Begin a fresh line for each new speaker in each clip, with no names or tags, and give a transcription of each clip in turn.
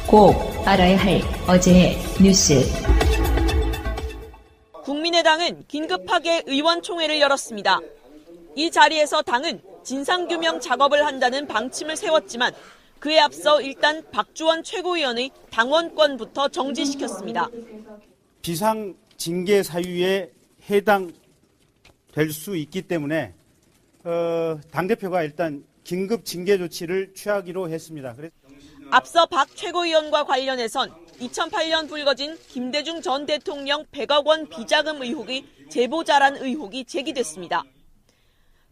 꼭 알아야 할 어제의 뉴스.
국민의당은 긴급하게 의원총회를 열었습니다. 이 자리에서 당은 진상규명 작업을 한다는 방침을 세웠지만 그에 앞서 일단 박주원 최고위원의 당원권부터 정지시켰습니다.
비상징계 사유에 해당될 수 있기 때문에 당대표가 일단 긴급 징계 조치를 취하기로 했습니다.
앞서 박 최고위원과 관련해선 2008년 불거진 김대중 전 대통령 100억 원 비자금 의혹의 제보자란 의혹이 제기됐습니다.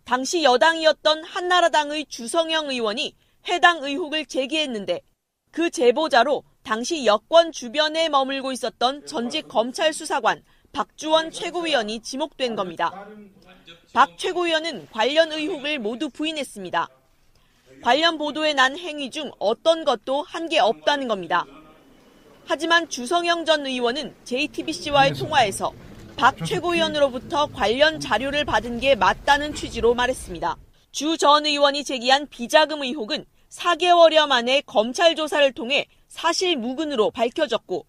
당시 여당이었던 한나라당의 주성영 의원이 해당 의혹을 제기했는데 그 제보자로 당시 여권 주변에 머물고 있었던 전직 검찰 수사관 박주원 최고위원이 지목된 겁니다. 박 최고위원은 관련 의혹을 모두 부인했습니다. 관련 보도에 난 행위 중 어떤 것도 한 게 없다는 겁니다. 하지만 주성영 전 의원은 JTBC와의 통화에서 박 최고위원으로부터 관련 자료를 받은 게 맞다는 취지로 말했습니다. 주 전 의원이 제기한 비자금 의혹은 4개월여 만에 검찰 조사를 통해 사실 무근으로 밝혀졌고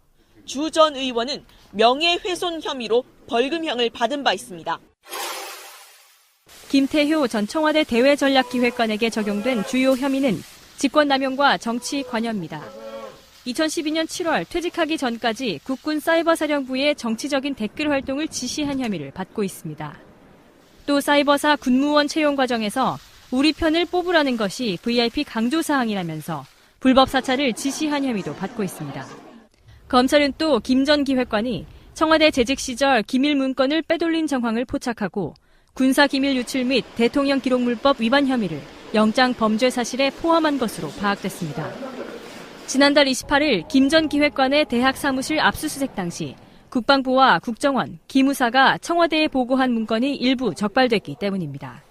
주 전 의원은 명예훼손 혐의로 벌금형을 받은 바 있습니다.
김태효 전 청와대 대외전략기획관에게 적용된 주요 혐의는 직권남용과 정치 관여입니다. 2012년 7월 퇴직하기 전까지 국군 사이버사령부의 정치적인 댓글 활동을 지시한 혐의를 받고 있습니다. 또 사이버사 군무원 채용 과정에서 우리 편을 뽑으라는 것이 VIP 강조사항이라면서 불법 사찰을 지시한 혐의도 받고 있습니다. 검찰은 또 김 전 기획관이 청와대 재직 시절 기밀 문건을 빼돌린 정황을 포착하고 군사기밀 유출 및 대통령 기록물법 위반 혐의를 영장 범죄 사실에 포함한 것으로 파악됐습니다. 지난달 28일 김 전 기획관의 대학 사무실 압수수색 당시 국방부와 국정원, 기무사가 청와대에 보고한 문건이 일부 적발됐기 때문입니다.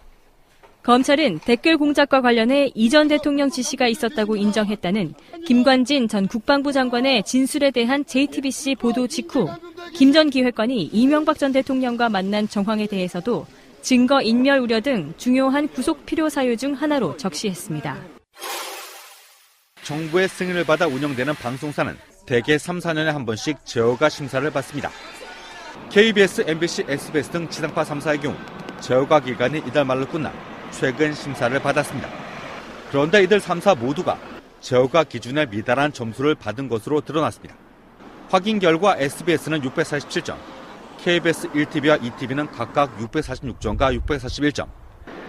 검찰은 댓글 공작과 관련해 이 전 대통령 지시가 있었다고 인정했다는 김관진 전 국방부 장관의 진술에 대한 JTBC 보도 직후 김 전 기획관이 이명박 전 대통령과 만난 정황에 대해서도 증거 인멸 우려 등 중요한 구속 필요 사유 중 하나로 적시했습니다.
정부의 승인을 받아 운영되는 방송사는 대개 3, 4년에 한 번씩 제어가 심사를 받습니다. KBS, MBC, SBS 등 지상파 3사의 경우 제어가 기간이 이달 말로 끝나 최근 심사를 받았습니다. 그런데 이들 3사 모두가 제어가 기준에 미달한 점수를 받은 것으로 드러났습니다. 확인 결과 SBS는 647점, KBS 1TV와 2TV는 각각 646점과 641점,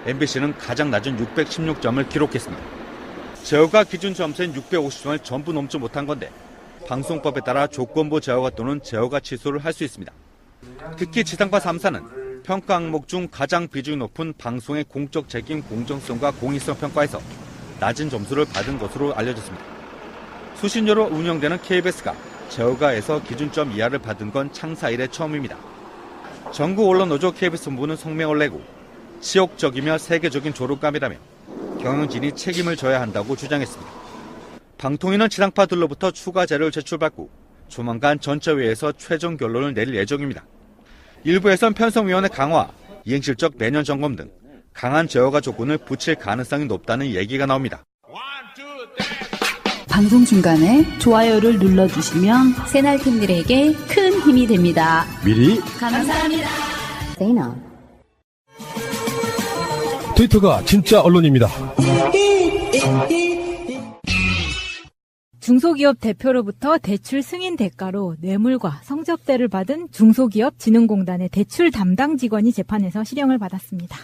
MBC는 가장 낮은 616점을 기록했습니다. 제어가 기준 점수인 650점을 전부 넘지 못한 건데 방송법에 따라 조건부 제어가 또는 제어가 취소를 할 수 있습니다. 특히 지상파 3사는 평가 항목 중 가장 비중이 높은 방송의 공적 책임, 공정성과 공익성 평가에서 낮은 점수를 받은 것으로 알려졌습니다. 수신료로 운영되는 KBS가 제어가에서 기준점 이하를 받은 건 창사 이래 처음입니다. 전국 언론노조 KBS 본부는 성명을 내고 치욕적이며 세계적인 조롱감이라며 경영진이 책임을 져야 한다고 주장했습니다. 방통위는 지상파들로부터 추가 자료를 제출받고 조만간 전체회의에서 최종 결론을 내릴 예정입니다. 일부에선 편성위원회 강화, 이행실적 매년 점검 등 강한 제어가 조건을 붙일 가능성이 높다는 얘기가 나옵니다.
방송 중간에 좋아요를 눌러주시면 새날팀들에게 큰 힘이 됩니다.
미리
감사합니다.
트위터가 진짜 언론입니다.
중소기업 대표로부터 대출 승인 대가로 뇌물과 성접대를 받은 중소기업진흥공단의 대출 담당 직원이 재판에서 실형을 받았습니다.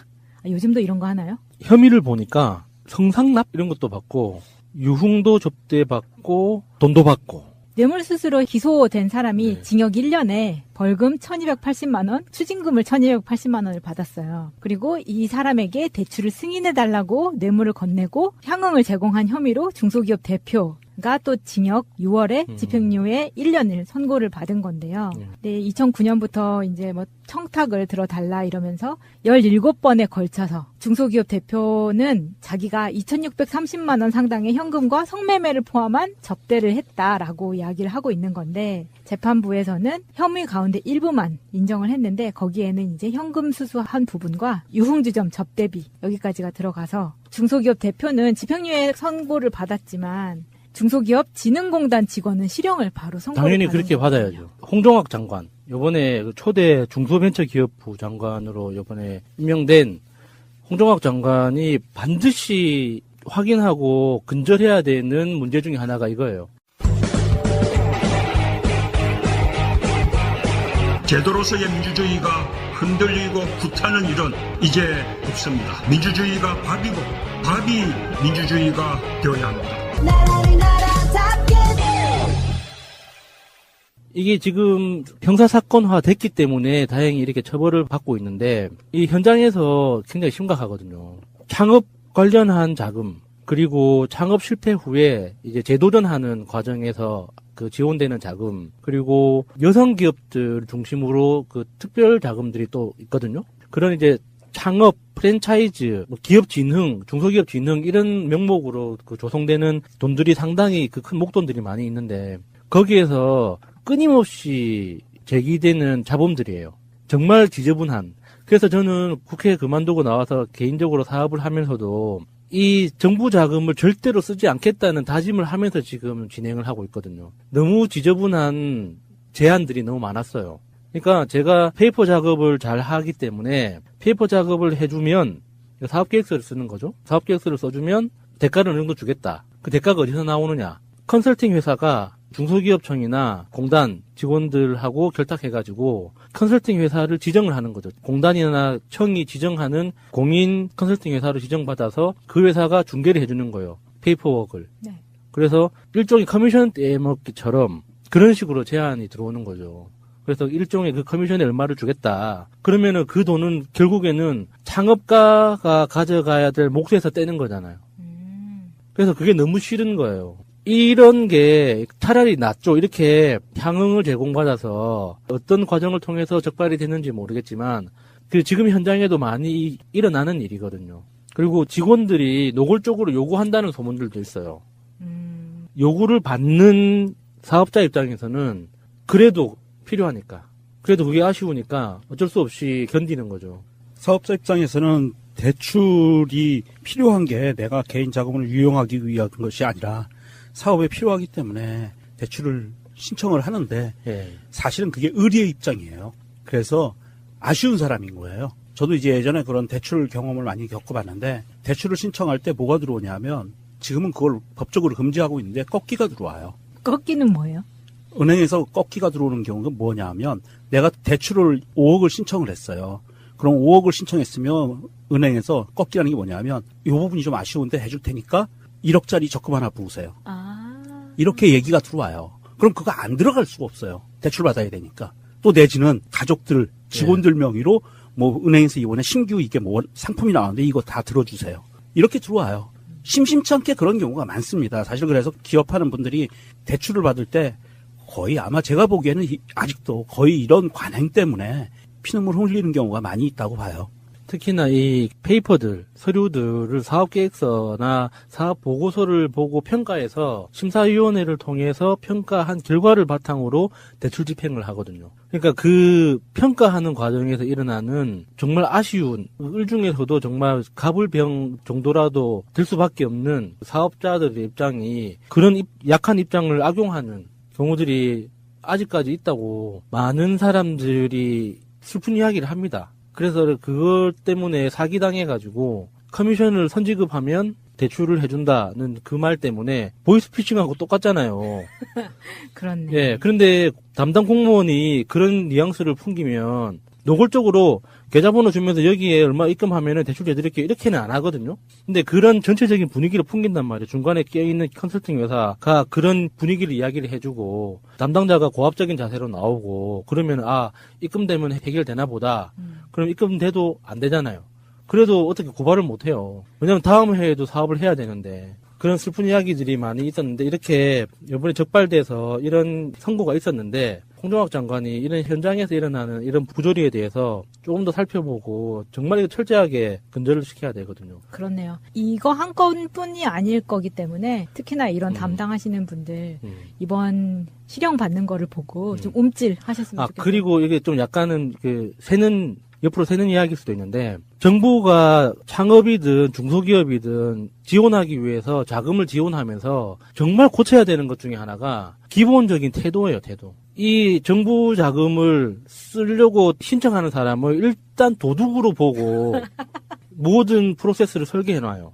요즘도 이런 거 하나요?
혐의를 보니까 성상납 이런 것도 받고 유흥도 접대받고 돈도 받고
뇌물수수로 기소된 사람이 징역 1년에 벌금 1,280만 원, 추징금을 1,280만 원을 받았어요. 그리고 이 사람에게 대출을 승인해달라고 뇌물을 건네고 향응을 제공한 혐의로 중소기업 대표가 또 징역 6월에 집행유예 1년을 선고를 받은 건데요. 네, 2009년부터 이제 뭐 청탁을 들어달라 이러면서 17번에 걸쳐서 중소기업 대표는 자기가 2,630만 원 상당의 현금과 성매매를 포함한 접대를 했다라고 이야기를 하고 있는 건데 재판부에서는 혐의 가운데 일부만 인정을 했는데 거기에는 이제 현금 수수한 부분과 유흥주점 접대비 여기까지가 들어가서 중소기업 대표는 집행유예 선고를 받았지만 중소기업진흥공단 직원은 실형을 바로 선고를
당연히
받는
그렇게
거거든요.
받아야죠. 홍종학 장관, 요번에 그 초대 중소벤처기업부 장관으로 요번에 임명된 홍종학 장관이 반드시 확인하고 근절해야 되는 문제 중에 하나가 이거예요.
제도로서의 민주주의가 흔들리고 구타는 일은 이제 없습니다. 민주주의가 밥이고 밥이 민주주의가 되어야 합니다.
이게 지금 형사사건화 됐기 때문에 다행히 이렇게 처벌을 받고 있는데 이 현장에서 굉장히 심각하거든요. 창업 관련한 자금 그리고 창업 실패 후에 이제 재도전하는 과정에서 그 지원되는 자금 그리고 여성 기업들 중심으로 그 특별 자금들이 또 있거든요. 그런 이제 창업, 프랜차이즈, 기업 진흥, 중소기업 진흥 이런 명목으로 그 조성되는 돈들이 상당히 그 큰 목돈들이 많이 있는데 거기에서 끊임없이 제기되는 자본들이에요. 정말 지저분한. 그래서 저는 국회 그만두고 나와서 개인적으로 사업을 하면서도 이 정부 자금을 절대로 쓰지 않겠다는 다짐을 하면서 지금 진행을 하고 있거든요. 너무 지저분한 제안들이 너무 많았어요. 그러니까 제가 페이퍼 작업을 잘 하기 때문에 페이퍼 작업을 해주면 사업계획서를 쓰는 거죠. 사업계획서를 써주면 대가를 어느 정도 주겠다. 그 대가가 어디서 나오느냐. 컨설팅 회사가 중소기업청이나 공단 직원들하고 결탁해가지고 컨설팅 회사를 지정을 하는 거죠. 공단이나 청이 지정하는 공인 컨설팅 회사를 지정받아서 그 회사가 중개를 해주는 거예요. 페이퍼워크를.
네.
그래서 일종의 커미션 떼먹기처럼 그런 식으로 제안이 들어오는 거죠. 그래서 일종의 그 커미션에 얼마를 주겠다. 그러면은 그 돈은 결국에는 창업가가 가져가야 될 몫에서 떼는 거잖아요. 그래서 그게 너무 싫은 거예요. 이런 게 차라리 낫죠. 이렇게 향응을 제공받아서 어떤 과정을 통해서 적발이 됐는지 모르겠지만 그 지금 현장에도 많이 일어나는 일이거든요. 그리고 직원들이 노골적으로 요구한다는 소문들도 있어요. 요구를 받는 사업자 입장에서는 그래도 필요하니까. 그래도 그게 아쉬우니까 어쩔 수 없이 견디는 거죠.
사업자 입장에서는 대출이 필요한 게 내가 개인 자금을 유용하기 위한 것이 아니라 사업에 필요하기 때문에 대출을 신청을 하는데
예.
사실은 그게 의리의 입장이에요. 그래서 아쉬운 사람인 거예요. 저도 이제 예전에 그런 대출 경험을 많이 겪어봤는데 대출을 신청할 때 뭐가 들어오냐면 지금은 그걸 법적으로 금지하고 있는데 꺾기가 들어와요.
꺾기는 뭐예요?
은행에서 꺾기가 들어오는 경우가 뭐냐면 내가 대출을 5억을 신청을 했어요. 그럼 5억을 신청했으면 은행에서 꺾기라는 게 뭐냐면 이 부분이 좀 아쉬운데 해줄 테니까 1억짜리 적금 하나 부으세요. 이렇게 얘기가 들어와요. 그럼 그거 안 들어갈 수가 없어요. 대출 받아야 되니까. 또 내지는 가족들, 직원들 명의로 뭐 은행에서 이번에 신규 이게 뭐 상품이 나왔는데 이거 다 들어주세요. 이렇게 들어와요. 심심치 않게 그런 경우가 많습니다. 사실 그래서 기업하는 분들이 대출을 받을 때 거의 아마 제가 보기에는 아직도 거의 이런 관행 때문에 피눈물 흘리는 경우가 많이 있다고 봐요.
특히나 이 페이퍼들, 서류들을 사업계획서나 사업보고서를 보고 평가해서 심사위원회를 통해서 평가한 결과를 바탕으로 대출 집행을 하거든요. 그러니까 그 평가하는 과정에서 일어나는 정말 아쉬운, 을 중에서도 정말 갑을병 정도라도 들 수밖에 없는 사업자들의 입장이 그런 약한 입장을 악용하는 경우들이 아직까지 있다고 많은 사람들이 슬픈 이야기를 합니다. 그래서 그것 때문에 사기당해가지고 커미션을 선지급하면 대출을 해준다는 그 말 때문에 보이스피싱하고 똑같잖아요.
그렇네.
예, 그런데 담당 공무원이 그런 뉘앙스를 풍기면 노골적으로 계좌번호 주면서 여기에 얼마 입금하면은 대출 해드릴게요. 이렇게는 안 하거든요. 근데 그런 전체적인 분위기를 풍긴단 말이에요. 중간에 껴있는 컨설팅 회사가 그런 분위기를 이야기를 해주고 담당자가 고압적인 자세로 나오고 그러면 입금되면 해결되나 보다. 그럼 입금돼도 안 되잖아요. 그래도 어떻게 고발을 못 해요. 왜냐면 다음 해에도 사업을 해야 되는데. 그런 슬픈 이야기들이 많이 있었는데 이렇게 이번에 적발돼서 이런 선고가 있었는데 홍종학 장관이 이런 현장에서 일어나는 이런 부조리에 대해서 조금 더 살펴보고 정말 이거 철저하게 근절을 시켜야 되거든요.
그렇네요. 이거 한 건뿐이 아닐 거기 때문에 특히나 이런 담당하시는 분들 이번 실형 받는 거를 보고 좀 움찔하셨으면 좋겠어요.
그리고 이게 좀 약간은 그 새는 옆으로 새는 이야기일 수도 있는데 정부가 창업이든 중소기업이든 지원하기 위해서 자금을 지원하면서 정말 고쳐야 되는 것 중에 하나가 기본적인 태도예요, 태도. 이 정부 자금을 쓰려고 신청하는 사람을 일단 도둑으로 보고 모든 프로세스를 설계해놔요.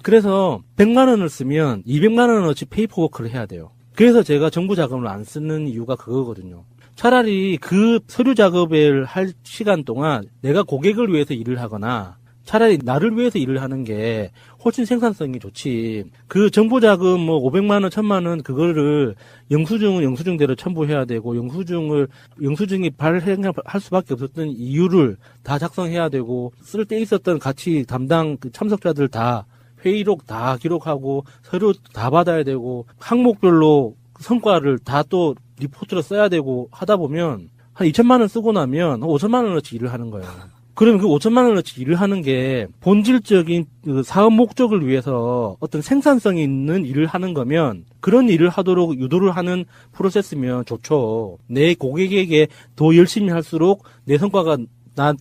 그래서 100만 원을 쓰면 200만 원어치 페이퍼워크를 해야 돼요. 그래서 제가 정부 자금을 안 쓰는 이유가 그거거든요. 차라리 그 서류 작업을 할 시간 동안 내가 고객을 위해서 일을 하거나 차라리 나를 위해서 일을 하는 게 훨씬 생산성이 좋지. 그 정부 자금 뭐 500만 원, 1000만 원 그거를 영수증은 영수증대로 첨부해야 되고 영수증이 발행할 수밖에 없었던 이유를 다 작성해야 되고 쓸 때 있었던 같이 담당 그 참석자들 다 회의록 다 기록하고 서류 다 받아야 되고 항목별로 성과를 다 또 리포트로 써야 되고 하다 보면 한 2천만 원 쓰고 나면 5천만 원어치 일을 하는 거예요. 그러면 그 5천만 원어치 일을 하는 게 본질적인 그 사업 목적을 위해서 어떤 생산성이 있는 일을 하는 거면 그런 일을 하도록 유도를 하는 프로세스면 좋죠. 내 고객에게 더 열심히 할수록 내 성과가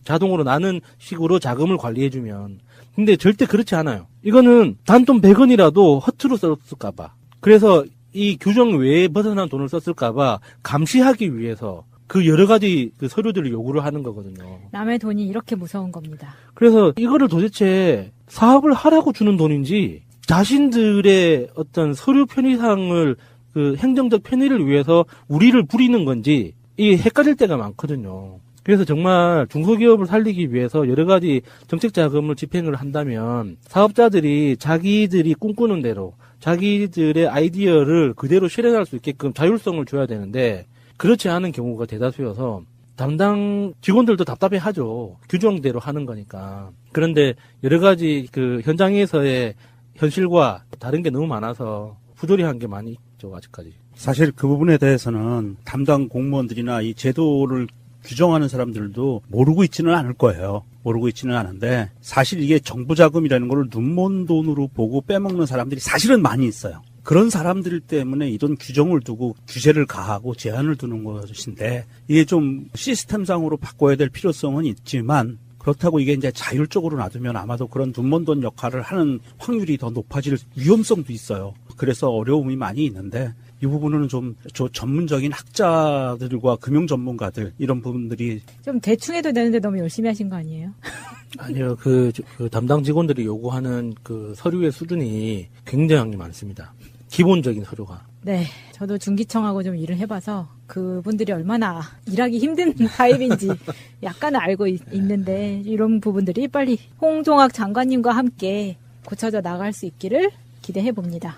자동으로 나는 식으로 자금을 관리해주면. 근데 절대 그렇지 않아요. 이거는 단돈 100원이라도 허투루 썼을까봐. 그래서 이 규정 외에 벗어난 돈을 썼을까봐 감시하기 위해서 그 여러 가지 그 서류들을 요구를 하는 거거든요.
남의 돈이 이렇게 무서운 겁니다.
그래서 이거를 도대체 사업을 하라고 주는 돈인지 자신들의 어떤 서류 편의상을 그 행정적 편의를 위해서 우리를 부리는 건지 이게 헷갈릴 때가 많거든요. 그래서 정말 중소기업을 살리기 위해서 여러 가지 정책 자금을 집행을 한다면 사업자들이 자기들이 꿈꾸는 대로 자기들의 아이디어를 그대로 실현할 수 있게끔 자율성을 줘야 되는데 그렇지 않은 경우가 대다수여서 담당 직원들도 답답해하죠. 규정대로 하는 거니까. 그런데 여러 가지 그 현장에서의 현실과 다른 게 너무 많아서 부조리한 게 많이 있죠, 아직까지.
사실 그 부분에 대해서는 담당 공무원들이나 이 제도를 규정하는 사람들도 모르고 있지는 않을 거예요. 모르고 있지는 않은데 사실 이게 정부 자금이라는 걸 눈먼 돈으로 보고 빼먹는 사람들이 사실은 많이 있어요. 그런 사람들 때문에 이런 규정을 두고 규제를 가하고 제한을 두는 것인데 이게 좀 시스템상으로 바꿔야 될 필요성은 있지만 그렇다고 이게 이제 자율적으로 놔두면 아마도 그런 눈먼 돈 역할을 하는 확률이 더 높아질 위험성도 있어요. 그래서 어려움이 많이 있는데 이 부분은 좀 전문적인 학자들과 금융 전문가들 이런 부분들이
좀 대충 해도 되는데 너무 열심히 하신 거 아니에요?
아니요, 그 담당 직원들이 요구하는 그 서류의 수준이 굉장히 많습니다. 기본적인 서류가.
네, 저도 중기청하고 좀 일을 해봐서 그분들이 얼마나 일하기 힘든 타입인지 약간은 알고 있는데 이런 부분들이 빨리 홍종학 장관님과 함께 고쳐져 나갈 수 있기를 기대해 봅니다.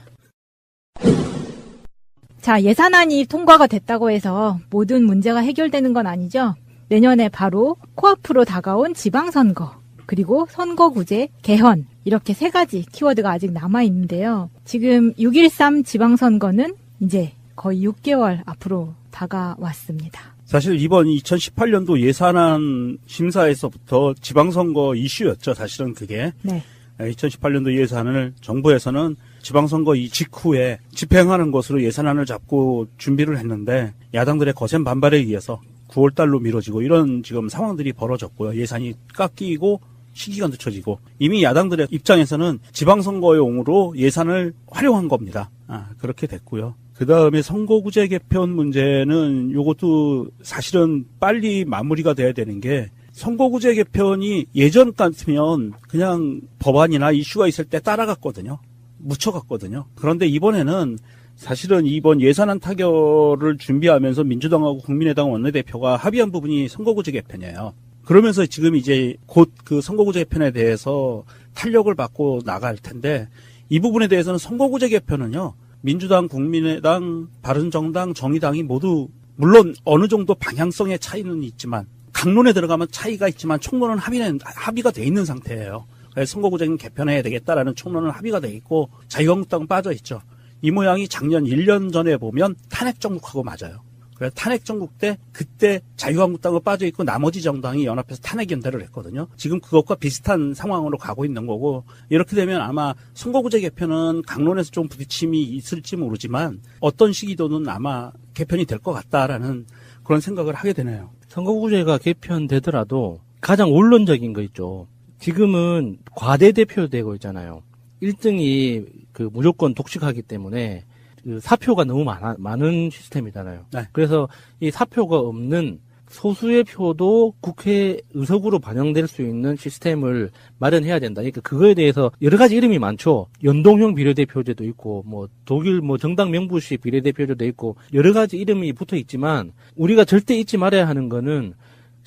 자, 예산안이 통과가 됐다고 해서 모든 문제가 해결되는 건 아니죠. 내년에 바로 코앞으로 다가온 지방선거, 그리고 선거구제 개헌, 이렇게 세 가지 키워드가 아직 남아있는데요. 지금 6.13 지방선거는 이제 거의 6개월 앞으로 다가왔습니다.
사실 이번 2018년도 예산안 심사에서부터 지방선거 이슈였죠. 사실은 그게.
네.
2018년도 예산을 정부에서는 지방선거 이 직후에 집행하는 것으로 예산안을 잡고 준비를 했는데 야당들의 거센 반발에 의해서 9월달로 미뤄지고 이런 지금 상황들이 벌어졌고요. 예산이 깎이고 시기가 늦춰지고 이미 야당들의 입장에서는 지방선거용으로 예산을 활용한 겁니다. 그렇게 됐고요. 그 다음에 선거구제 개편 문제는 이것도 사실은 빨리 마무리가 돼야 되는 게 선거구제 개편이 예전 같으면 그냥 법안이나 이슈가 있을 때 따라갔거든요. 묻혀갔거든요. 그런데 이번에는 사실은 이번 예산안 타결을 준비하면서 민주당하고 국민의당 원내대표가 합의한 부분이 선거구제 개편이에요. 그러면서 지금 이제 곧 그 선거구제 개편에 대해서 탄력을 받고 나갈 텐데 이 부분에 대해서는 선거구제 개편은요. 민주당, 국민의당, 바른정당, 정의당이 모두 물론 어느 정도 방향성의 차이는 있지만 강론에 들어가면 차이가 있지만 총론은 합의가 돼 있는 상태예요. 그래서 선거구제 개편해야 되겠다라는 총론은 합의가 돼 있고 자유한국당은 빠져 있죠. 이 모양이 작년 1년 전에 보면 탄핵정국하고 맞아요. 그래서 탄핵정국 때 그때 자유한국당은 빠져 있고 나머지 정당이 연합해서 탄핵연대를 했거든요. 지금 그것과 비슷한 상황으로 가고 있는 거고 이렇게 되면 아마 선거구제 개편은 강론에서 좀 부딪힘이 있을지 모르지만 어떤 시기도는 아마 개편이 될 것 같다라는 그런 생각을 하게 되네요.
선거구제가 개편되더라도 가장 원론적인 거 있죠. 지금은 과대 대표되고 있잖아요. 1등이 그 무조건 독식하기 때문에 그 사표가 너무 많은 시스템이잖아요.
네.
그래서 이 사표가 없는 소수의 표도 국회 의석으로 반영될 수 있는 시스템을 마련해야 된다. 그러니까 그거에 대해서 여러 가지 이름이 많죠. 연동형 비례대표제도 있고, 뭐 독일 뭐 정당 명부식 비례대표제도 있고 여러 가지 이름이 붙어 있지만 우리가 절대 잊지 말아야 하는 거는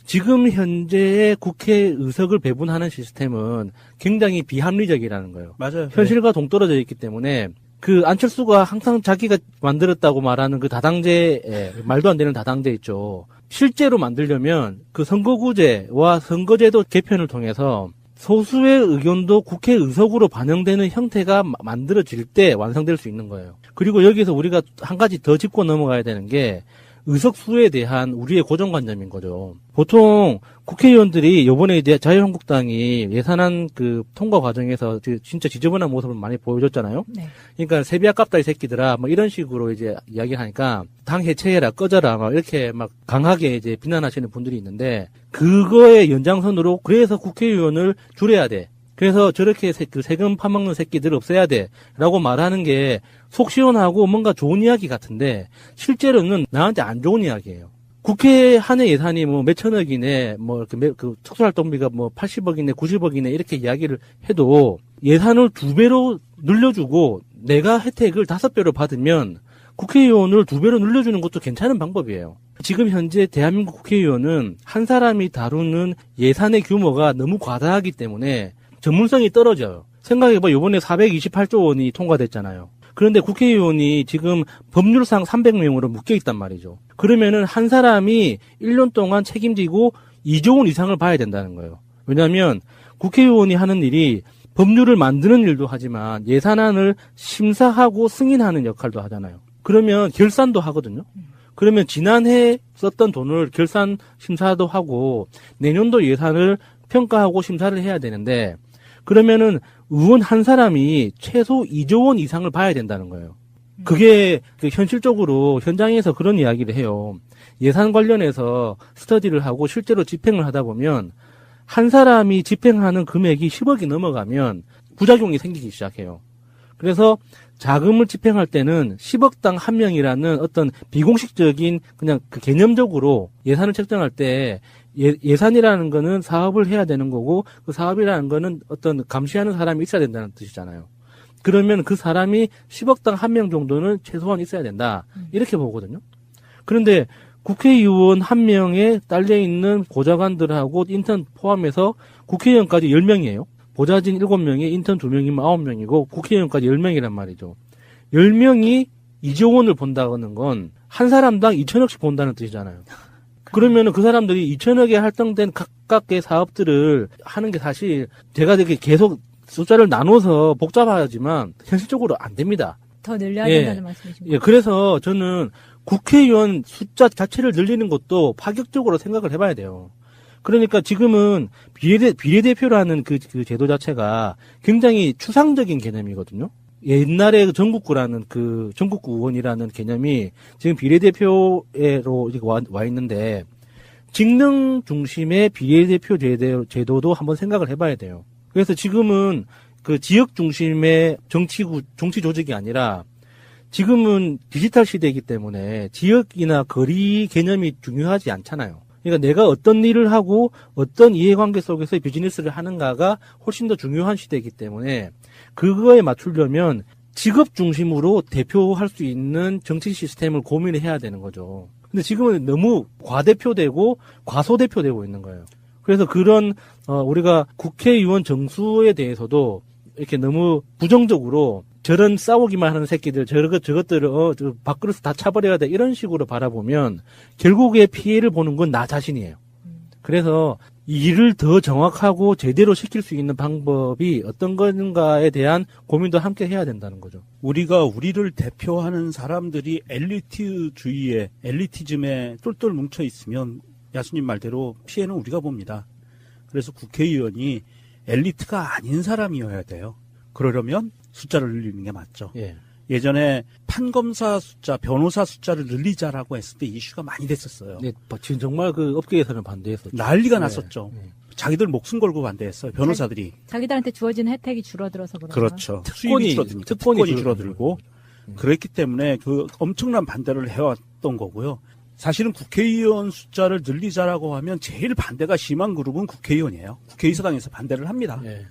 지금 현재의 국회 의석을 배분하는 시스템은 굉장히 비합리적이라는 거예요.
맞아요.
현실과 동떨어져 있기 때문에 그 안철수가 항상 자기가 만들었다고 말하는 그 다당제, 말도 안 되는 다당제 있죠. 실제로 만들려면 그 선거구제와 선거제도 개편을 통해서 소수의 의견도 국회 의석으로 반영되는 형태가 만들어질 때 완성될 수 있는 거예요. 그리고 여기서 우리가 한 가지 더 짚고 넘어가야 되는 게 의석수에 대한 우리의 고정관념인 거죠. 보통 국회의원들이 이번에 이제 자유한국당이 예산안 그 통과 과정에서 진짜 지저분한 모습을 많이 보여줬잖아요.
네.
그러니까 세비 아깝다 이 새끼들아 뭐 이런 식으로 이제 이야기하니까 당 해체해라 꺼져라 막 이렇게 막 강하게 이제 비난하시는 분들이 있는데 그거의 연장선으로 그래서 국회의원을 줄여야 돼. 그래서 저렇게 그 세금 파먹는 새끼들 없애야 돼. 라고 말하는 게 속 시원하고 뭔가 좋은 이야기 같은데 실제로는 나한테 안 좋은 이야기예요. 국회 한 해 예산이 뭐 몇천억이네, 뭐 이렇게 그 특수활동비가 뭐 80억이네, 90억이네 이렇게 이야기를 해도 예산을 2배로 늘려주고 내가 혜택을 5배로 받으면 국회의원을 2배로 늘려주는 것도 괜찮은 방법이에요. 지금 현재 대한민국 국회의원은 한 사람이 다루는 예산의 규모가 너무 과다하기 때문에 전문성이 떨어져요. 생각해봐, 이번에 428조 원이 통과됐잖아요. 그런데 국회의원이 지금 법률상 300명으로 묶여있단 말이죠. 그러면은 한 사람이 1년 동안 책임지고 2조 원 이상을 봐야 된다는 거예요. 왜냐하면 국회의원이 하는 일이 법률을 만드는 일도 하지만 예산안을 심사하고 승인하는 역할도 하잖아요. 그러면 결산도 하거든요. 그러면 지난해 썼던 돈을 결산 심사도 하고 내년도 예산을 평가하고 심사를 해야 되는데 그러면은 의원 한 사람이 최소 2조 원 이상을 봐야 된다는 거예요. 그게 현실적으로 현장에서 그런 이야기를 해요. 예산 관련해서 스터디를 하고 실제로 집행을 하다 보면 한 사람이 집행하는 금액이 10억이 넘어가면 부작용이 생기기 시작해요. 그래서 자금을 집행할 때는 10억당 한 명이라는 어떤 비공식적인 그냥 그 개념적으로 예산을 책정할 때 예산이라는 거는 사업을 해야 되는 거고 그 사업이라는 거는 어떤 감시하는 사람이 있어야 된다는 뜻이잖아요. 그러면 그 사람이 10억당 한 명 정도는 최소한 있어야 된다. 이렇게 보거든요. 그런데 국회의원 한 명에 딸려있는 보좌관들하고 인턴 포함해서 국회의원까지 10명이에요. 보좌진 7명에 인턴 2명이면 9명이고 국회의원까지 10명이란 말이죠. 10명이 2조 원을 본다는 건 한 사람당 2천억씩 본다는 뜻이잖아요. 그러면은 그 사람들이 2천억에 할당된 각각의 사업들을 하는 게 사실 제가 되게 계속 숫자를 나눠서 복잡하지만 현실적으로 안 됩니다.
더 늘려야 된다는 말씀이십니까?
예, 그래서 저는 국회의원 숫자 자체를 늘리는 것도 파격적으로 생각을 해봐야 돼요. 그러니까 지금은 비례대표라는 그 제도 자체가 굉장히 추상적인 개념이거든요. 옛날에 전국구라는 그 전국구 의원이라는 개념이 지금 비례대표로 와 있는데 직능 중심의 비례대표 제도도 한번 생각을 해봐야 돼요. 그래서 지금은 그 지역 중심의 정치 조직이 아니라 지금은 디지털 시대이기 때문에 지역이나 거리 개념이 중요하지 않잖아요. 그러니까 내가 어떤 일을 하고 어떤 이해관계 속에서 비즈니스를 하는가가 훨씬 더 중요한 시대이기 때문에 그거에 맞추려면 직업 중심으로 대표할 수 있는 정치 시스템을 고민을 해야 되는 거죠. 근데 지금은 너무 과대표되고 과소대표되고 있는 거예요. 그래서 그런 우리가 국회의원 정수에 대해서도 이렇게 너무 부정적으로 저런 싸우기만 하는 새끼들 저것들을 밥그릇 다 차버려야 돼 이런 식으로 바라보면 결국에 피해를 보는 건 나 자신이에요. 그래서 이 일을 더 정확하고 제대로 시킬 수 있는 방법이 어떤 건가에 대한 고민도 함께 해야 된다는 거죠.
우리가 우리를 대표하는 사람들이 엘리트주의에 엘리티즘에 똘똘 뭉쳐 있으면 야수님 말대로 피해는 우리가 봅니다. 그래서 국회의원이 엘리트가 아닌 사람이어야 돼요. 그러려면 숫자를 늘리는 게 맞죠.
예.
예전에 판검사 숫자, 변호사 숫자를 늘리자라고 했을 때 이슈가 많이 됐었어요.
네, 지금 정말 그 업계에서는 반대했었죠.
난리가 났었죠. 자기들 목숨 걸고 반대했어요. 변호사들이.
자기들한테 주어지는 혜택이 줄어들어서 그렇죠.
그렇죠. 수입이 줄어드니까 특권이 줄어들고 그랬기 때문에 그 엄청난 반대를 해왔던 거고요. 사실은 국회의원 숫자를 늘리자라고 하면 제일 반대가 심한 그룹은 국회의원이에요. 국회의사당에서 반대를 합니다.
네.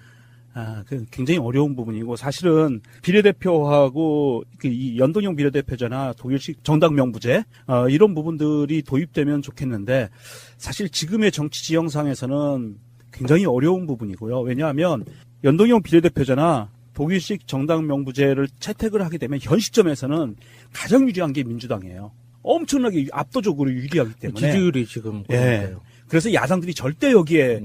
굉장히 어려운 부분이고 사실은 비례대표하고 이 연동형 비례대표제나 독일식 정당 명부제 이런 부분들이 도입되면 좋겠는데 사실 지금의 정치 지형상에서는 굉장히 어려운 부분이고요. 왜냐하면 연동형 비례대표제나 독일식 정당 명부제를 채택을 하게 되면 현 시점에서는 가장 유리한 게 민주당이에요. 엄청나게 압도적으로 유리하기 때문에
지지율이 지금
그래서 야당들이 절대 여기에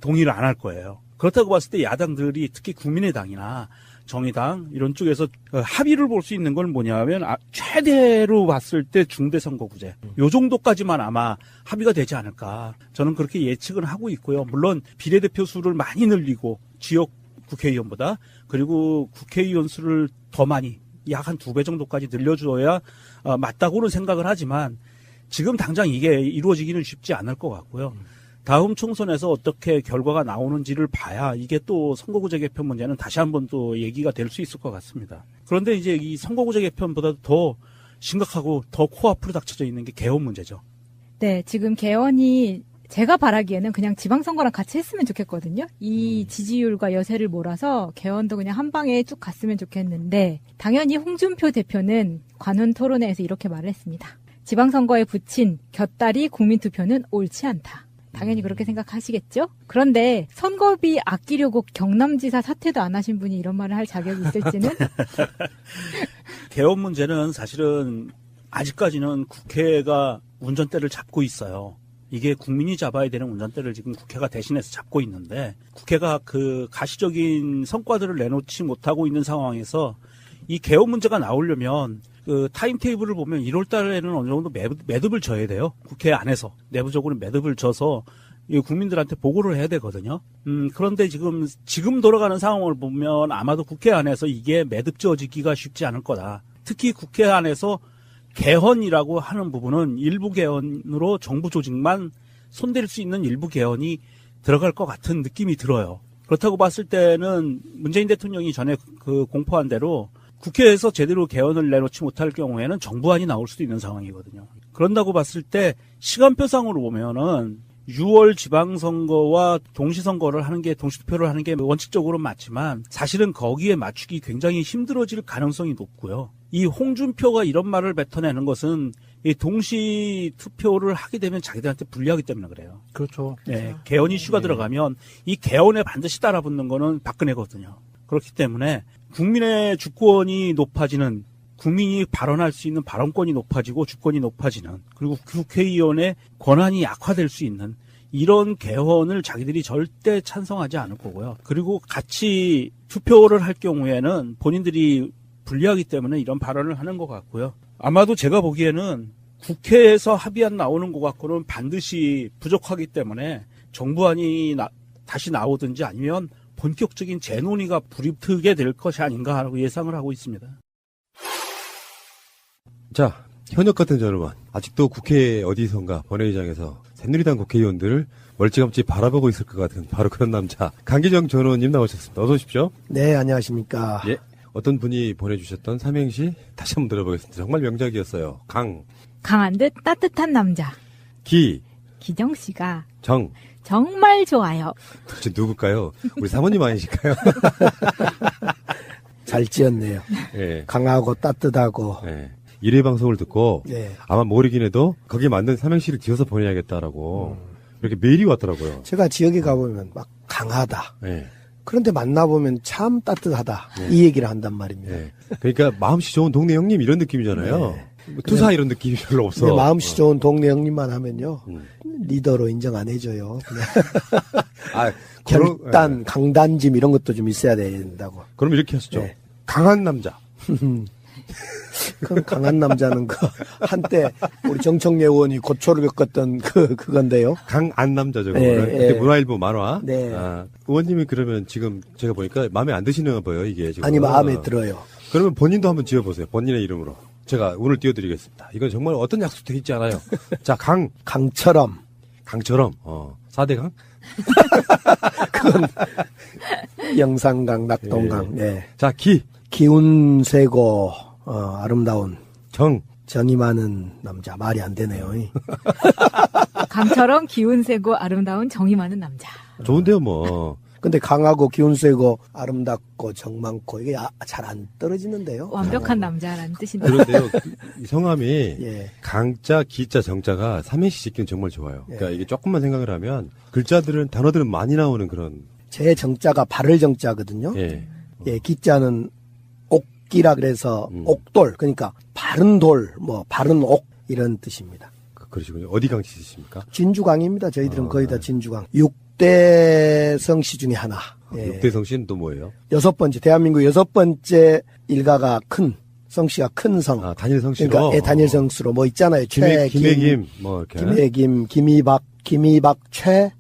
동의를 안 할 거예요. 그렇다고 봤을 때 야당들이 특히 국민의당이나 정의당 이런 쪽에서 합의를 볼 수 있는 건 뭐냐면 최대로 봤을 때 중대선거구제 요 정도까지만 아마 합의가 되지 않을까 저는 그렇게 예측을 하고 있고요. 물론 비례대표 수를 많이 늘리고 지역 국회의원보다 그리고 국회의원 수를 더 많이 약 한 2배 정도까지 늘려줘야 맞다고는 생각을 하지만 지금 당장 이게 이루어지기는 쉽지 않을 것 같고요. 다음 총선에서 어떻게 결과가 나오는지를 봐야 이게 또 선거구제 개편 문제는 다시 한번 또 얘기가 될 수 있을 것 같습니다. 그런데 이제 이 선거구제 개편보다 더 심각하고 더 코앞으로 닥쳐져 있는 게 개헌 문제죠.
네, 지금 개헌이 제가 바라기에는 그냥 지방선거랑 같이 했으면 좋겠거든요. 이 지지율과 여세를 몰아서 개헌도 그냥 한 방에 쭉 갔으면 좋겠는데 당연히 홍준표 대표는 관훈 토론회에서 이렇게 말을 했습니다. 지방선거에 붙인 곁다리 국민투표는 옳지 않다. 당연히 그렇게 생각하시겠죠? 그런데 선거비 아끼려고 경남지사 사퇴도 안 하신 분이 이런 말을 할 자격이 있을지는?
개헌 문제는 사실은 아직까지는 국회가 운전대를 잡고 있어요. 이게 국민이 잡아야 되는 운전대를 지금 국회가 대신해서 잡고 있는데 국회가 그 가시적인 성과들을 내놓지 못하고 있는 상황에서 이 개헌 문제가 나오려면 그 타임테이블을 보면 1월 달에는 어느 정도 매듭을 져야 돼요. 국회 안에서 내부적으로 매듭을 져서 국민들한테 보고를 해야 되거든요. 그런데 지금 돌아가는 상황을 보면 아마도 국회 안에서 이게 매듭 지어지기가 쉽지 않을 거다. 특히 국회 안에서 개헌이라고 하는 부분은 일부 개헌으로 정부 조직만 손댈 수 있는 일부 개헌이 들어갈 것 같은 느낌이 들어요. 그렇다고 봤을 때는 문재인 대통령이 전에 그 공포한 대로 국회에서 제대로 개헌을 내놓지 못할 경우에는 정부안이 나올 수도 있는 상황이거든요. 그런다고 봤을 때 시간표상으로 보면은 6월 지방선거와 동시선거를 하는 게 동시투표를 하는 게 원칙적으로 맞지만 사실은 거기에 맞추기 굉장히 힘들어질 가능성이 높고요. 이 홍준표가 이런 말을 뱉어내는 것은 이 동시투표를 하게 되면 자기들한테 불리하기 때문에 그래요.
그렇죠.
네, 개헌 이슈가 들어가면 이 개헌에 반드시 따라붙는 거는 박근혜거든요. 그렇기 때문에 국민의 주권이 높아지는 국민이 발언할 수 있는 발언권이 높아지고 주권이 높아지는 그리고 국회의원의 권한이 약화될 수 있는 이런 개헌을 자기들이 절대 찬성하지 않을 거고요. 그리고 같이 투표를 할 경우에는 본인들이 불리하기 때문에 이런 발언을 하는 것 같고요. 아마도 제가 보기에는 국회에서 합의안 나오는 것 같고는 반드시 부족하기 때문에 정부안이 다시 나오든지 아니면 본격적인 재논의가 불입트게 될 것이 아닌가 하고 예상을 하고 있습니다.
자, 현역 같은 저놈은 아직도 국회 어디선가 본회의장에서 새누리당 국회의원들을 멀찌감치 바라보고 있을 것 같은 바로 그런 남자 강기정 전 의원님 나오셨습니다. 어서 오십시오.
네, 안녕하십니까.
예, 어떤 분이 보내주셨던 삼행시 다시 한번 들어보겠습니다. 정말 명작이었어요.
강한 듯 따뜻한 남자. 기정 씨가
정말
좋아요.
도대체 누굴까요? 우리 사모님 아니실까요?
잘 지었네요.
네.
강하고 따뜻하고.
네. 1회 방송을 듣고
네.
아마 모르긴 해도 거기에 맞는 삼행시를 지어서 보내야겠다라고 이렇게 메일이 왔더라고요.
제가 지역에 가보면 막 강하다.
네.
그런데 만나보면 참 따뜻하다.
네.
이 얘기를 한단 말입니다.
네. 그러니까 마음씨 좋은 동네 형님 이런 느낌이잖아요. 네. 투사 이런 느낌이 별로 없어.
마음씨 좋은 동네 형님만 하면요. 리더로 인정 안 해줘요. 결단, 네. 강단짐 이런 것도 좀 있어야 된다고.
그럼 이렇게 하시죠.
네.
강한 남자.
그 강한 남자는 한때 우리 정청래 의원이 고초를 겪었던 그건데요.
강안 남자죠.
네,
그때 문화일보 만화.
네.
의원님이 그러면 지금 제가 보니까 마음에 안 드시는 거예요, 이게 지금.
아니, 마음에 들어요.
그러면 본인도 한번 지어보세요. 본인의 이름으로. 제가 오늘 띄워드리겠습니다. 이건 정말 어떤 약속도 있지 않아요. 자, 강처럼. 강처럼 4대강?
그건 영산강, 낙동강. 예.
자,
기운 세고 아름다운 정이 많은 남자. 말이 안 되네요.
강처럼 기운 세고 아름다운 정이 많은 남자.
좋은데요, 뭐.
근데 강하고 기운 세고 아름답고 정 많고 이게 잘 안 떨어지는데요.
완벽한 남자라는 뜻인데.
그런데요, 이 성함이
예.
강자, 기자, 정자가 삼행시 짓기는 정말 좋아요. 그러니까 이게 조금만 생각을 하면 단어들은 많이 나오는 그런.
제 정자가 바를 정자거든요.
예.
예, 기자는 옥기라 그래서 옥돌, 그러니까 바른 돌, 바른 옥 이런 뜻입니다.
그러시군요. 어디 강씨십니까?
진주강입니다. 저희들은 거의 다 진주강. 6대 성씨 중에 하나. 예.
6대 성씨는 또 뭐예요?
대한민국 6번째 일가가 큰, 성씨가 큰 성.
단일 성씨로?
그러니까, 예, 단일 성씨로 있잖아요.
김해김, 이렇게.
김해김, 김이박, 최,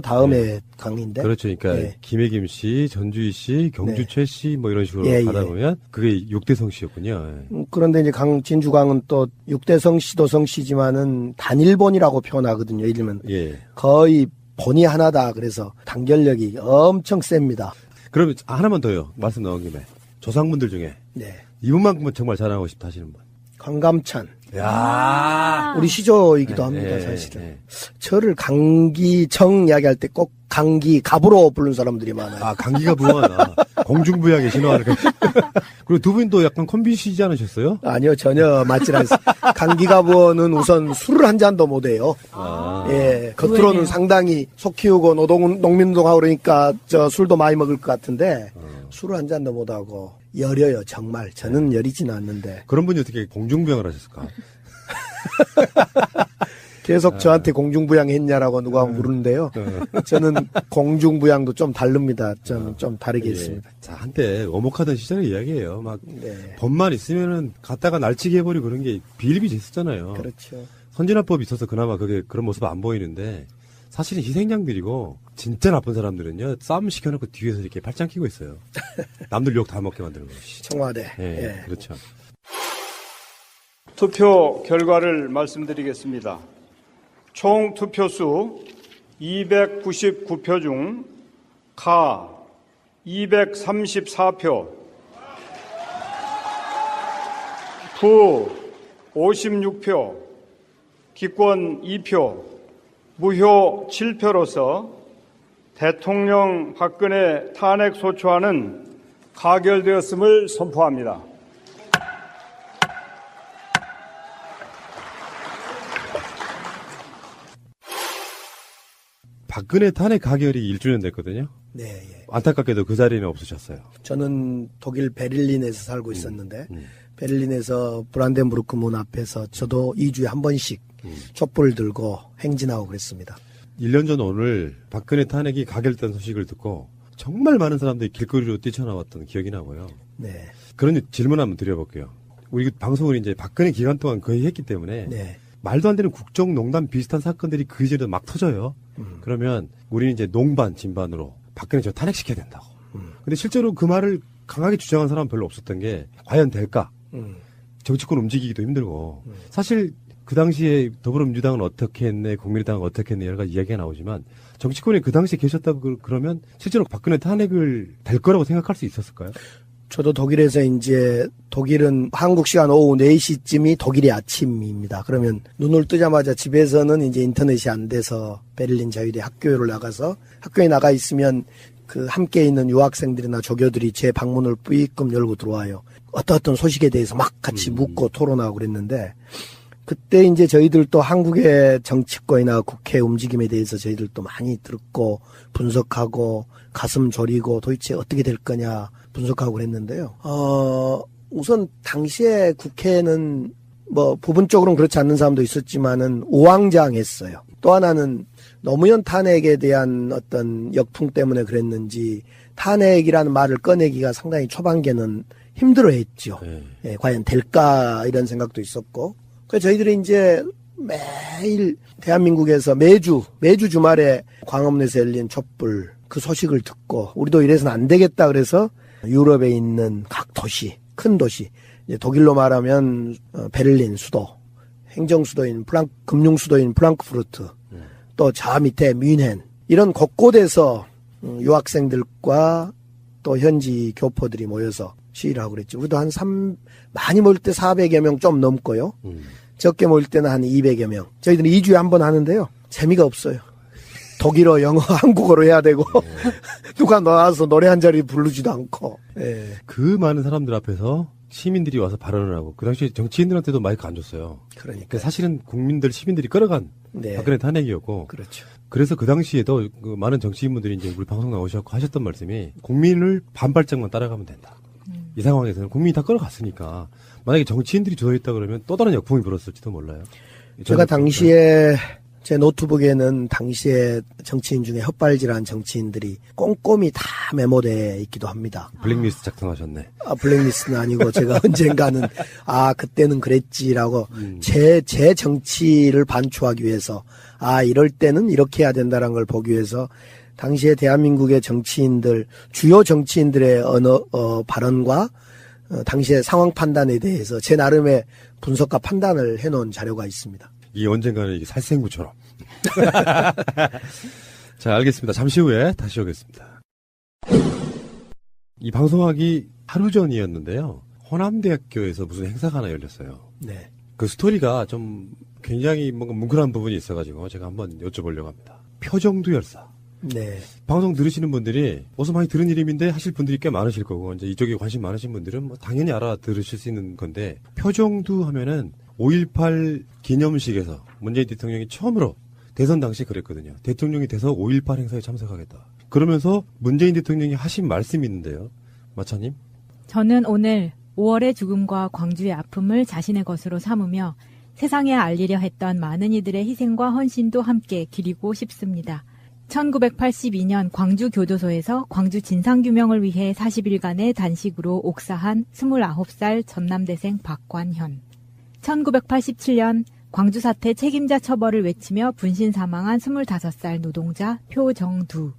다음에 강인데.
그렇죠. 그러니까,
예.
김해김 씨, 전주희 씨, 경주 최 씨, 이런 식으로 가다 보면, 그게 6대 성씨였군요. 예.
그런데 이제 진주강은 또 6대 성씨도 성씨지만은 단일본이라고 표현하거든요. 예를 들면.
예.
거의 본이 하나다. 그래서 단결력이 엄청 셉니다.
그러면 하나만 더요. 말씀 나온 김에. 조상분들 중에.
네.
이분만큼은 정말 잘하고 싶다 하시는 분.
강감찬.
야,
우리 시조이기도 합니다, 사실은. 저를 강기정 이야기할 때 꼭 강기갑으로 부르는 사람들이 많아요.
강기가 부하나. 공중부양에 신호하는. 그리고 두 분도 약간 콤비시지 않으셨어요?
아니요, 전혀 맞질 않습니다. 강기갑은 우선 술을 한 잔도 못 해요. 예, 겉으로는 상당히 속 키우고 농민운동하고 그러니까 술도 많이 먹을 것 같은데, 술을 한 잔도 못 하고, 여려요, 정말. 저는 여리진 않는데.
그런 분이 어떻게 공중부양을 하셨을까?
계속 저한테 공중부양했냐라고 누가 물으는데요. 저는 공중부양도 좀 다릅니다. 좀 다르게 했습니다.
자, 한때 어목하던 시절의 이야기예요. 법만 있으면은 갖다가 날치기 해버리고 그런 게 비일비재했었잖아요.
그렇죠.
선진화법이 있어서 그나마 그런 모습 안 보이는데 사실은 희생양들이고 진짜 나쁜 사람들은요 싸움 시켜놓고 뒤에서 이렇게 팔짱 끼고 있어요. 남들 욕 다 먹게 만드는 거.
청와대.
예, 그렇죠.
투표 결과를 말씀드리겠습니다. 총 투표수 299표 중 가 234표, 부 56표, 기권 2표, 무효 7표로서 대통령 박근혜 탄핵 소추안은 가결되었음을 선포합니다.
박근혜 탄핵 가결이 1주년 됐거든요.
네, 예.
안타깝게도 그 자리는 없으셨어요.
저는 독일 베를린에서 살고 있었는데 베를린에서 브란덴부르크 문 앞에서 저도 2주에 한 번씩 촛불 들고 행진하고 그랬습니다.
1년 전 오늘 박근혜 탄핵이 가결된 소식을 듣고 정말 많은 사람들이 길거리로 뛰쳐나왔던 기억이 나고요.
네.
그런 질문 한번 드려볼게요. 우리 방송을 이제 박근혜 기간 동안 거의 했기 때문에 말도 안 되는 국정농단 비슷한 사건들이 그 이전에 막 터져요. 그러면 우리는 이제 농반 진반으로 박근혜 저 탄핵시켜야 된다고. 근데 실제로 그 말을 강하게 주장한 사람은 별로 없었던 게 과연 될까? 정치권 움직이기도 힘들고 사실 그 당시에 더불어민주당은 어떻게 했네, 국민의당은 어떻게 했네 여러 가지 이야기가 나오지만 정치권에 그 당시에 계셨다고 그러면 실제로 박근혜 탄핵을 될 거라고 생각할 수 있었을까요?
저도 독일에서 이제 독일은 한국 시간 오후 4시쯤이 독일의 아침입니다. 그러면 눈을 뜨자마자 집에서는 이제 인터넷이 안 돼서 베를린 자유대 학교를 나가서 학교에 나가 있으면 그 함께 있는 유학생들이나 조교들이 제 방문을 뿌이끔 열고 들어와요. 어떤 소식에 대해서 막 같이 묻고 토론하고 그랬는데 그때 이제 저희들도 한국의 정치권이나 국회 움직임에 대해서 저희들도 많이 듣고 분석하고 가슴 졸이고 도대체 어떻게 될 거냐 분석하고 그랬는데요. 우선 당시에 국회는 뭐 부분적으로는 그렇지 않는 사람도 있었지만은 우왕좌왕했어요. 또 하나는 노무현 탄핵에 대한 어떤 역풍 때문에 그랬는지 탄핵이라는 말을 꺼내기가 상당히 초반기에는 힘들어했죠. 예, 과연 될까 이런 생각도 있었고. 그래서 저희들이 이제 매일 대한민국에서 매주 주말에 광화문에서 열린 촛불 그 소식을 듣고 우리도 이래서는 안 되겠다 그래서 유럽에 있는 각 도시, 큰 도시, 이제 독일로 말하면 베를린 수도, 행정 수도인 금융 수도인 프랑크푸르트, 또 저 밑에 뮌헨 이런 곳곳에서 유학생들과 또 현지 교포들이 모여서 시위를 하고 그랬죠. 우리도 많이 모일 때 400여 명 좀 넘고요. 적게 모일 때는 한 200여 명. 저희들은 2주에 한 번 하는데요. 재미가 없어요. 독일어, 영어, 한국어로 해야 되고 누가 나와서 노래 한 자리 부르지도 않고. 예.
그 많은 사람들 앞에서 시민들이 와서 발언을 하고 그 당시에 정치인들한테도 마이크 안 줬어요.
그러니까
사실은 시민들이 끌어간
네.
박근혜 탄핵이었고.
그렇죠.
그래서 그 당시에도 그 많은 정치인분들이 이제 우리 방송 나오셔서 하셨던 말씀이 국민을 반발짝만 따라가면 된다. 이 상황에서는 국민이 다 끌어갔으니까 만약에 정치인들이 주도했다 그러면 또 다른 역풍이 불었을지도 몰라요.
제가 당시에 제 노트북에는 당시에 정치인 중에 헛발질한 정치인들이 꼼꼼히 다 메모되어 있기도 합니다.
블랙리스트 작성하셨네.
블랙리스트는 아니고 제가 언젠가는 그때는 그랬지라고 제 정치를 반추하기 위해서 이럴 때는 이렇게 해야 된다는 걸 보기 위해서 당시에 대한민국의 정치인들 주요 정치인들의 발언과 당시의 상황 판단에 대해서 제 나름의 분석과 판단을 해놓은 자료가 있습니다.
이게 언젠가는 이게 살생부처럼. 자, 알겠습니다. 잠시 후에 다시 오겠습니다. 이 방송하기 하루 전이었는데요. 호남대학교에서 무슨 행사가 하나 열렸어요.
네.
그 스토리가 좀 굉장히 뭔가 뭉클한 부분이 있어가지고 제가 한번 여쭤보려고 합니다. 표정두 열사.
네. 방송
들으시는 분들이 어서 많이 들은 이름인데 하실 분들이 꽤 많으실 거고 이제 이쪽에 관심 많으신 분들은 뭐 당연히 알아들으실 수 있는 건데 표정두 하면은 5.18 기념식에서 문재인 대통령이 처음으로 대선 당시 그랬거든요. 대통령이 돼서 5.18 행사에 참석하겠다. 그러면서 문재인 대통령이 하신 말씀이 있는데요. 마차님.
저는 오늘 5월의 죽음과 광주의 아픔을 자신의 것으로 삼으며 세상에 알리려 했던 많은 이들의 희생과 헌신도 함께 기리고 싶습니다. 1982년 광주 교도소에서 광주 진상규명을 위해 40일간의 단식으로 옥사한 29살 전남대생 박관현. 1987년 광주 사태 책임자 처벌을 외치며 분신 사망한 25살 노동자 표정두.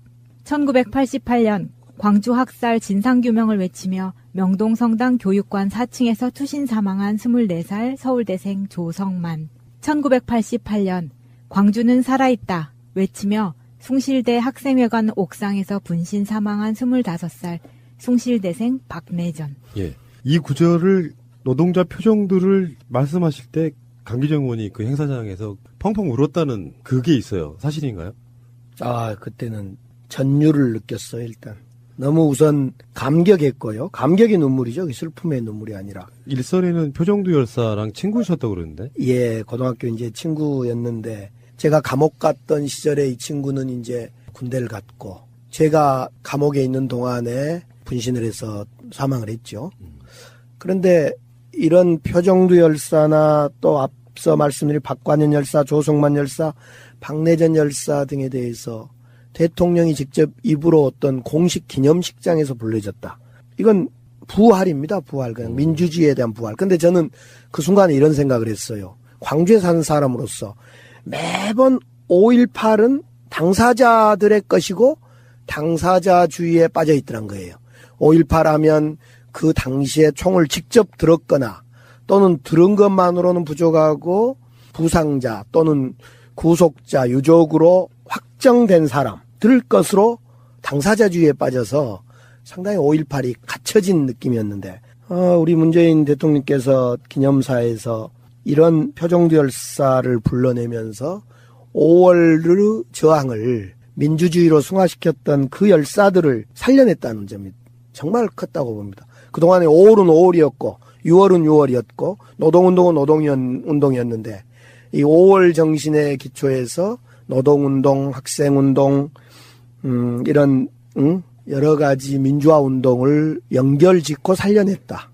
1988년 광주 학살 진상규명을 외치며 명동성당 교육관 4층에서 투신 사망한 24살 서울대생 조성만. 1988년 광주는 살아있다 외치며 숭실대 학생회관 옥상에서 분신 사망한 25살 숭실대생 박내전.
예, 이 구절을 노동자 표정들을 말씀하실 때 강기정 의원이 그 행사장에서 펑펑 울었다는 그게 있어요. 사실인가요?
그때는 전율을 느꼈어요. 일단 너무 우선 감격했고요. 감격의 눈물이죠. 슬픔의 눈물이 아니라.
일선에는 표정두 열사랑 친구셨다고 그러는데?
예, 고등학교 이제 친구였는데 제가 감옥 갔던 시절에 이 친구는 이제 군대를 갔고 제가 감옥에 있는 동안에 분신을 해서 사망을 했죠. 그런데 이런 표정두 열사나 또 앞서 말씀드린 박관현 열사, 조성만 열사, 박내전 열사 등에 대해서 대통령이 직접 입으로 어떤 공식 기념식장에서 불러졌다. 이건 부활입니다. 부활. 그냥 민주주의에 대한 부활. 근데 저는 그 순간에 이런 생각을 했어요. 광주에 사는 사람으로서 매번 5.18은 당사자들의 것이고 당사자주의에 빠져 있더란 거예요. 5.18 하면 그 당시에 총을 직접 들었거나 또는 들은 것만으로는 부족하고 부상자 또는 구속자, 유족으로 확정된 사람들 것으로 당사자주의에 빠져서 상당히 5.18이 갇혀진 느낌이었는데 우리 문재인 대통령께서 기념사에서 이런 표정두 열사를 불러내면서 5월의 저항을 민주주의로 승화시켰던 그 열사들을 살려냈다는 점이 정말 컸다고 봅니다. 그동안에 5월은 5월이었고 6월은 6월이었고 노동운동은 노동운동이었는데 이 5월 정신의 기초에서 노동운동, 학생운동 이런 여러 가지 민주화 운동을 연결짓고 살려냈다.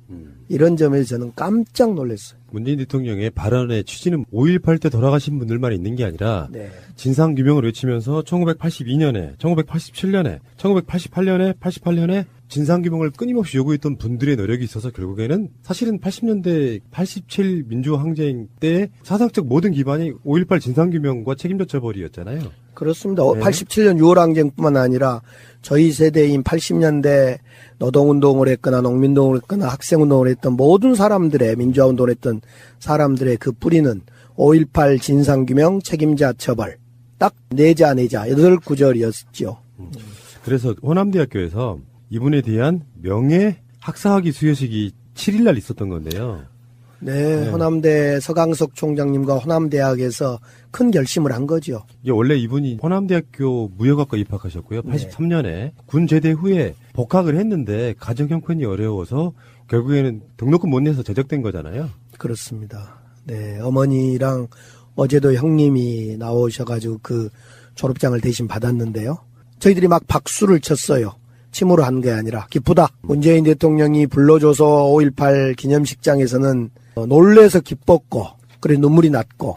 이런 점에서 저는 깜짝 놀랐어요.
문재인 대통령의 발언의 취지는 5.18 때 돌아가신 분들만 있는 게 아니라 진상규명을 외치면서 1982년에, 1987년에, 1988년에, 88년에 진상규명을 끊임없이 요구했던 분들의 노력이 있어서 결국에는 사실은 80년대 87 민주항쟁 때 사상적 모든 기반이 5.18 진상규명과 책임자 처벌이었잖아요.
그렇습니다. 87년 6월 항쟁뿐만 아니라 저희 세대인 80년대 노동운동을 했거나 농민운동을 했거나 학생운동을 했던 모든 사람들의 민주화운동을 했던 사람들의 그 뿌리는 5.18 진상규명 책임자 처벌 딱 8구절이었죠.
그래서 호남대학교에서 이분에 대한 명예 학사학위 수여식이 7일 날 있었던 건데요.
네, 호남대 서강석 총장님과 호남대학에서 큰 결심을 한 거죠.
이게 원래 이분이 호남대학교 무역학과 입학하셨고요. 83년에 군 제대 후에 복학을 했는데 가정 형편이 어려워서 결국에는 등록금 못 내서 제적된 거잖아요.
그렇습니다. 네, 어머니랑 어제도 형님이 나오셔가지고 그 졸업장을 대신 받았는데요. 저희들이 막 박수를 쳤어요. 침으로 한 게 아니라 기쁘다. 문재인 대통령이 불러줘서 5.18 기념식장에서는 놀래서 기뻤고 그래 눈물이 났고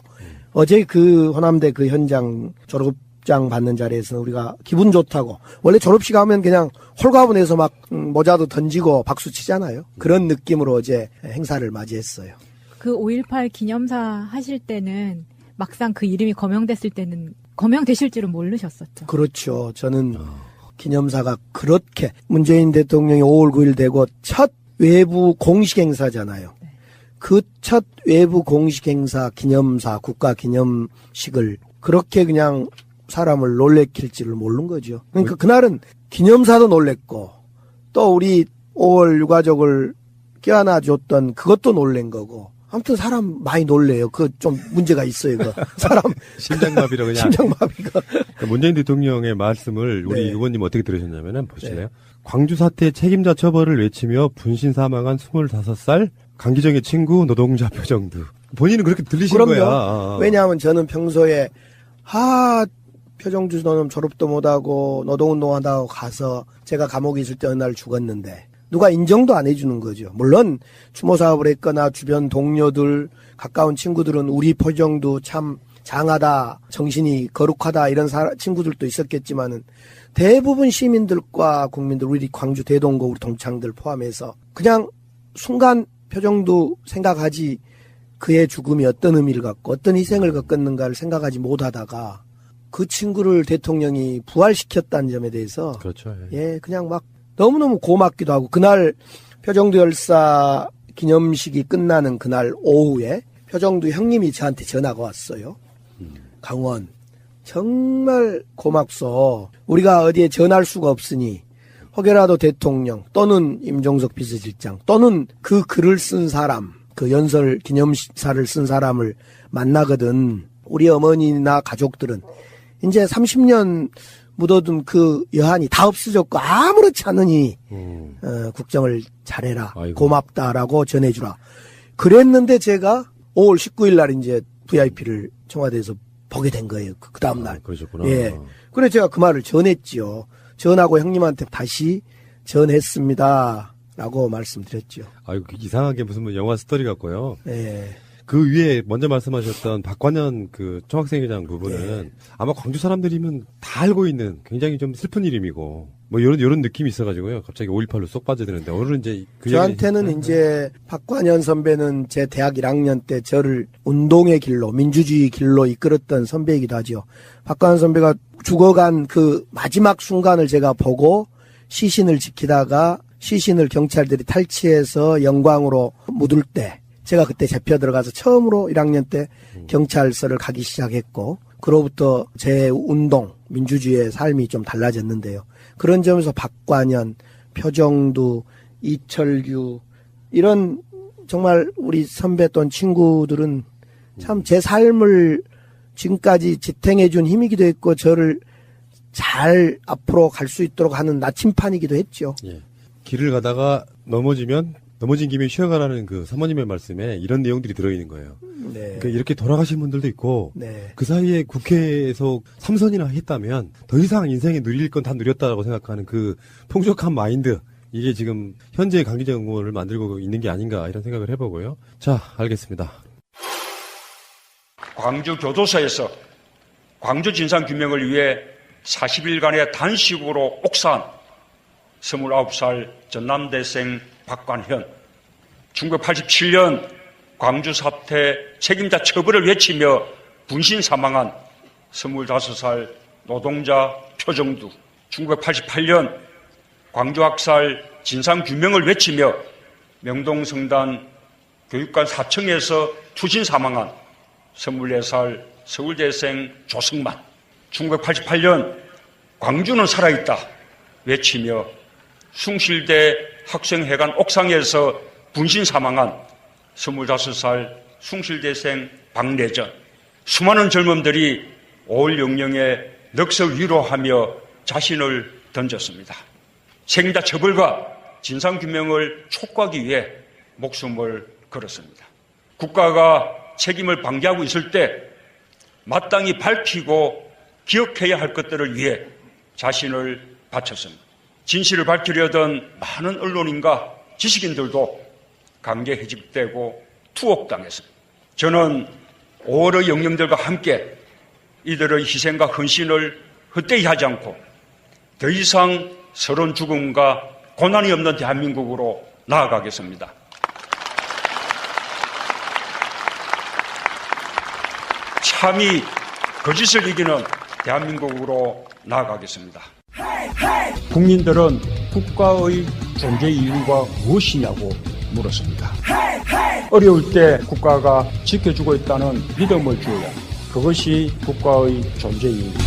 어제 그 호남대 그 현장 졸업장 받는 자리에서 우리가 기분 좋다고 원래 졸업식 하면 그냥 홀가분해서 막 모자도 던지고 박수 치잖아요. 그런 느낌으로 어제 행사를 맞이했어요.
그 5.18 기념사 하실 때는 막상 그 이름이 거명됐을 때는 거명되실 줄은 모르셨었죠.
그렇죠. 저는 기념사가 그렇게 문재인 대통령이 5월 9일 되고 첫 외부 공식 행사잖아요. 그 첫 외부 공식 행사 기념사 국가 기념식을 그렇게 그냥 사람을 놀래킬 줄을 모르는 거죠. 그러니까 그날은 기념사도 놀랬고 또 우리 5월 유가족을 껴안아 줬던 그것도 놀란 거고 아무튼 사람 많이 놀래요. 그 좀 문제가 있어요. 그 사람
심장마비로 그냥
심장마비가.
그러니까 문재인 대통령의 말씀을 우리 의원님 어떻게 들으셨냐면은 보실래요? 광주 사태 책임자 처벌을 외치며 분신 사망한 25살 강기정의 친구 노동자 표정두. 본인은 그렇게 들리신
그럼요.
거야.
왜냐하면 저는 평소에 표정두 너는 졸업도 못하고 노동운동하다가 가서 제가 감옥에 있을 때 어느 날 죽었는데 누가 인정도 안 해주는 거죠. 물론 추모 사업을 했거나 주변 동료들 가까운 친구들은 우리 표정두 참 장하다, 정신이 거룩하다 이런 친구들도 있었겠지만은 대부분 시민들과 국민들 우리 광주 대동고 우리 동창들 포함해서 그냥 순간 표정두 생각하지 그의 죽음이 어떤 의미를 갖고 어떤 희생을 겪었는가를 생각하지 못하다가 그 친구를 대통령이 부활시켰다는 점에 대해서
그렇죠.
예, 그냥 막 너무너무 고맙기도 하고 그날 표정두 열사 기념식이 끝나는 그날 오후에 표정두 형님이 저한테 전화가 왔어요. 강원 정말 고맙소. 우리가 어디에 전할 수가 없으니 혹여라도 대통령 또는 임종석 비서실장 또는 그 글을 쓴 사람 그 연설 기념사를 쓴 사람을 만나거든. 우리 어머니나 가족들은 이제 30년 묻어둔 그 여한이 다 없어졌고 아무렇지 않으니 국정을 잘해라.
아이고.
고맙다라고 전해주라. 그랬는데 제가 5월 19일 날 이제 VIP를 청와대에서 보게 된 거예요. 그 다음 날.
그러셨구나.
예. 그래서 제가 그 말을 전했지요. 전하고 형님한테 다시 전했습니다. 라고 말씀드렸죠.
아이고 이상하게 무슨 뭐 영화 스토리 같고요.
예.
그 위에 먼저 말씀하셨던 박관현 그 총학생회장 부분은 아마 광주 사람들이면 다 알고 있는 굉장히 좀 슬픈 이름이고 뭐 이런 느낌이 있어가지고요. 갑자기 5.18로 쏙 빠져드는데 오늘은 이제 그
저한테는 이제 박관현 선배는 제 대학 1학년 때 저를 운동의 길로 민주주의 길로 이끌었던 선배이기도 하죠. 박관현 선배가 죽어간 그 마지막 순간을 제가 보고 시신을 지키다가 시신을 경찰들이 탈취해서 영광으로 묻을 때 제가 그때 잡혀 들어가서 처음으로 1학년 때 경찰서를 가기 시작했고 그로부터 제 운동, 민주주의의 삶이 좀 달라졌는데요. 그런 점에서 박관현, 표정두, 이철규 이런 정말 우리 선배 또는 친구들은 참 제 삶을 지금까지 지탱해 준 힘이기도 했고 저를 잘 앞으로 갈 수 있도록 하는 나침판이기도 했죠.
예. 길을 가다가 넘어진 김에 쉬어가라는 그 사모님의 말씀에 이런 내용들이 들어있는 거예요.
네.
그러니까 이렇게 돌아가신 분들도 있고
네.
그 사이에 국회에서 3선이나 했다면 더 이상 인생에 누릴 건 다 누렸다라고 생각하는 그 풍족한 마인드 이게 지금 현재 강기정 의원을 만들고 있는 게 아닌가 이런 생각을 해보고요. 자, 알겠습니다.
광주 교도소에서 광주 진상규명을 위해 40일간의 단식으로 옥사한 29살 전남대생 박관현, 1987년 광주 사태 책임자 처벌을 외치며 분신 사망한 25살 노동자 표정두, 1988년 광주 학살 진상규명을 외치며 명동성단 교육관 4층에서 투신 사망한 24살 서울대생 조승만, 1988년 광주는 살아있다 외치며 숭실대 학생회관 옥상에서 분신 사망한 25살 숭실대생 박래전. 수많은 젊은들이 5월 영령에 넋을 위로하며 자신을 던졌습니다. 책임자 처벌과 진상규명을 촉구하기 위해 목숨을 걸었습니다. 국가가 책임을 방기하고 있을 때 마땅히 밝히고 기억해야 할 것들을 위해 자신을 바쳤습니다. 진실을 밝히려던 많은 언론인과 지식인들도 강제 해직되고 투옥당했습니다. 저는 5월의 영령들과 함께 이들의 희생과 헌신을 헛되이 하지 않고 더 이상 서러운 죽음과 고난이 없는 대한민국으로 나아가겠습니다. 참이 거짓을 이기는 대한민국으로 나아가겠습니다.
국민들은 국가의 존재 이유가 무엇이냐고 물었습니다. 어려울 때 국가가 지켜주고 있다는 믿음을 주어야 그것이 국가의 존재 이유입니다.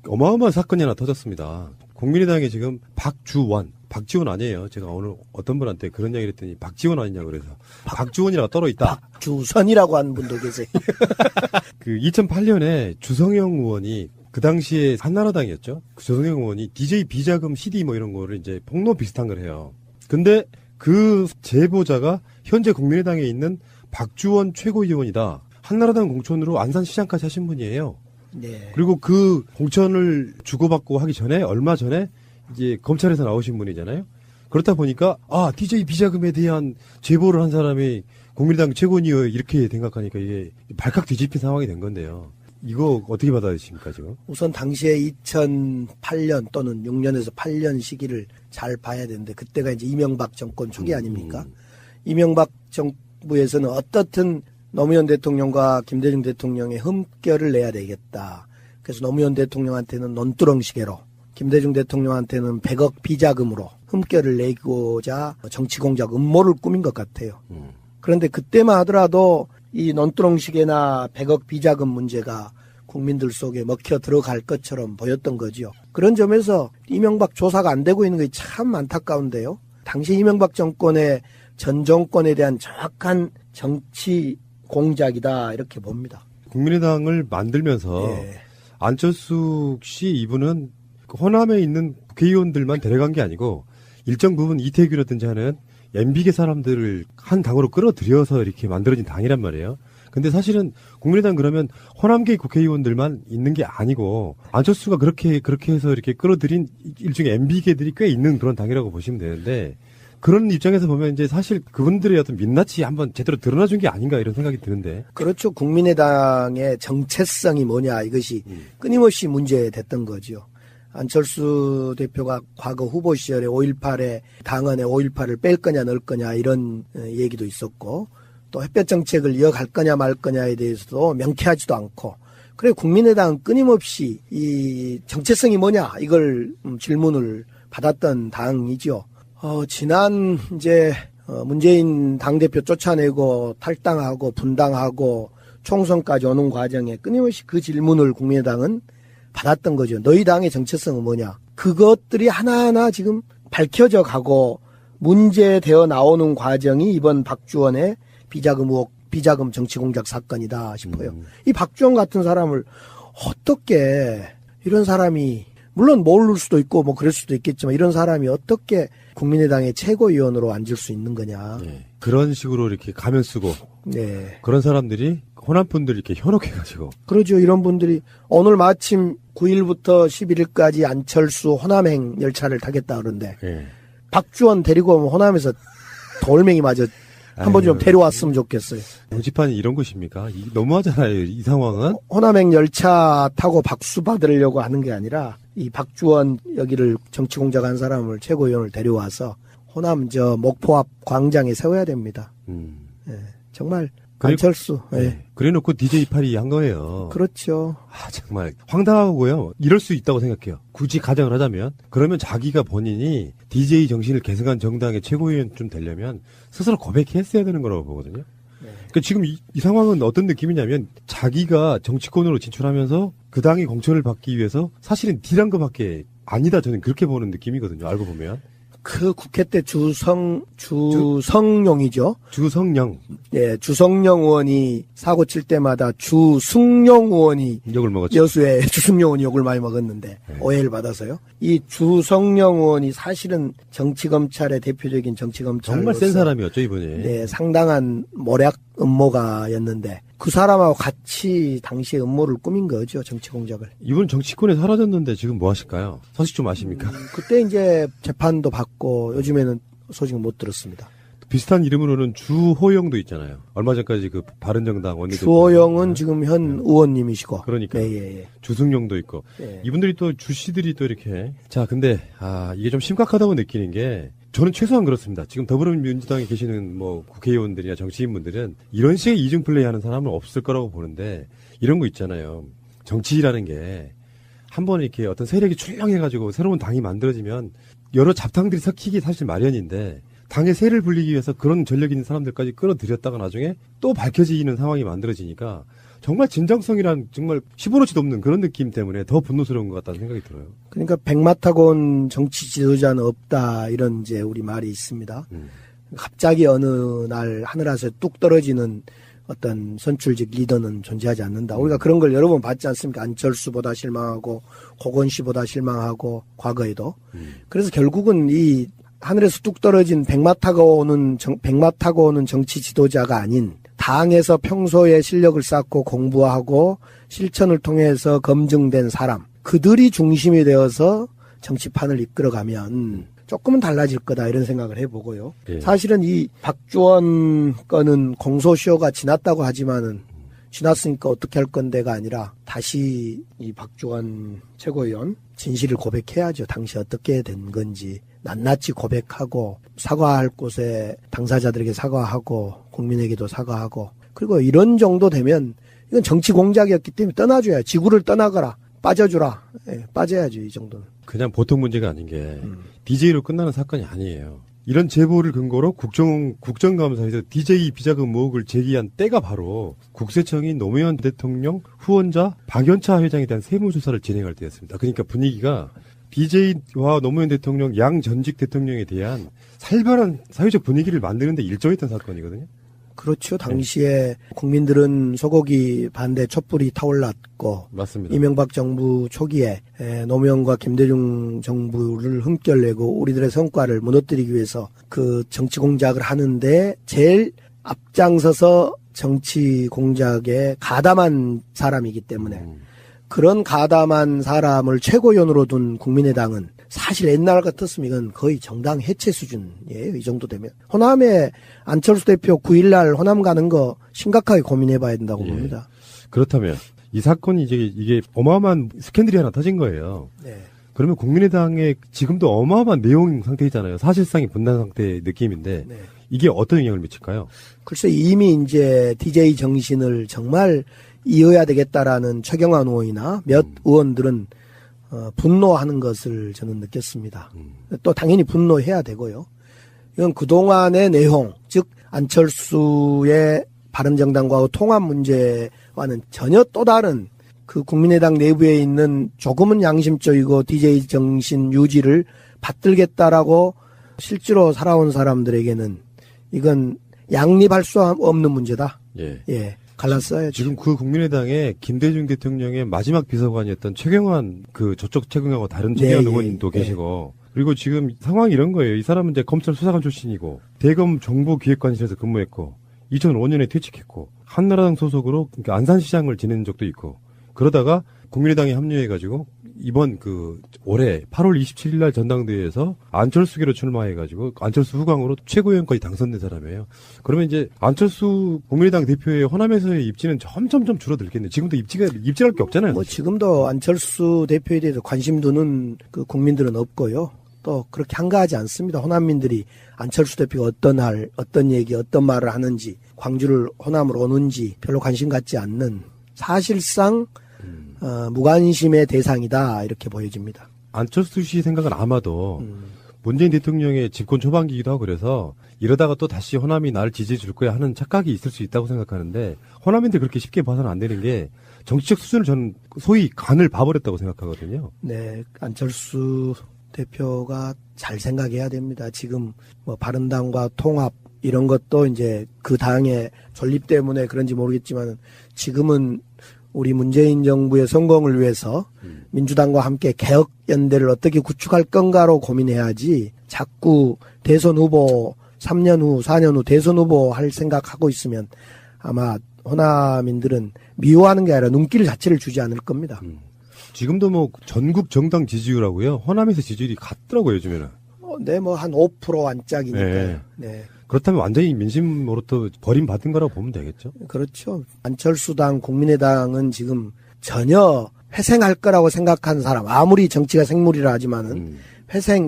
어마어마한 사건이 하나 터졌습니다. 국민의당에 지금 박지원 아니에요. 제가 오늘 어떤 분한테 그런 얘기를 했더니 박지원 아니냐고 그래서 박지원이라고 떨어 있다.
박주선이라고 하는 분도 계세요.
그 2008년에 주성영 의원이 그 당시에 한나라당이었죠. 그 주성영 의원이 DJ 비자금 CD 뭐 이런 거를 이제 폭로 비슷한 걸 해요. 근데 그 제보자가 현재 국민의당에 있는 박주원 최고위원이다. 한나라당 공천으로 안산시장까지 하신 분이에요.
네.
그리고 그 공천을 주고받고 하기 전에 얼마 전에 이제 검찰에서 나오신 분이잖아요. 그렇다 보니까 DJ 비자금에 대한 제보를 한 사람이 국민의당 최고위원 이렇게 생각하니까 이게 발칵 뒤집힌 상황이 된 건데요. 이거 어떻게 받아들이십니까 지금?
우선 당시에 2008년 또는 6년에서 8년 시기를 잘 봐야 되는데 그때가 이제 이명박 정권 초기 아닙니까? 이명박 정부에서는 어떻든 노무현 대통령과 김대중 대통령의 흠결을 내야 되겠다. 그래서 노무현 대통령한테는 논두렁시계로, 김대중 대통령한테는 100억 비자금으로 흠결을 내고자 정치공작 음모를 꾸민 것 같아요. 그런데 그때만 하더라도 이 논두렁시계나 100억 비자금 문제가 국민들 속에 먹혀 들어갈 것처럼 보였던 거죠. 그런 점에서 이명박 조사가 안 되고 있는 게 참 안타까운데요. 당시 이명박 정권의 전 정권에 대한 정확한 정치 공작이다 이렇게 봅니다.
국민의당을 만들면서 안철수 씨 이분은 호남에 있는 국회의원들만 데려간 게 아니고 일정 부분 이태규라든지 하는 MB계 사람들을 한 당으로 끌어들여서 이렇게 만들어진 당이란 말이에요. 근데 사실은 국민의당 그러면 호남계 국회의원들만 있는 게 아니고 안철수가 그렇게 해서 이렇게 끌어들인 일종의 MB계들이 꽤 있는 그런 당이라고 보시면 되는데 그런 입장에서 보면 이제 사실 그분들의 어떤 민낯이 한번 제대로 드러나준 게 아닌가 이런 생각이 드는데.
그렇죠. 국민의당의 정체성이 뭐냐 이것이 끊임없이 문제됐던 거죠. 안철수 대표가 과거 후보 시절에 5.18에 당헌에 5.18을 뺄 거냐 넣을 거냐 이런 얘기도 있었고 또 햇볕 정책을 이어갈 거냐 말 거냐에 대해서도 명쾌하지도 않고 그래 국민의당은 끊임없이 이 정체성이 뭐냐 이걸 질문을 받았던 당이죠. 지난 이제 문재인 당대표 쫓아내고 탈당하고 분당하고 총선까지 오는 과정에 끊임없이 그 질문을 국민의당은 받았던 거죠. 너희 당의 정체성은 뭐냐. 그것들이 하나하나 지금 밝혀져 가고 문제되어 나오는 과정이 이번 박주원의 비자금 의혹, 비자금 정치공작 사건이다 싶어요. 이 박주원 같은 사람을 어떻게 이런 사람이 물론 모를 수도 있고 뭐 그럴 수도 있겠지만 이런 사람이 어떻게 국민의당의 최고위원으로 앉을 수 있는 거냐.
네. 그런 식으로 이렇게 가면 쓰고 그런 사람들이 호남 분들 이렇게 현혹해가지고
그러죠. 이런 분들이 오늘 마침 9일부터 11일까지 안철수 호남행 열차를 타겠다 그러는데 박주원 데리고 오면 호남에서 돌멩이 맞아 한번 좀 데려왔으면 좋겠어요.
정치판이 이런 것입니까? 너무하잖아요. 이 상황은.
호남행 열차 타고 박수 받으려고 하는 게 아니라 이 박주원 여기를 정치 공작한 사람을 최고위원을 데려와서 호남 목포 앞 광장에 세워야 됩니다. 정말 안철수.
그래놓고 DJ 팔이 한 거예요.
그렇죠.
정말 황당하고요. 이럴 수 있다고 생각해요. 굳이 가정을 하자면 그러면 자기가 본인이 DJ 정신을 계승한 정당의 최고위원쯤 되려면 스스로 고백했어야 되는 거라고 보거든요. 그러니까 지금 이 상황은 어떤 느낌이냐면 자기가 정치권으로 진출하면서 그 당의 공천을 받기 위해서 사실은 딜한 것밖에 아니다. 저는 그렇게 보는 느낌이거든요. 알고 보면.
그 국회 때 주성용이죠.
주성영.
예, 주성영 의원이 사고 칠 때마다 주승용 의원이
욕을 먹었죠.
여수에 주승용 의원이 욕을 많이 먹었는데 오해를 받아서요. 이 주성영 의원이 사실은 정치검찰의 대표적인 정치검찰
정말 센 사람이었죠, 이분이.
네, 상당한 모략 음모가였는데 그 사람하고 같이 당시에 음모를 꾸민 거죠, 정치 공작을.
이분 정치권에 사라졌는데 지금 뭐 하실까요? 소식 좀 아십니까?
그때 이제 재판도 받고 요즘에는 소식 못 들었습니다.
비슷한 이름으로는 주호영도 있잖아요. 얼마 전까지 그 바른정당 원내대표.
주호영은 지금 현 의원님이시고.
그러니까.
네.
주승용도 있고.
네.
이분들이 또 주씨들이 또 이렇게. 자, 근데 이게 좀 심각하다고 느끼는 게 저는 최소한 그렇습니다. 지금 더불어민주당에 계시는 뭐 국회의원들이나 정치인분들은 이런 식의 이중 플레이 하는 사람은 없을 거라고 보는데 이런 거 있잖아요. 정치라는 게 한번 이렇게 어떤 세력이 출렁해가지고 새로운 당이 만들어지면 여러 잡탕들이 섞이기 사실 마련인데 당의 세를 불리기 위해서 그런 전력 있는 사람들까지 끌어들였다가 나중에 또 밝혀지는 상황이 만들어지니까 정말 진정성이란 정말 시보로치도 없는 그런 느낌 때문에 더 분노스러운 것 같다는 생각이 들어요.
그러니까 백마 타고 온 정치 지도자는 없다 이런 이제 우리 말이 있습니다. 갑자기 어느 날 하늘에서 뚝 떨어지는 어떤 선출직 리더는 존재하지 않는다. 우리가 그런 걸 여러 번 봤지 않습니까? 안철수보다 실망하고 고건 씨보다 실망하고 과거에도. 그래서 결국은 이 하늘에서 뚝 떨어진 백마 타고 오는 정치 지도자가 아닌 당에서 평소에 실력을 쌓고 공부하고 실천을 통해서 검증된 사람, 그들이 중심이 되어서 정치판을 이끌어가면 조금은 달라질 거다 이런 생각을 해보고요.
예.
사실은 이 박주원 건은 공소시효가 지났다고 하지만은 지났으니까 어떻게 할 건데가 아니라 다시 이 박주원 최고위원 진실을 고백해야죠. 당시 어떻게 된 건지 낱낱이 고백하고 사과할 곳에 당사자들에게 사과하고 국민에게도 사과하고 그리고 이런 정도 되면 이건 정치 공작이었기 때문에 떠나줘야 지구를 떠나거라 빠져주라 빠져야죠. 이 정도는
그냥 보통 문제가 아닌 게 DJ로 끝나는 사건이 아니에요. 이런 제보를 근거로 국정감사에서 DJ 비자금 의혹을 제기한 때가 바로 국세청이 노무현 대통령 후원자 박연차 회장에 대한 세무조사를 진행할 때였습니다. 그러니까 분위기가 DJ와 노무현 대통령 양 전직 대통령에 대한 살벌한 사회적 분위기를 만드는 데 일조했던 사건이거든요.
그렇죠. 당시에 국민들은 소고기 반대 촛불이 타올랐고
맞습니다.
이명박 정부 초기에 노무현과 김대중 정부를 흠결내고 우리들의 성과를 무너뜨리기 위해서 그 정치 공작을 하는데 제일 앞장서서 정치 공작에 가담한 사람이기 때문에 그런 가담한 사람을 최고위원으로 둔 국민의당은 사실 옛날 같았으면 이건 거의 정당 해체 수준이에요. 이 정도 되면. 호남에 안철수 대표 9일날 호남 가는 거 심각하게 고민해봐야 된다고 봅니다.
그렇다면 이 사건이 이게 어마어마한 스캔들이 하나 터진 거예요.
네.
그러면 국민의당에 지금도 어마어마한 내용 상태이잖아요. 사실상의 분단 상태의 느낌인데 이게 어떤 영향을 미칠까요?
글쎄 이미 이제 DJ 정신을 정말 이어야 되겠다라는 최경환 의원이나 몇 의원들은 분노하는 것을 저는 느꼈습니다. 또 당연히 분노해야 되고요. 이건 그동안의 내용, 즉 안철수의 바른정당과의 통합 문제와는 전혀 또 다른 그 국민의당 내부에 있는 조금은 양심적이고 DJ 정신 유지를 받들겠다라고 실제로 살아온 사람들에게는 이건 양립할 수 없는 문제다. 예. 갈랐어요.
지금 그 국민의당에 김대중 대통령의 마지막 비서관이었던 최경환 저쪽 최경환하고 다른 최경환 의원님도 계시고 그리고 지금 상황이 이런 거예요. 이 사람은 이제 검찰 수사관 출신이고 대검 정보기획관실에서 근무했고 2005년에 퇴직했고 한나라당 소속으로 그러니까 안산시장을 지낸 적도 있고 그러다가 국민의당에 합류해가지고 이번 올해 8월 27일 날 전당대회에서 안철수계로 출마해가지고 안철수 후광으로 최고위원까지 당선된 사람이에요. 그러면 이제 안철수 국민의당 대표의 호남에서의 입지는 점점점 줄어들겠네. 지금도 입지할 게 없잖아요.
뭐 지금도 안철수 대표에 대해서 관심 두는 그 국민들은 없고요. 또 그렇게 한가하지 않습니다. 호남민들이 안철수 대표가 어떤 얘기, 어떤 말을 하는지, 광주를 호남으로 오는지 별로 관심 갖지 않는 사실상 무관심의 대상이다 이렇게 보여집니다.
안철수 씨 생각은 아마도 문재인 대통령의 집권 초반기이기도 하고 그래서 이러다가 또 다시 호남이 나를 지지해 줄 거야 하는 착각이 있을 수 있다고 생각하는데 호남인들 그렇게 쉽게 봐서는 안 되는 게 정치적 수준을 저는 소위 간을 봐버렸다고 생각하거든요.
네, 안철수 대표가 잘 생각해야 됩니다. 지금 뭐 바른당과 통합 이런 것도 이제 그 당의 존립 때문에 그런지 모르겠지만 지금은 우리 문재인 정부의 성공을 위해서 민주당과 함께 개혁연대를 어떻게 구축할 건가로 고민해야지 자꾸 대선 후보 3년 후, 4년 후 대선 후보 할 생각하고 있으면 아마 호남인들은 미워하는 게 아니라 눈길 자체를 주지 않을 겁니다.
지금도 뭐 전국 정당 지지율하고요. 호남에서 지지율이 같더라고요, 요즘에는.
네, 뭐 한 5% 안짝이니까요.
네.
네.
그렇다면 완전히 민심으로부터 버림받은 거라고 보면 되겠죠?
그렇죠. 안철수당, 국민의당은 지금 전혀 회생할 거라고 생각하는 사람, 아무리 정치가 생물이라 하지만은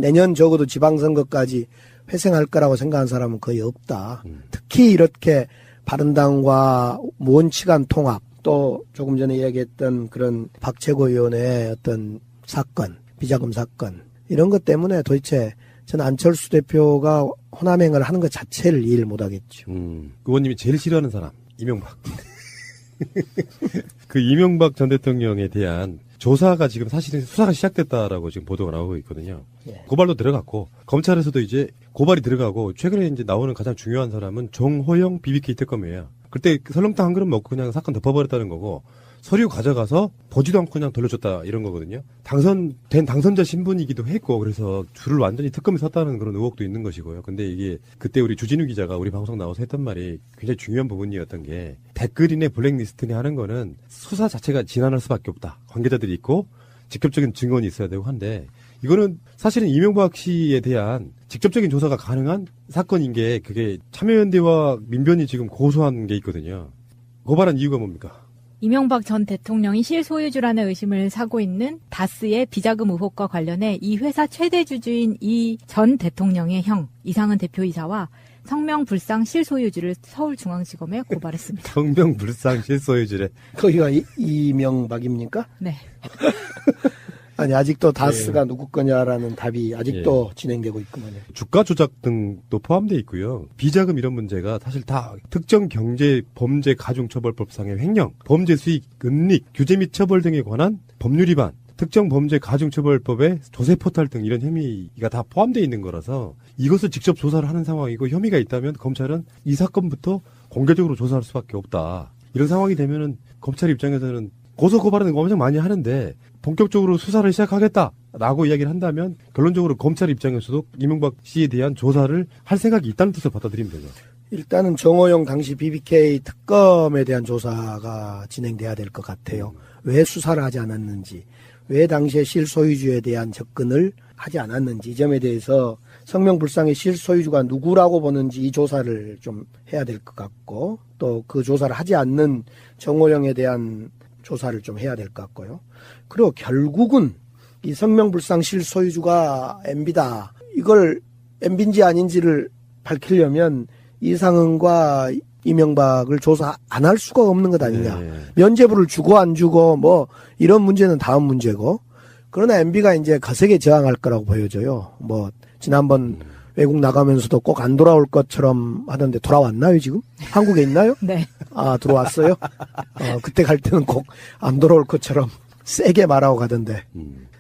내년 적어도 지방선거까지 회생할 거라고 생각하는 사람은 거의 없다. 특히 이렇게 바른당과 무원치간 통합, 또 조금 전에 이야기했던 그런 박최고 의원의 어떤 사건, 비자금 사건, 이런 것 때문에 도대체 저는 안철수 대표가 호남행을 하는 것 자체를 이해를 못하겠죠.
의원님이 제일 싫어하는 사람, 이명박. 그 이명박 전 대통령에 대한 조사가 지금 사실은 수사가 시작됐다라고 지금 보도가 나오고 있거든요.
예.
고발도 들어갔고 검찰에서도 이제 고발이 들어가고 최근에 이제 나오는 가장 중요한 사람은 정호영 BBK 특검이에요. 그때 설렁탕 한 그릇 먹고 그냥 사건 덮어버렸다는 거고 서류 가져가서 보지도 않고 그냥 돌려줬다 이런 거거든요. 당선된 당선자 신분이기도 했고 그래서 줄을 완전히 특검에 섰다는 그런 의혹도 있는 것이고요. 근데 이게 그때 우리 주진우 기자가 우리 방송 나와서 했던 말이 굉장히 중요한 부분이었던 게 댓글이네 블랙리스트네 하는 거는 수사 자체가 진행할 수밖에 없다. 관계자들이 있고 직접적인 증언이 있어야 되고 한데 이거는 사실은 이명박 씨에 대한 직접적인 조사가 가능한 사건인 게 그게 참여연대와 민변이 지금 고소한 게 있거든요. 고발한 이유가 뭡니까?
이명박 전 대통령이 실소유주라는 의심을 사고 있는 다스의 비자금 의혹과 관련해 이 회사 최대 주주인 이 전 대통령의 형 이상은 대표이사와 성명불상 실소유주를 서울중앙지검에 고발했습니다.
성명불상 실소유주래.
거기가 이명박입니까?
네.
아니 아직도 다스가 누구 거냐라는 답이 아직도 진행되고 있구만요.
주가 조작 등도 포함되어 있고요. 비자금 이런 문제가 사실 다 특정 경제 범죄 가중처벌법상의 횡령, 범죄 수익, 은닉, 규제 및 처벌 등에 관한 법률 위반, 특정 범죄 가중처벌법의 조세 포탈 등 이런 혐의가 다 포함되어 있는 거라서 이것을 직접 조사를 하는 상황이고 혐의가 있다면 검찰은 이 사건부터 공개적으로 조사할 수밖에 없다. 이런 상황이 되면은 검찰 입장에서는 고소 고발은 엄청 많이 하는데 본격적으로 수사를 시작하겠다라고 이야기를 한다면 결론적으로 검찰 입장에서도 이명박 씨에 대한 조사를 할 생각이 있다는 뜻을 받아들이면 되죠.
일단은 정호영 당시 BBK 특검에 대한 조사가 진행돼야 될 것 같아요. 왜 수사를 하지 않았는지, 왜 당시에 실소유주에 대한 접근을 하지 않았는지 이 점에 대해서 성명불상의 실소유주가 누구라고 보는지 이 조사를 좀 해야 될 것 같고 또 그 조사를 하지 않는 정호영에 대한 조사를 좀 해야 될 것 같고요. 그리고 결국은 이 성명불상 실소유주가 MB다. 이걸 MB인지 아닌지를 밝히려면 이상은과 이명박을 조사 안 할 수가 없는 것 아니냐.
네.
면죄부를 주고 안 주고 뭐 이런 문제는 다음 문제고. 그러나 MB가 이제 거세게 저항할 거라고 보여져요. 뭐 지난번 외국 나가면서도 꼭 안 돌아올 것처럼 하던데 돌아왔나요 지금? 한국에 있나요?
네.
아 들어왔어요? 그때 갈 때는 꼭 안 돌아올 것처럼 세게 말하고 가던데.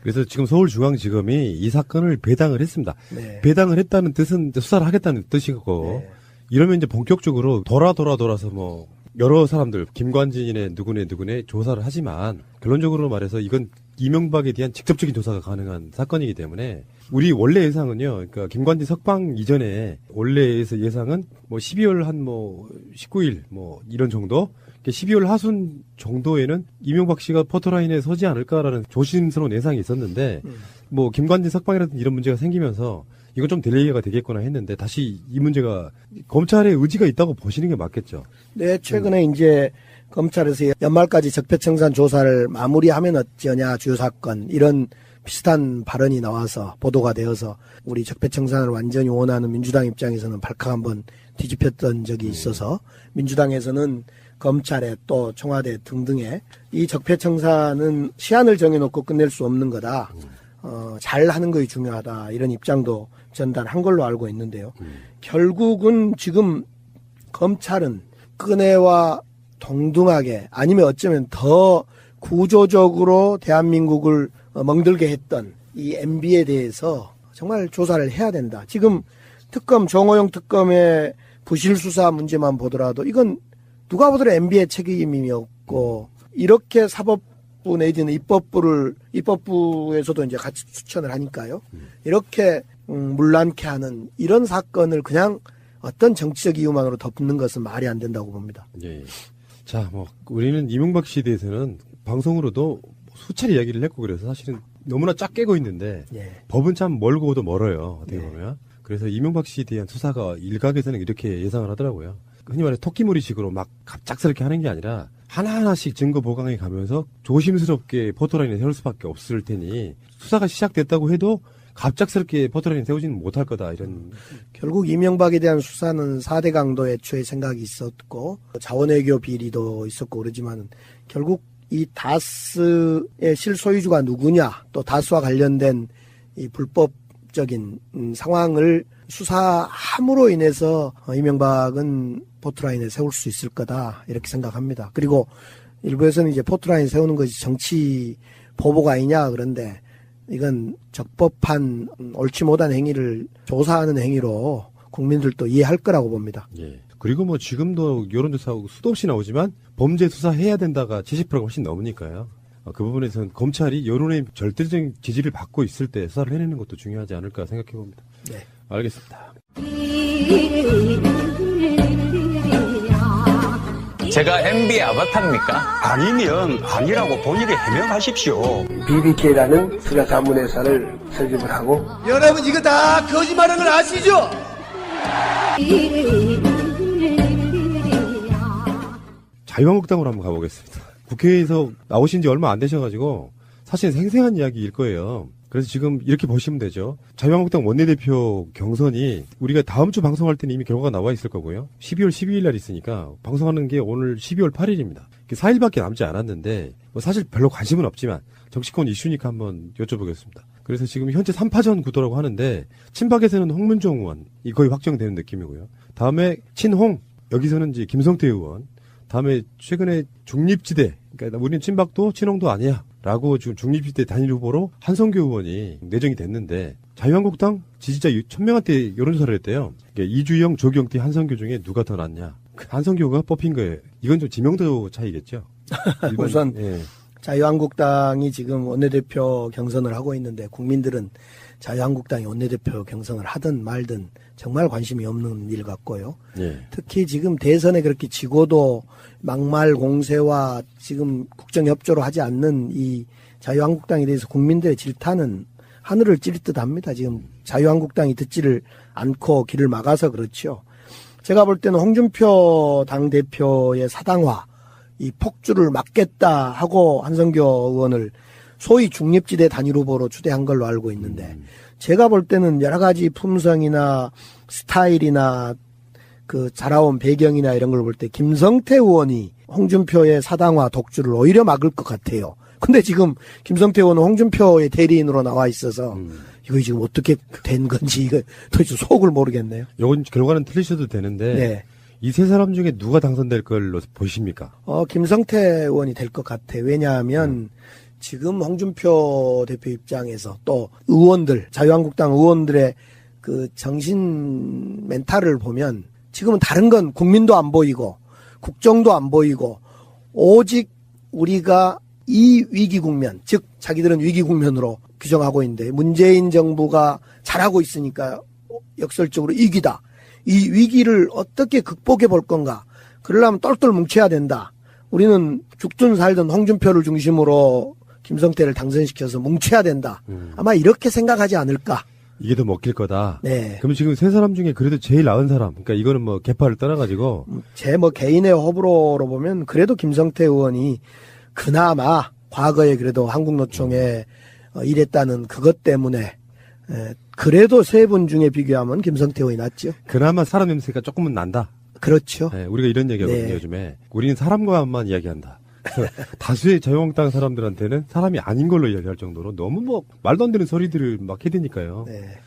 그래서 지금 서울중앙지검이 이 사건을 배당을 했습니다.
네.
배당을 했다는 뜻은 수사를 하겠다는 뜻이고
네.
이러면 이제 본격적으로 돌아서 뭐 여러 사람들 김관진이네 누구네 조사를 하지만 결론적으로 말해서 이건 이명박에 대한 직접적인 조사가 가능한 사건이기 때문에 우리 원래 예상은요. 그러니까 김관진 석방 이전에 원래에서 예상은 뭐 12월 한 뭐 19일 뭐 이런 정도 12월 하순 정도에는 이명박 씨가 포토라인에 서지 않을까라는 조심스러운 예상이 있었는데 뭐 김관진 석방이라든지 이런 문제가 생기면서 이건 좀 딜레이가 되겠구나 했는데 다시 이 문제가 검찰의 의지가 있다고 보시는 게 맞겠죠.
네, 최근에 이제 검찰에서 연말까지 적폐청산 조사를 마무리하면 어쩌냐 주요 사건 이런 비슷한 발언이 나와서 보도가 되어서 우리 적폐청산을 완전히 원하는 민주당 입장에서는 발칵 한번 뒤집혔던 적이 있어서 민주당에서는 검찰에 또 청와대 등등에 이 적폐청산은 시한을 정해놓고 끝낼 수 없는 거다. 잘 하는 것이 중요하다. 이런 입장도 전달한 걸로 알고 있는데요. 결국은 지금 검찰은 끈해와 동등하게 아니면 어쩌면 더 구조적으로 대한민국을 멍들게 했던 이 MB에 대해서 정말 조사를 해야 된다. 지금 특검, 정호영 특검의 부실 수사 문제만 보더라도 이건 누가 보더라도 MB의 책임이었고 이렇게 사법부 내지는 입법부에서도 이제 같이 추천을 하니까요. 이렇게 문란케 하는 이런 사건을 그냥 어떤 정치적 이유만으로 덮는 것은 말이 안 된다고 봅니다.
예. 자, 우리는 이명박 씨에 대해서는 방송으로도 수차례 이야기를 했고 그래서 사실은 너무나 쫙 깨고 있는데 법은 참 멀고도 멀어요. 어떻게 보면. 그래서 이명박 씨에 대한 수사가 일각에서는 이렇게 예상을 하더라고요. 흔히 말해 토끼머리식으로 막 갑작스럽게 하는 게 아니라 하나하나씩 증거 보강해 가면서 조심스럽게 포토라인을 세울 수밖에 없을 테니 수사가 시작됐다고 해도 갑작스럽게 포토라인을 세우지는 못할 거다 이런.
결국 이명박에 대한 수사는 4대 강도 애초에 생각이 있었고 자원외교 비리도 있었고 그러지만 결국 이 다스의 실소유주가 누구냐 또 다스와 관련된 이 불법적인 상황을 수사함으로 인해서 이명박은 포토라인을 세울 수 있을 거다 이렇게 생각합니다. 그리고 일부에서는 이제 포토라인 세우는 것이 정치 보복 아니냐 그런데 이건 적법한 옳지 못한 행위를 조사하는 행위로 국민들도 이해할 거라고 봅니다.
예. 그리고 지금도 여론조사하고 수도 없이 나오지만 범죄 수사해야 된다가 70%가 훨씬 넘으니까요. 그 부분에서는 검찰이 여론의 절대적인 지지를 받고 있을 때 수사를 해내는 것도 중요하지 않을까 생각해 봅니다.
네.
알겠습니다.
제가 MB의 아바타입니까?
아니면 아니라고 본인이 해명하십시오.
BBK라는 수사 자문회사를 설립을 하고
여러분 이거 다 거짓말하는 걸 아시죠?
자유한국당으로 한번 가보겠습니다. 국회에서 나오신 지 얼마 안 되셔가지고 사실 생생한 이야기일 거예요. 그래서 지금 이렇게 보시면 되죠. 자유한국당 원내대표 경선이 우리가 다음 주 방송할 때는 이미 결과가 나와 있을 거고요. 12월 12일 날 있으니까 방송하는 게 오늘 12월 8일입니다. 4일밖에 남지 않았는데 사실 별로 관심은 없지만 정치권 이슈니까 한번 여쭤보겠습니다. 그래서 지금 현재 3파전 구도라고 하는데 친박에서는 홍문종 의원 이 거의 확정되는 느낌이고요. 다음에 친홍 여기서는 이제 김성태 의원 다음에 최근에 중립지대 그러니까 우리는 친박도 친홍도 아니야 라고 지금 중립지대 단일 후보로 한성교 의원이 내정이 됐는데 자유한국당 지지자 1000명한테 여론조사를 했대요. 그러니까 이주영, 조경태, 한성교 중에 누가 더 낫냐. 한성교가 뽑힌 거예요. 이건 좀 지명도 차이겠죠.
우선
예.
자유한국당이 지금 원내대표 경선을 하고 있는데 국민들은 자유한국당이 원내대표 경선을 하든 말든 정말 관심이 없는 일 같고요.
예.
특히 지금 대선에 그렇게 지고도 막말 공세와 지금 국정협조로 하지 않는 이 자유한국당에 대해서 국민들의 질타는 하늘을 찌를 듯 합니다. 지금 자유한국당이 듣지를 않고 길을 막아서 그렇죠. 제가 볼 때는 홍준표 당대표의 사당화, 이 폭주를 막겠다 하고 한성교 의원을 소위 중립지대 단일 후보로 추대한 걸로 알고 있는데 제가 볼 때는 여러 가지 품성이나 스타일이나 그 자라온 배경이나 이런 걸 볼 때 김성태 의원이 홍준표의 사당화 독주를 오히려 막을 것 같아요. 근데 지금 김성태 의원은 홍준표의 대리인으로 나와 있어서 이거 지금 어떻게 된 건지 이거 도대체 속을 모르겠네요.
이건 결과는 틀리셔도 되는데
네.
이 세 사람 중에 누가 당선될 걸로 보십니까?
김성태 의원이 될 것 같아요. 왜냐하면 지금 홍준표 대표 입장에서 또 의원들, 자유한국당 의원들의 그 정신 멘탈을 보면 지금은 다른 건 국민도 안 보이고 국정도 안 보이고 오직 우리가 이 위기 국면, 즉 자기들은 위기 국면으로 규정하고 있는데 문재인 정부가 잘하고 있으니까 역설적으로 위기다. 이 위기를 어떻게 극복해 볼 건가? 그러려면 똘똘 뭉쳐야 된다. 우리는 죽든 살든 홍준표를 중심으로 김성태를 당선시켜서 뭉쳐야 된다. 아마 이렇게 생각하지 않을까.
이게 더 먹힐 거다.
네.
그럼 지금 세 사람 중에 그래도 제일 나은 사람. 그러니까 이거는 계파를 떠나가지고.
제 개인의 호불호로 보면 그래도 김성태 의원이 그나마 과거에 그래도 한국노총에 일했다는 그것 때문에 그래도 세 분 중에 비교하면 김성태 의원이 낫죠.
그나마 사람 냄새가 조금은 난다.
그렇죠.
네, 우리가 이런 얘기하거든요.
네.
요즘에. 우리는 사람과만 이야기한다. 다수의 자유한국당 사람들한테는 사람이 아닌 걸로 이야기할 정도로 너무 말도 안 되는 소리들을 막 해대니까요.
네.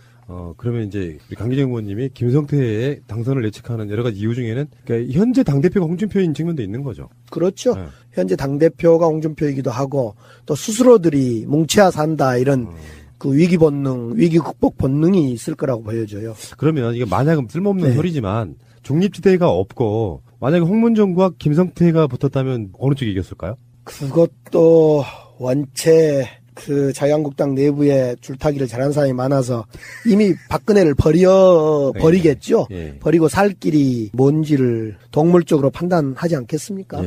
그러면 이제 우리 강기정 의원님이 김성태의 당선을 예측하는 여러 가지 이유 중에는 그러니까 현재 당대표가 홍준표인 측면도 있는 거죠.
그렇죠. 현재 당대표가 홍준표이기도 하고 또 스스로들이 뭉쳐야 산다 이런 그 위기 극복 본능이 있을 거라고 보여져요.
그러면 이게 만약은 쓸모없는 소리지만 중립지대가 없고 만약에 홍문정과 김성태가 붙었다면 어느 쪽이 이겼을까요?
그것도 원체 그 자유한국당 내부에 줄타기를 잘하는 사람이 많아서 이미 박근혜를 버리겠죠. 버리고 살 길이 뭔지를 동물적으로 판단하지 않겠습니까?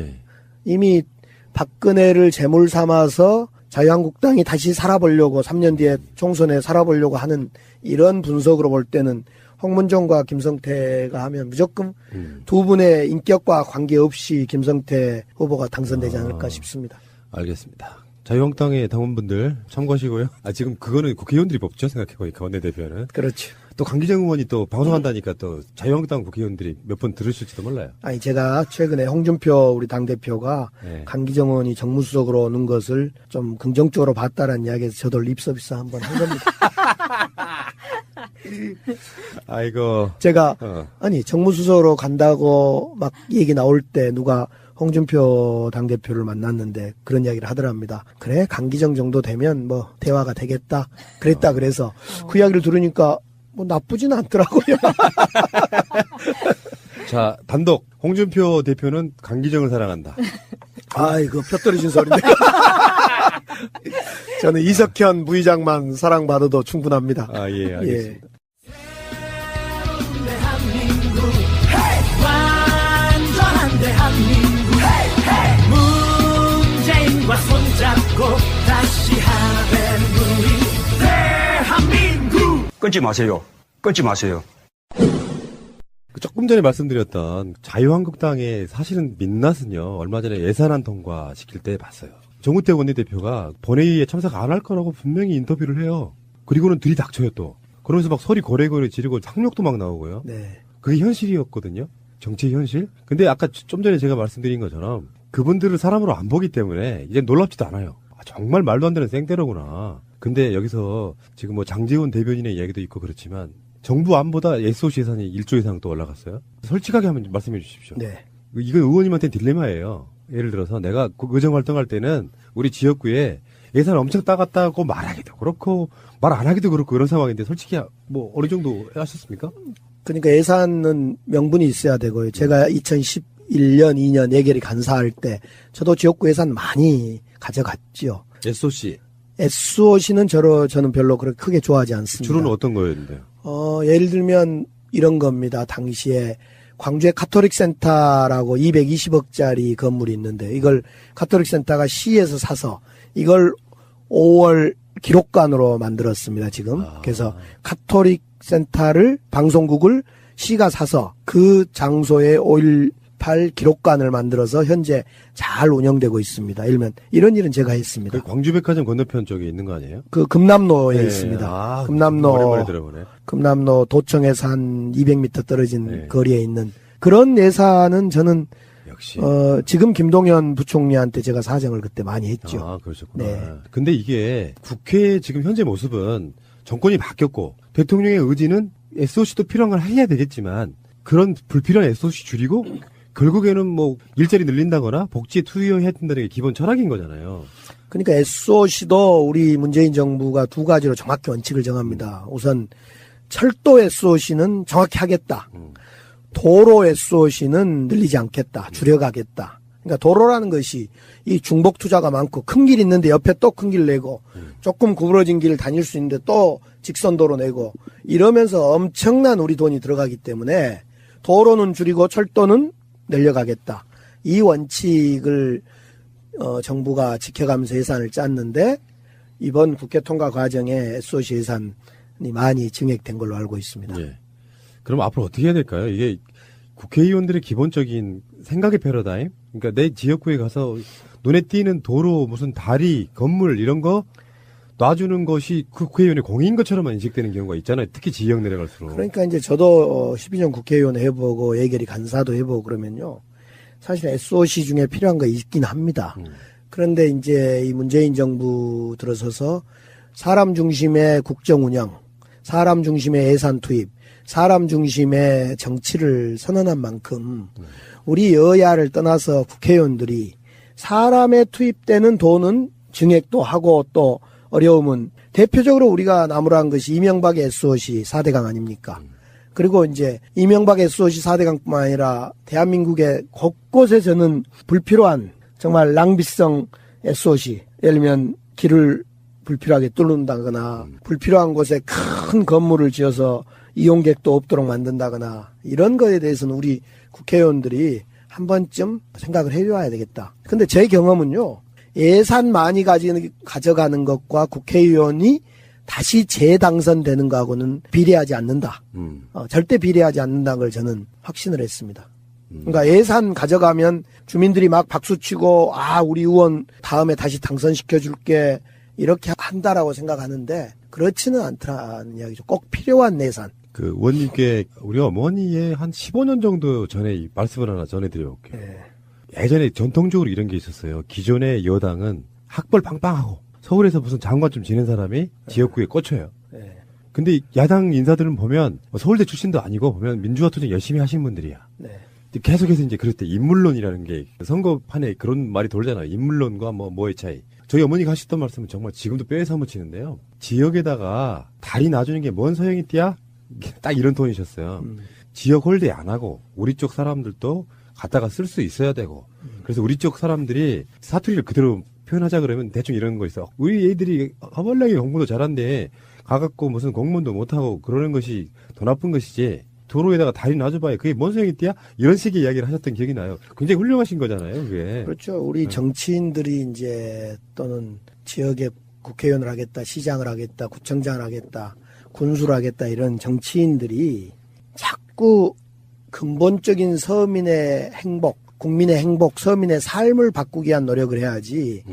이미 박근혜를 제물 삼아서 자유한국당이 다시 살아보려고 3년 뒤에 총선에 살아보려고 하는 이런 분석으로 볼 때는 홍문정과 김성태가 하면 무조건 두 분의 인격과 관계없이 김성태 후보가 당선되지 않을까 싶습니다.
알겠습니다. 자유한국당의 당원분들 참고하시고요. 지금 그거는 국회의원들이 뽑죠, 생각해보니까 원내대표는.
그렇죠.
또 강기정 의원이 또 방송한다니까 또 자유한국당 국회의원들이 몇 번 들으실지도 몰라요.
아니, 제가 최근에 홍준표 우리 당대표가 강기정 의원이 정무수석으로 오는 것을 좀 긍정적으로 봤다라는 이야기에서 저도 립서비스 한번 한 겁니다.
아이고.
제가, 아니, 정무수석으로 간다고 막 얘기 나올 때 누가 홍준표 당대표를 만났는데 그런 이야기를 하더랍니다. 그래, 강기정 정도 되면 뭐 대화가 되겠다. 그랬다 그래서 그 이야기를 들으니까 뭐 나쁘진 않더라고요.
자, 단독. 홍준표 대표는 강기정을 사랑한다.
아이고, 뼈 떨어진 소리인데. 저는 이석현 부의장만 사랑받아도 충분합니다.
예, 알겠습니다.
완전한 대한민국 문재인과 손잡고 다시 하는 우리 대한민국.
끊지 마세요. 끊지 마세요.
조금 전에 말씀드렸던 자유한국당의 사실은 민낯은요, 얼마 전에 예산안 통과시킬 때 봤어요. 정우택 원내대표가 본회의에 참석 안 할 거라고 분명히 인터뷰를 해요. 그리고는 들이닥쳐요 또. 그러면서 막 소리 고래고래 지르고 상력도 막 나오고요. 그게 현실이었거든요. 정치의 현실. 근데 아까 좀 전에 제가 말씀드린 것처럼 그분들을 사람으로 안 보기 때문에 이제 놀랍지도 않아요. 정말 말도 안 되는 생때로구나. 근데 여기서 지금 뭐 장제원 대변인의 이야기도 있고 그렇지만 정부 안보다 SOC 예산이 1조 이상 또 올라갔어요. 솔직하게 한번 말씀해 주십시오. 이건 의원님한테 딜레마예요. 예를 들어서 내가 의정 활동할 때는 우리 지역구에 예산 엄청 따갔다고 말하기도 그렇고 말 안 하기도 그렇고 그런 상황인데 솔직히 뭐 어느 정도 하셨습니까?
그러니까 예산은 명분이 있어야 되고요. 제가 2011년, 2년 예결위 간사할 때 저도 지역구 예산 많이 가져갔죠. SOC는 저는 별로 그렇게 크게 좋아하지 않습니다.
주로는 어떤 거였는데요?
예를 들면 이런 겁니다. 당시에 광주에 카톨릭 센터라고 220억짜리 건물이 있는데 이걸 카톨릭 센터가 시에서 사서 이걸 5월 기록관으로 만들었습니다, 지금. 그래서 카톨릭 센터를, 방송국을 시가 사서 그 장소에 5.18 기록관을 만들어서 현재 잘 운영되고 있습니다. 이런 일은 제가 했습니다.
그 광주백화점 건너편 쪽에 있는 거 아니에요?
그 금남로에 있습니다.
오랜만에 들어보네.
금남로 도청에서 한 200m 떨어진 거리에 있는 그런 예산은 저는 지금 김동연 부총리한테 제가 사정을 그때 많이 했죠.
그러셨구나. 근데 이게 국회 지금 현재 모습은 정권이 바뀌었고 대통령의 의지는 SOC도 필요한 걸 해야 되겠지만 그런 불필요한 SOC 줄이고 결국에는 뭐 일자리 늘린다거나 복지에 투여해야 된다는 게 기본 철학인 거잖아요.
그러니까 SOC도 우리 문재인 정부가 두 가지로 정확히 원칙을 정합니다. 우선 철도 SOC는 정확히 하겠다. 도로 SOC는 늘리지 않겠다. 줄여가겠다. 그러니까 도로라는 것이 이 중복 투자가 많고 큰 길 있는데 옆에 또 큰 길 내고 조금 구부러진 길을 다닐 수 있는데 또 직선도로 내고 이러면서 엄청난 우리 돈이 들어가기 때문에 도로는 줄이고 철도는 늘려가겠다. 이 원칙을 정부가 지켜가면서 예산을 짰는데 이번 국회 통과 과정에 SOC 예산이 많이 증액된 걸로 알고 있습니다.
그럼 앞으로 어떻게 해야 될까요? 이게 국회의원들의 기본적인 생각의 패러다임? 그러니까 내 지역구에 가서 눈에 띄는 도로, 무슨 다리, 건물 이런 거 놔주는 것이 국회의원의 공인 것처럼만 인식되는 경우가 있잖아요. 특히 지역 내려갈수록.
그러니까 이제 저도 12년 국회의원 해보고 예결위 간사도 해보고 그러면요. 사실 SOC 중에 필요한 거 있긴 합니다. 그런데 이제 이 문재인 정부 들어서서 사람 중심의 국정 운영, 사람 중심의 예산 투입, 사람 중심의 정치를 선언한 만큼 우리 여야를 떠나서 국회의원들이 사람에 투입되는 돈은 증액도 하고 또 어려움은 대표적으로 우리가 나무란 것이 이명박의 SOC 4대강 아닙니까? 그리고 이제 이명박 SOC 4대강뿐만 아니라 대한민국의 곳곳에 저는 불필요한 정말 낭비성 SOC, 예를 들면 길을 불필요하게 뚫는다거나 불필요한 곳에 큰 건물을 지어서 이용객도 없도록 만든다거나 이런 거에 대해서는 우리 국회의원들이 한 번쯤 생각을 해줘야 되겠다. 근데 제 경험은요. 예산 많이 가져가는 것과 국회의원이 다시 재당선되는 거하고는 비례하지 않는다. 절대 비례하지 않는다는 걸 저는 확신을 했습니다. 그러니까 예산 가져가면 주민들이 막 박수치고 우리 의원 다음에 다시 당선시켜줄게 이렇게 한다라고 생각하는데 그렇지는 않다는 이야기죠. 꼭 필요한 예산.
그 의원님께 우리 어머니의 한 15년 정도 전에 말씀을 하나 전해드려볼게요. 네. 예전에 전통적으로 이런 게 있었어요. 기존의 여당은 학벌 빵빵하고 서울에서 무슨 장관 좀 지낸 사람이 지역구에 꽂혀요. 네. 근데 야당 인사들은 보면 서울대 출신도 아니고 보면 민주화 투쟁 열심히 하신 분들이야. 네. 계속해서 이제 그럴 때 인물론이라는 게 선거판에 그런 말이 돌잖아요. 인물론과 뭐의 차이. 저희 어머니가 하셨던 말씀은 정말 지금도 뼈에 사무치는데요. 지역에다가 다리 놔주는 게 뭔 소용이 띠야? 딱 이런 톤이셨어요. 지역 홀대 안 하고 우리 쪽 사람들도 갖다가 쓸 수 있어야 되고 그래서 우리 쪽 사람들이 사투리를 그대로 표현하자 그러면 대충 이런 거 있어. 우리 애들이 허벌나게 공부도 잘한데 가갖고 무슨 공무원도 못하고 그러는 것이 더 나쁜 것이지 도로에다가 다리 놔줘봐야 그게 뭔 소용이 띠야? 이런 식의 이야기를 하셨던 기억이 나요. 굉장히 훌륭하신 거잖아요, 그게.
그렇죠. 우리 정치인들이 이제 또는 지역에 국회의원을 하겠다, 시장을 하겠다, 구청장을 하겠다, 군수를 하겠다 이런 정치인들이 자꾸 근본적인 서민의 행복, 국민의 행복, 서민의 삶을 바꾸기 위한 노력을 해야지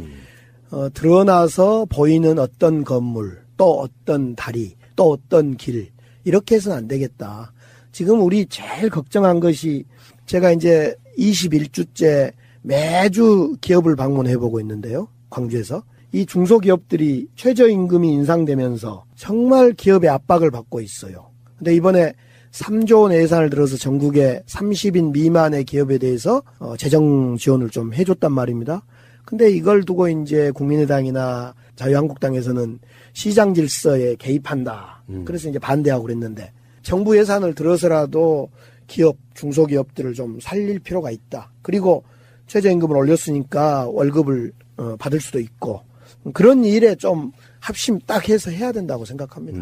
드러나서 보이는 어떤 건물, 또 어떤 다리, 또 어떤 길 이렇게 해서는 안 되겠다. 지금 우리 제일 걱정한 것이 제가 이제 21주째 매주 기업을 방문해보고 있는데요. 광주에서. 이 중소기업들이 최저임금이 인상되면서 정말 기업의 압박을 받고 있어요. 근데 이번에 3조 원 예산을 들어서 전국에 30인 미만의 기업에 대해서 재정 지원을 좀 해줬단 말입니다. 근데 이걸 두고 이제 국민의당이나 자유한국당에서는 시장 질서에 개입한다. 그래서 이제 반대하고 그랬는데 정부 예산을 들어서라도 기업, 중소기업들을 좀 살릴 필요가 있다. 그리고 최저임금을 올렸으니까 월급을 받을 수도 있고 그런 일에 좀 합심 딱 해서 해야 된다고 생각합니다.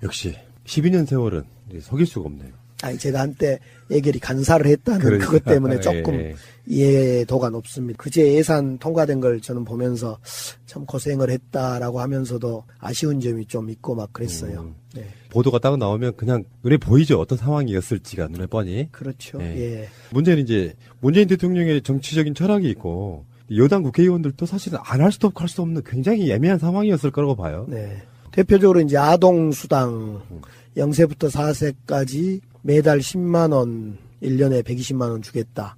역시 12년 세월은 속일 수가 없네요.
아니 제가 한때 예결위 간사를 했다는 그것 때문에 조금 이해도가 높습니다. 그제 예산 통과된 걸 저는 보면서 참 고생을 했다라고 하면서도 아쉬운 점이 좀 있고 막 그랬어요. 네.
보도가 딱 나오면 그냥 눈에 보이죠. 어떤 상황이었을지가 눈에 뻔히.
그렇죠.
네.
예.
문제는 이제 문재인 대통령의 정치적인 철학이 있고 여당 국회의원들도 사실은 안 할 수도 없고 할 수 없는 굉장히 애매한 상황이었을 거라고 봐요.
네. 대표적으로 이제 아동수당 0세부터 4세까지 매달 10만 원, 1년에 120만 원 주겠다.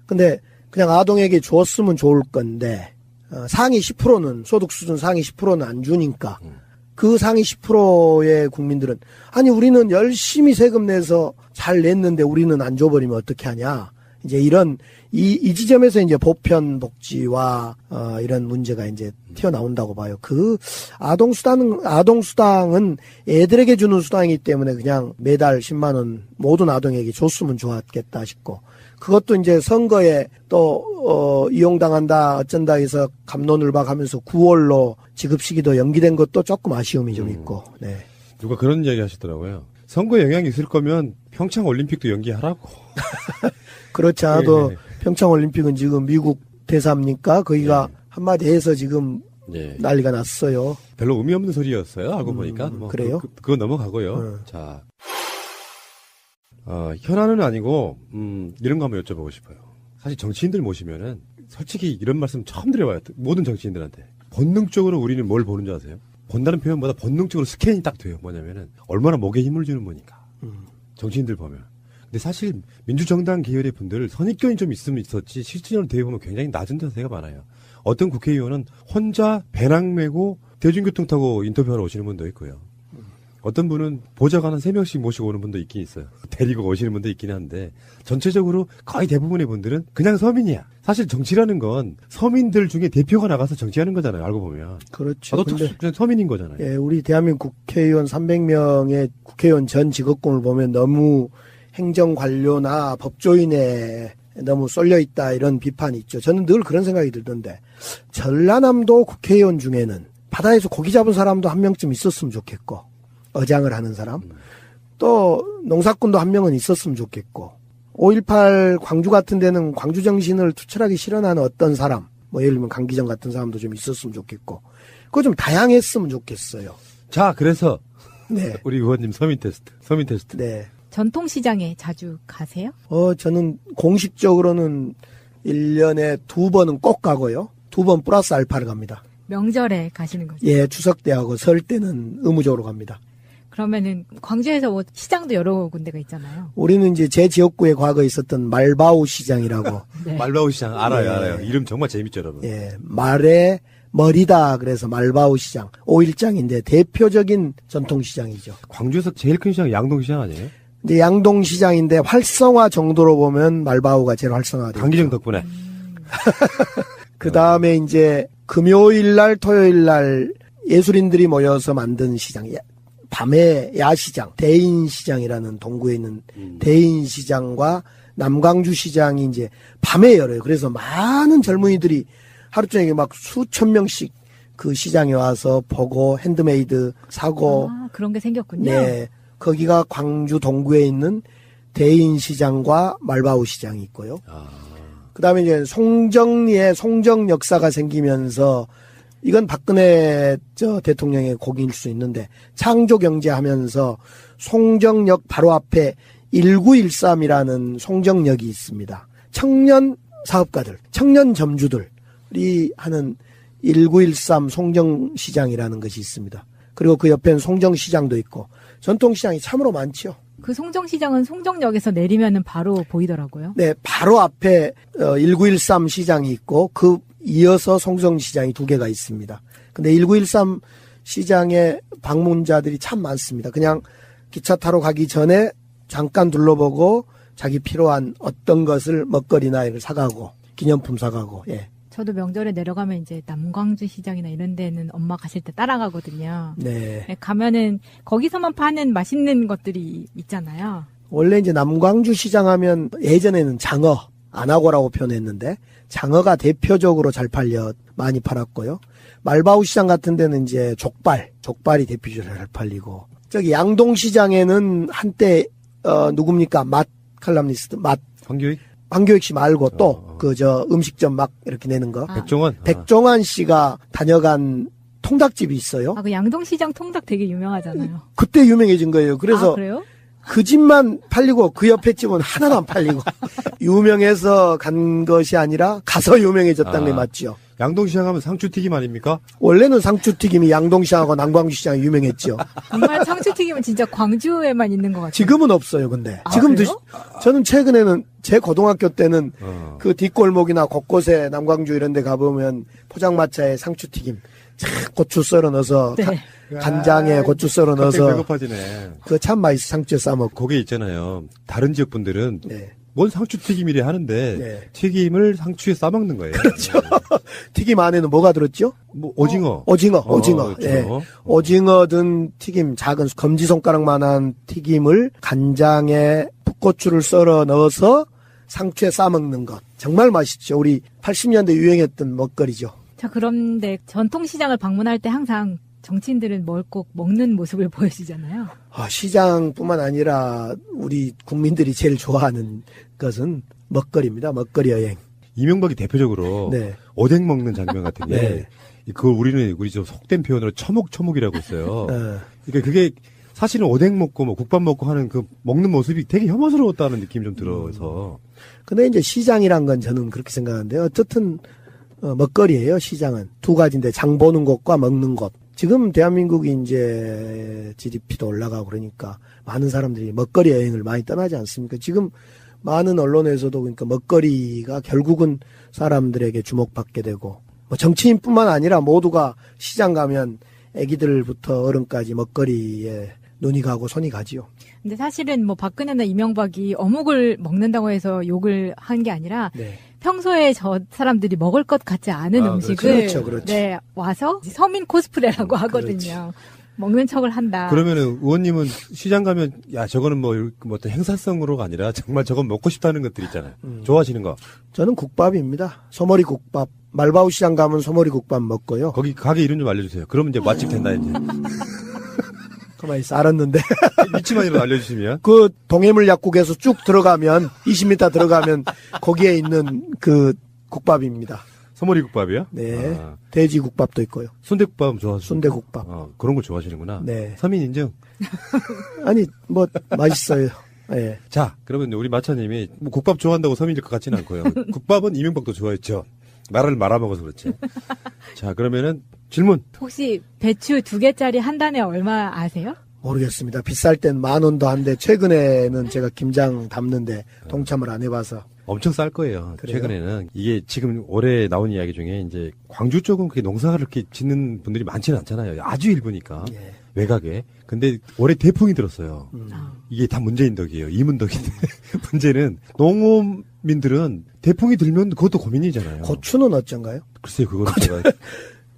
근데 그냥 아동에게 줬으면 좋을 건데 상위 10%는 소득 수준 상위 10%는 안 주니까 그 상위 10%의 국민들은 아니 우리는 열심히 세금 내서 잘 냈는데 우리는 안 줘버리면 어떻게 하냐. 이제 이런 이 지점에서 이제 보편 복지와 이런 문제가 이제 튀어나온다고 봐요. 그 아동수당은 애들에게 주는 수당이기 때문에 그냥 매달 10만 원 모든 아동에게 줬으면 좋았겠다 싶고 그것도 이제 선거에 또 이용당한다 어쩐다 해서 갑론을박 하면서 9월로 지급 시기도 연기된 것도 조금 아쉬움이 좀 있고. 네.
누가 그런 이야기 하시더라고요. 선거에 영향이 있을 거면 평창 올림픽도 연기하라고.
그렇지 않아도 네. 평창 올림픽은 지금 미국 대사입니까? 거기가 네. 한마디 해서 지금 네. 난리가 났어요.
별로 의미 없는 소리였어요. 알고 보니까. 뭐
그래요?
그거 넘어가고요. 자, 현안은 아니고 이런 거 한번 여쭤보고 싶어요. 사실 정치인들 모시면은 솔직히 이런 말씀 처음 드려봐요. 모든 정치인들한테. 본능적으로 우리는 뭘 보는 줄 아세요? 본다는 표현보다 본능적으로 스캔이 딱 돼요. 뭐냐면은 얼마나 목에 힘을 주는 거니까. 정치인들 보면. 근데 사실 민주정당 계열의 분들 선입견이 좀 있으면 있었지 실질적으로 대해보면 굉장히 낮은 자세가 많아요. 어떤 국회의원은 혼자 배낭 메고 대중교통 타고 인터뷰하러 오시는 분도 있고요. 어떤 분은 보좌관 한 3명씩 모시고 오는 분도 있긴 있어요. 데리고 오시는 분도 있긴 한데 전체적으로 거의 대부분의 분들은 그냥 서민이야. 사실 정치라는 건 서민들 중에 대표가 나가서 정치하는 거잖아요. 알고 보면.
그렇죠.
나도 그냥 서민인 거잖아요.
예, 우리 대한민국 국회의원 300명의 국회의원 전 직업군을 보면 너무 행정관료나 법조인에 너무 쏠려 있다 이런 비판이 있죠. 저는 늘 그런 생각이 들던데 전라남도 국회의원 중에는 바다에서 고기 잡은 사람도 한 명쯤 있었으면 좋겠고 어장을 하는 사람 또 농사꾼도 한 명은 있었으면 좋겠고 5.18 광주 같은 데는 광주 정신을 투철하게 실현하는 어떤 사람 뭐 예를 들면 강기정 같은 사람도 좀 있었으면 좋겠고 그거 좀 다양했으면 좋겠어요.
자, 그래서
네.
우리 의원님 서민 테스트.
네.
전통시장에 자주 가세요?
저는 공식적으로는 1년에 2번은 꼭 가고요. 2번 플러스 알파를 갑니다.
명절에 가시는 거죠?
예, 추석 때하고 설 때는 의무적으로 갑니다.
그러면은 광주에서 뭐 시장도 여러 군데가 있잖아요.
우리는 이제 제 지역구에 과거에 있었던 말바우 시장이라고.
네.
말바우 시장 알아요,
예.
알아요. 이름 정말 재밌죠, 여러분.
예, 말의 머리다 그래서 말바우 시장 5일장인데 대표적인 전통시장이죠.
광주에서 제일 큰 시장 양동시장 아니에요?
이제 양동시장인데 활성화 정도로 보면 말바우가 제일 활성화돼요.
강기정 덕분에.
그 다음에 이제 금요일 날, 토요일 날 예술인들이 모여서 만든 시장, 밤에 야시장, 대인시장이라는 동구에 있는 대인시장과 남광주 시장이 이제 밤에 열어요. 그래서 많은 젊은이들이 하루 종일 막 수천 명씩 그 시장에 와서 보고 핸드메이드 사고.
아, 그런 게 생겼군요.
네. 거기가 광주 동구에 있는 대인시장과 말바우 시장이 있고요. 그 다음에 이제 송정리에 송정 역사가 생기면서 이건 박근혜 대통령의 곡일 수 있는데 창조경제 하면서 송정역 바로 앞에 1913이라는 송정역이 있습니다. 청년 사업가들, 청년 점주들이 하는 1913 송정시장이라는 것이 있습니다. 그리고 그 옆에는 송정시장도 있고 전통시장이 참으로 많죠.
그 송정시장은 송정역에서 내리면은 바로 보이더라고요.
네, 바로 앞에 1913 시장이 있고 그 이어서 송정시장이 2개가 있습니다. 근데 1913 시장에 방문자들이 참 많습니다. 그냥 기차 타러 가기 전에 잠깐 둘러보고 자기 필요한 어떤 것을 먹거리나 이걸 사가고 기념품 사가고. 예.
저도 명절에 내려가면 이제 남광주 시장이나 이런 데는 엄마 가실 때 따라가거든요.
네.
가면은 거기서만 파는 맛있는 것들이 있잖아요.
원래 이제 남광주 시장 하면 예전에는 장어, 안하고라고 표현했는데 장어가 대표적으로 잘 팔려 많이 팔았고요. 말바우 시장 같은 데는 이제 족발이 대표적으로 잘 팔리고 저기 양동시장에는 한때 누굽니까? 맛 칼럼니스트 황교익 씨 말고 또 그 음식점 막 이렇게 내는 거. 백종원 씨가 다녀간 통닭집이 있어요.
그 양동시장 통닭 되게 유명하잖아요.
그때 유명해진 거예요. 그래서
그래요?
그 집만 팔리고 그 옆에 집은 하나도 안 팔리고 유명해서 간 것이 아니라 가서 유명해졌다는 게 맞죠.
양동시장 하면 상추튀김 아닙니까?
원래는 상추튀김이 양동시장하고 남광주시장이 유명했죠.
정말 상추튀김은 진짜 광주에만 있는 것 같아요.
지금은 없어요, 근데. 지금 저는 최근에는 제 고등학교 때는 그 뒷골목이나 곳곳에 남광주 이런 데 가보면 포장마차에 상추튀김 고추 썰어 넣어서 간장에 고추 썰어 넣어서
배고파지네.
그거 참 맛있어. 상추에 싸먹고.
거기 있잖아요. 다른 지역 분들은
네.
뭔 상추튀김이래 하는데
네.
튀김을 상추에 싸먹는 거예요.
그렇죠. 튀김 안에는 뭐가 들었죠?
뭐 오징어.
오징어.
그렇죠.
예. 오징어 든 튀김, 작은 검지손가락만한 튀김을 간장에 풋고추를 썰어 넣어서 상추에 싸먹는 것. 정말 맛있죠. 우리 80년대 유행했던 먹거리죠.
자, 그런데 전통시장을 방문할 때 항상 정치인들은 뭘 꼭 먹는 모습을 보여주잖아요.
시장뿐만 아니라 우리 국민들이 제일 좋아하는 것은 먹거리입니다. 먹거리 여행.
이명박이 대표적으로
네.
오뎅 먹는 장면 같은 게
네.
그걸 우리 좀 속된 표현으로 처목이라고 했어요. 그러니까 그게 사실은 오뎅 먹고 뭐 국밥 먹고 하는 그 먹는 모습이 되게 혐오스러웠다는 느낌이 좀 들어서.
근데 이제 시장이란 건 저는 그렇게 생각하는데 어쨌든 먹거리예요. 시장은 두 가지인데 장 보는 곳과 먹는 곳. 지금 대한민국이 이제 GDP도 올라가고 그러니까 많은 사람들이 먹거리 여행을 많이 떠나지 않습니까? 지금 많은 언론에서도 그러니까 먹거리가 결국은 사람들에게 주목받게 되고 뭐 정치인뿐만 아니라 모두가 시장 가면 애기들부터 어른까지 먹거리에 눈이 가고 손이 가지요.
근데 사실은 뭐 박근혜나 이명박이 어묵을 먹는다고 해서 욕을 한 게 아니라
네.
평소에 저 사람들이 먹을 것 같지 않은 음식을
그렇죠.
네, 와서 서민 코스프레라고 하거든요. 먹는 척을 한다.
그러면은 의원님은 시장 가면 야 저거는 뭐 어떤 행사성으로가 아니라 정말 저건 먹고 싶다는 것들 있잖아요. 좋아하시는 거.
저는 국밥입니다. 소머리 국밥. 말바우 시장 가면 소머리 국밥 먹고요.
거기 가게 이름 좀 알려주세요. 그러면 이제 맛집 된다 이제.
가만히 있어 알았는데.
위치만이라도 알려주시면.
그 동해물 약국에서 쭉 들어가면 20m 들어가면 거기에 있는 그 국밥입니다.
소머리 국밥이요?
네. 돼지 국밥도 있고요.
순대국밥은 좋아하시죠?
순대국밥.
그런 거 좋아하시는구나.
네.
서민 인증.
아니 뭐 맛있어요. 네.
자, 그러면 우리 마차님이 뭐 국밥 좋아한다고 서민일 것 같지는 않고요. 국밥은 이명박도 좋아했죠. 나라를 말아먹어서 그렇지. 자, 그러면은 질문.
혹시 배추 2개짜리 한 단에 얼마 아세요?
모르겠습니다. 비쌀 땐 10,000원도 한데 최근에는 제가 김장 담는데 동참을 안 해봐서.
엄청 쌀 거예요.
그래요?
최근에는 이게 지금 올해 나온 이야기 중에 이제 광주 쪽은 그렇게 농사를 이렇게 짓는 분들이 많지는 않잖아요. 아주 일부니까 외곽에. 근데 올해 대풍이 들었어요. 이게 다 문재인 덕이에요. 이문덕인데 문제는 농업민들은 대풍이 들면 그것도 고민이잖아요.
고추는 어쩐가요?
글쎄요, 그거는 제가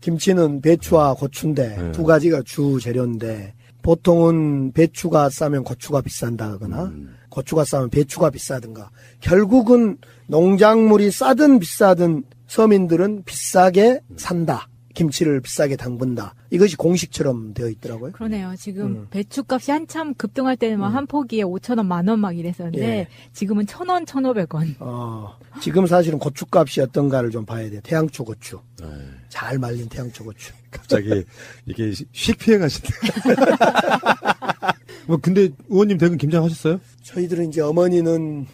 김치는 배추와 고추인데 두 가지가 주 재료인데 보통은 배추가 싸면 고추가 비싼다거나 고추가 싸면 배추가 비싸든가 결국은 농작물이 싸든 비싸든 서민들은 비싸게 산다. 김치를 비싸게 담근다. 이것이 공식처럼 되어 있더라고요.
그러네요. 지금 배추값이 한참 급등할 때는 막 한 포기에 5,000원, 10,000원 막 이랬었는데
예.
지금은 1,000원, 1,500원.
지금 사실은 고추값이 어떤가를 좀 봐야 돼요. 태양초 고추. 잘 말린 태양초 고추.
갑자기 이게 휙 피해가시네. 뭐 근데 의원님 댁은 김장하셨어요?
저희들은 이제 어머니는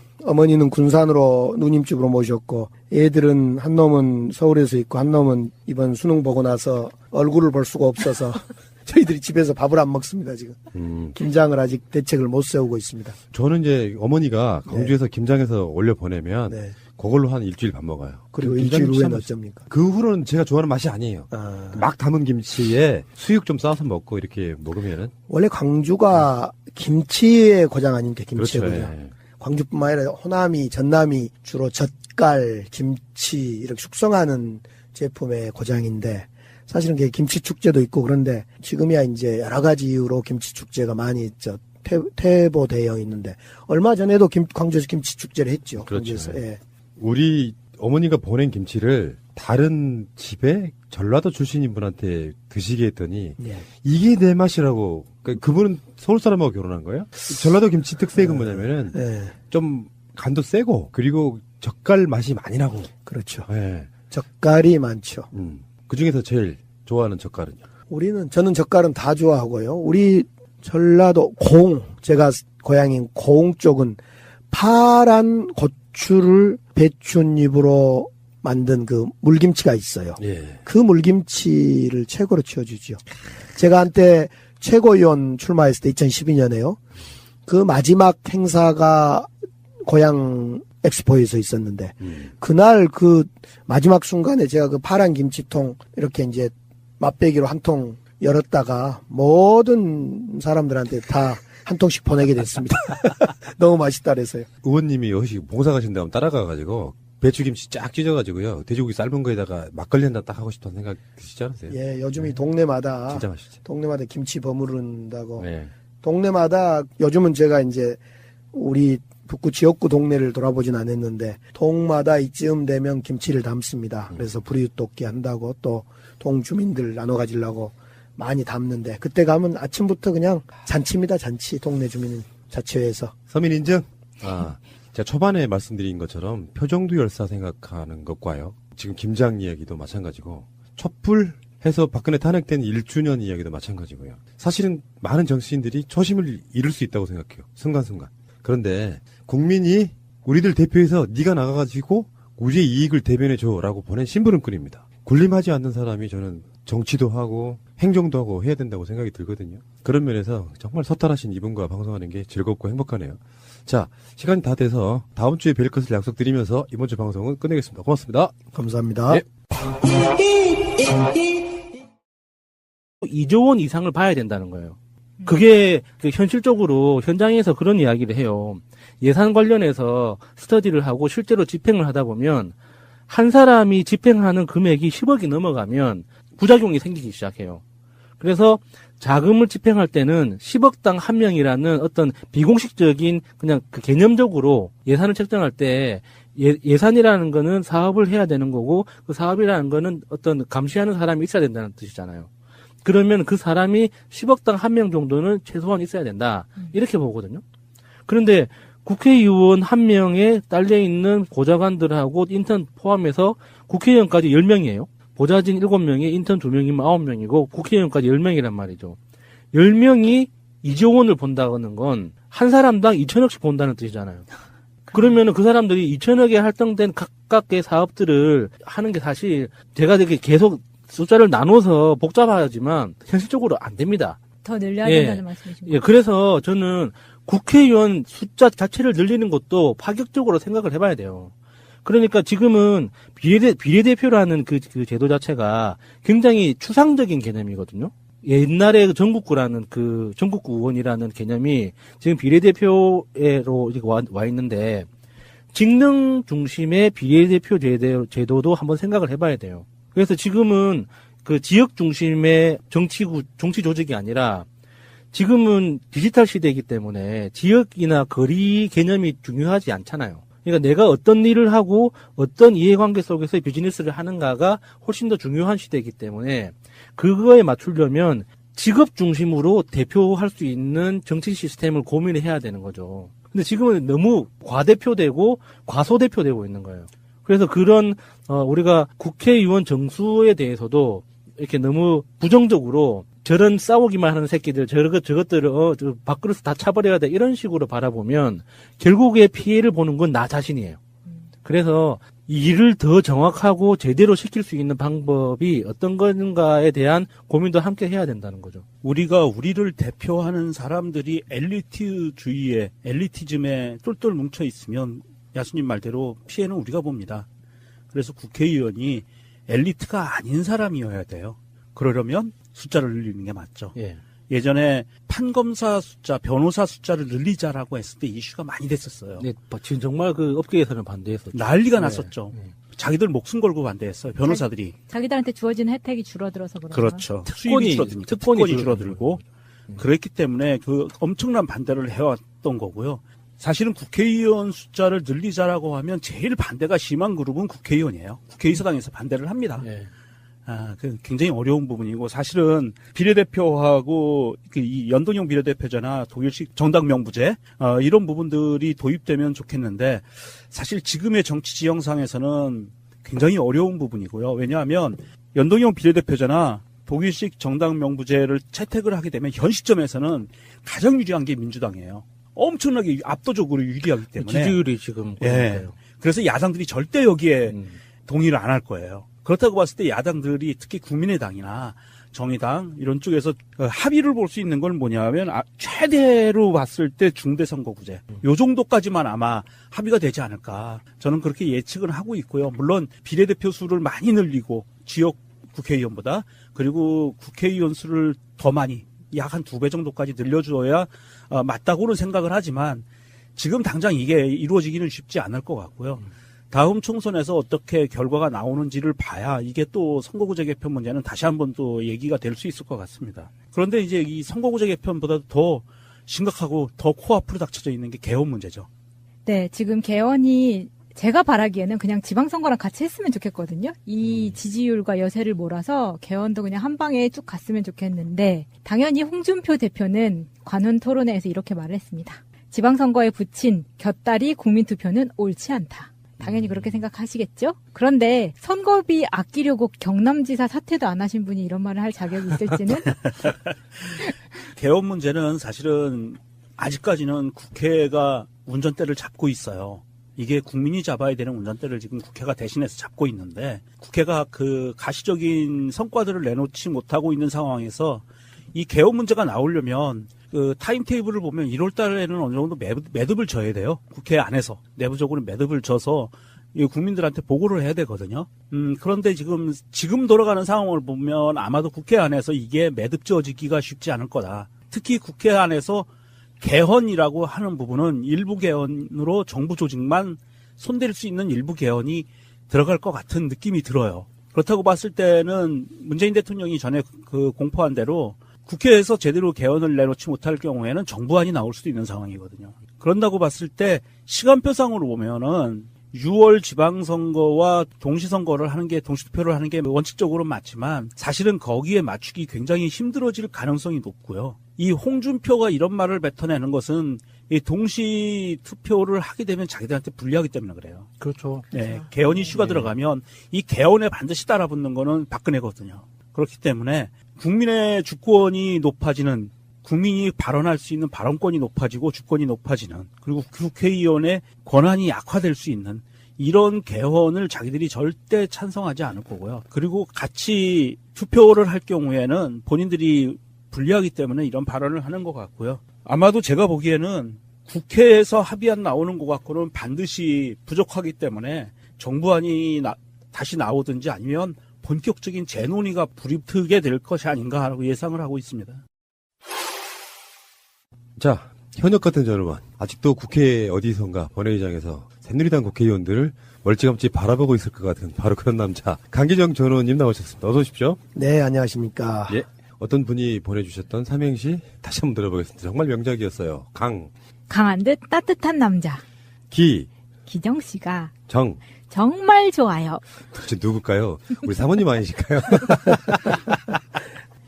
군산으로 누님집으로 모셨고 애들은 한 놈은 서울에서 있고 한 놈은 이번 수능 보고 나서 얼굴을 볼 수가 없어서 저희들이 집에서 밥을 안 먹습니다 지금. 김장을 아직 대책을 못 세우고 있습니다.
저는 이제 어머니가 광주에서 김장해서 올려 보내면 그걸로 한 일주일 밥 먹어요.
그리고 일주일 후에는 어쩝니까?
그 후로는 제가 좋아하는 맛이 아니에요. 막 담은 김치에 수육 좀 싸서 먹고 이렇게 먹으면은
원래 광주가 김치의 고장 아닙니까? 김치의
그렇죠,
고장. 광주뿐만 아니라 호남이, 전남이 주로 젓갈, 김치 이렇게 숙성하는 제품의 고장인데 사실은 김치 축제도 있고 그런데 지금이야 이제 여러 가지 이유로 김치 축제가 많이 퇴보되어 있는데 얼마 전에도 광주에서 김치 축제를 했죠.
그렇죠.
광주에서. 예.
우리 어머니가 보낸 김치를 다른 집에 전라도 출신인 분한테 드시게 했더니 이게 내 맛이라고. 그분은 서울 사람하고 결혼한 거예요? 전라도 김치 특색은 뭐냐면은 좀 간도 세고 그리고 젓갈 맛이 많이 나고.
그렇죠. 젓갈이 많죠.
그 중에서 제일 좋아하는 젓갈은요?
저는 젓갈은 다 좋아하고요. 우리 전라도 제가 고향인 고흥 쪽은 파란 고추를 배춧잎으로 만든 그 물김치가 있어요. 그 물김치를 최고로 치워주죠. 제가 한때 최고위원 출마했을 때 2012년에요. 그 마지막 행사가 고향 엑스포에서 있었는데 그날 그 마지막 순간에 제가 그 파란 김치통 이렇게 이제 맛배기로 한 통 열었다가 모든 사람들한테 다 한 통씩 보내게 됐습니다. 너무 맛있다 그래서요.
의원님이 여기 봉사 가신 다음 따라가가지고 배추김치 쫙 찢어가지고요. 돼지고기 삶은 거에다가 막걸리 한 잔 딱 하고 싶다는 생각 드시지 않으세요?
예, 요즘이 동네마다
진짜 맛있죠.
동네마다 김치 버무른다고. 동네마다 요즘은 제가 이제 우리 북구 지역구 동네를 돌아보진 않았는데 동마다 이쯤 되면 김치를 담습니다. 그래서 불이웃돕기 한다고 또 동주민들 나눠 가지려고 많이 담는데 그때 가면 아침부터 그냥 잔치입니다. 잔치. 동네 주민 자체회에서.
서민 인증? 제가 초반에 말씀드린 것처럼 표정도 열사 생각하는 것과요. 지금 김장 이야기도 마찬가지고 촛불 해서 박근혜 탄핵된 1주년 이야기도 마찬가지고요. 사실은 많은 정치인들이 초심을 잃을 수 있다고 생각해요. 순간순간. 그런데 국민이 우리들 대표해서 네가 나가가지고 우리의 이익을 대변해줘라고 보낸 심부름꾼입니다. 군림하지 않는 사람이 저는 정치도 하고 행정도 하고 해야 된다고 생각이 들거든요. 그런 면에서 정말 소탈하신 이분과 방송하는 게 즐겁고 행복하네요. 자, 시간이 다 돼서 다음 주에 뵐 것을 약속드리면서 이번 주 방송은 끝내겠습니다. 고맙습니다.
감사합니다.
2조 원 이상을 봐야 된다는 거예요. 그게 현실적으로 현장에서 그런 이야기를 해요. 예산 관련해서 스터디를 하고 실제로 집행을 하다 보면 한 사람이 집행하는 금액이 10억이 넘어가면 부작용이 생기기 시작해요. 그래서 자금을 집행할 때는 10억당 한 명이라는 어떤 비공식적인 그냥 그 개념적으로 예산을 책정할 때 예산이라는 거는 사업을 해야 되는 거고 그 사업이라는 거는 어떤 감시하는 사람이 있어야 된다는 뜻이잖아요. 그러면 그 사람이 10억당 한 명 정도는 최소한 있어야 된다. 이렇게 보거든요. 그런데 국회의원 한 명에 딸려있는 보좌관들하고 인턴 포함해서 국회의원까지 10명이에요. 보좌진 7명에 인턴 2명이면 9명이고 국회의원까지 10명이란 말이죠. 10명이 2조 원을 본다는 건 한 사람당 2천억씩 본다는 뜻이잖아요. 그러면은 그 사람들이 2천억에 할당된 각각의 사업들을 하는 게 사실 제가 되게 계속 숫자를 나눠서 복잡하지만 현실적으로 안 됩니다.
더 늘려야 된다는 말씀이십니까?
예, 그래서 저는 국회의원 숫자 자체를 늘리는 것도 파격적으로 생각을 해봐야 돼요. 그러니까 지금은 비례대표라는 그 제도 자체가 굉장히 추상적인 개념이거든요. 옛날에 전국구라는 그 전국구 의원이라는 개념이 지금 비례대표로 와 있는데 직능 중심의 비례대표 제도도 한번 생각을 해봐야 돼요. 그래서 지금은 그 지역 중심의 정치 조직이 아니라 지금은 디지털 시대이기 때문에 지역이나 거리 개념이 중요하지 않잖아요. 그러니까 내가 어떤 일을 하고 어떤 이해관계 속에서 비즈니스를 하는가가 훨씬 더 중요한 시대이기 때문에 그거에 맞추려면 직업 중심으로 대표할 수 있는 정치 시스템을 고민해야 되는 거죠. 근데 지금은 너무 과대표되고 과소대표되고 있는 거예요. 그래서 그런 우리가 국회의원 정수에 대해서도 이렇게 너무 부정적으로 저런 싸우기만 하는 새끼들 저것들을 밥그릇 다 차버려야 돼 이런 식으로 바라보면 결국에 피해를 보는 건 나 자신이에요. 그래서 이 일을 더 정확하고 제대로 시킬 수 있는 방법이 어떤 건가에 대한 고민도 함께 해야 된다는 거죠.
우리가 우리를 대표하는 사람들이 엘리트주의에 엘리티즘에 똘똘 뭉쳐 있으면 야수님 말대로 피해는 우리가 봅니다. 그래서 국회의원이 엘리트가 아닌 사람이어야 돼요. 그러려면 숫자를 늘리는 게 맞죠. 예전에 판검사 숫자, 변호사 숫자를 늘리자라고 했을 때 이슈가 많이 됐었어요.
네, 지금 정말 그 업계에서는 반대했었죠.
난리가 났었죠. 자기들 목숨 걸고 반대했어요. 변호사들이.
자기들한테 주어지는 혜택이 줄어들어서 그런가?
그렇죠. 수입이 줄어드니까 특권이 줄어들고 그랬기 때문에 그 엄청난 반대를 해왔던 거고요. 사실은 국회의원 숫자를 늘리자라고 하면 제일 반대가 심한 그룹은 국회의원이에요. 국회의사당에서 반대를 합니다. 그 굉장히 어려운 부분이고 사실은 비례대표하고 이 연동형 비례대표제나 독일식 정당 명부제 이런 부분들이 도입되면 좋겠는데 사실 지금의 정치 지형상에서는 굉장히 어려운 부분이고요. 왜냐하면 연동형 비례대표제나 독일식 정당 명부제를 채택을 하게 되면 현 시점에서는 가장 유리한 게 민주당이에요. 엄청나게 압도적으로 유리하기 때문에
지지율이 지금
그래서 야당들이 절대 여기에 동의를 안 할 거예요. 그렇다고 봤을 때 야당들이 특히 국민의당이나 정의당 이런 쪽에서 합의를 볼 수 있는 건 뭐냐면 최대로 봤을 때 중대선거구제 요 정도까지만 아마 합의가 되지 않을까 저는 그렇게 예측을 하고 있고요. 물론 비례대표 수를 많이 늘리고 지역 국회의원보다 그리고 국회의원 수를 더 많이 약 한 2배 정도까지 늘려줘야 맞다고는 생각을 하지만 지금 당장 이게 이루어지기는 쉽지 않을 것 같고요. 다음 총선에서 어떻게 결과가 나오는지를 봐야 이게 또 선거구제 개편 문제는 다시 한번 또 얘기가 될 수 있을 것 같습니다. 그런데 이제 이 선거구제 개편보다도 더 심각하고 더 코앞으로 닥쳐져 있는 게 개헌 문제죠.
네, 지금 개헌이 제가 바라기에는 그냥 지방선거랑 같이 했으면 좋겠거든요. 이 지지율과 여세를 몰아서 개헌도 그냥 한 방에 쭉 갔으면 좋겠는데 당연히 홍준표 대표는 관훈 토론회에서 이렇게 말을 했습니다. 지방선거에 붙인 곁다리 국민투표는 옳지 않다. 당연히 그렇게 생각하시겠죠? 그런데 선거비 아끼려고 경남지사 사퇴도 안 하신 분이 이런 말을 할 자격이 있을지는?
개헌 문제는 사실은 아직까지는 국회가 운전대를 잡고 있어요. 이게 국민이 잡아야 되는 운전대를 지금 국회가 대신해서 잡고 있는데 국회가 그 가시적인 성과들을 내놓지 못하고 있는 상황에서 이 개헌 문제가 나오려면 그 타임테이블을 보면 1월 달에는 어느 정도 매듭을 져야 돼요. 국회 안에서 내부적으로 매듭을 져서 국민들한테 보고를 해야 되거든요. 그런데 지금 돌아가는 상황을 보면 아마도 국회 안에서 이게 매듭 지어지기가 쉽지 않을 거다. 특히 국회 안에서 개헌이라고 하는 부분은 일부 개헌으로 정부 조직만 손댈 수 있는 일부 개헌이 들어갈 것 같은 느낌이 들어요. 그렇다고 봤을 때는 문재인 대통령이 전에 공포한 대로 국회에서 제대로 개헌을 내놓지 못할 경우에는 정부안이 나올 수도 있는 상황이거든요. 그런다고 봤을 때 시간표상으로 보면은 6월 지방선거와 동시선거를 하는 게, 동시투표를 하는 게 원칙적으로는 맞지만 사실은 거기에 맞추기 굉장히 힘들어질 가능성이 높고요. 이 홍준표가 이런 말을 뱉어내는 것은 이 동시투표를 하게 되면 자기들한테 불리하기 때문에 그래요.
그렇죠.
네, 개헌 이슈가 들어가면 이 개헌에 반드시 따라붙는 거는 박근혜거든요. 그렇기 때문에 국민의 주권이 높아지는, 국민이 발언할 수 있는 발언권이 높아지고 주권이 높아지는, 그리고 국회의원의 권한이 약화될 수 있는 이런 개헌을 자기들이 절대 찬성하지 않을 거고요. 그리고 같이 투표를 할 경우에는 본인들이 불리하기 때문에 이런 발언을 하는 것 같고요. 아마도 제가 보기에는 국회에서 합의안 나오는 것 같고는 반드시 부족하기 때문에 정부안이 다시 나오든지 아니면 본격적인 재논의가 불입트게 될 것이 아닌가 하고 예상을 하고 있습니다.
자, 현역 같은 저놈은 아직도 국회 어디선가 본회의장에서 새누리당 국회의원들을 멀찌감치 바라보고 있을 것 같은 바로 그런 남자, 강기정 전 의원님 나오셨습니다. 어서 오십시오.
네, 안녕하십니까.
예. 어떤 분이 보내주셨던 삼행시 다시 한번 들어보겠습니다. 정말 명작이었어요.
강한 듯 따뜻한 남자.
기정
씨가
정말
좋아요.
도대체 누굴까요? 우리 사모님 아니실까요?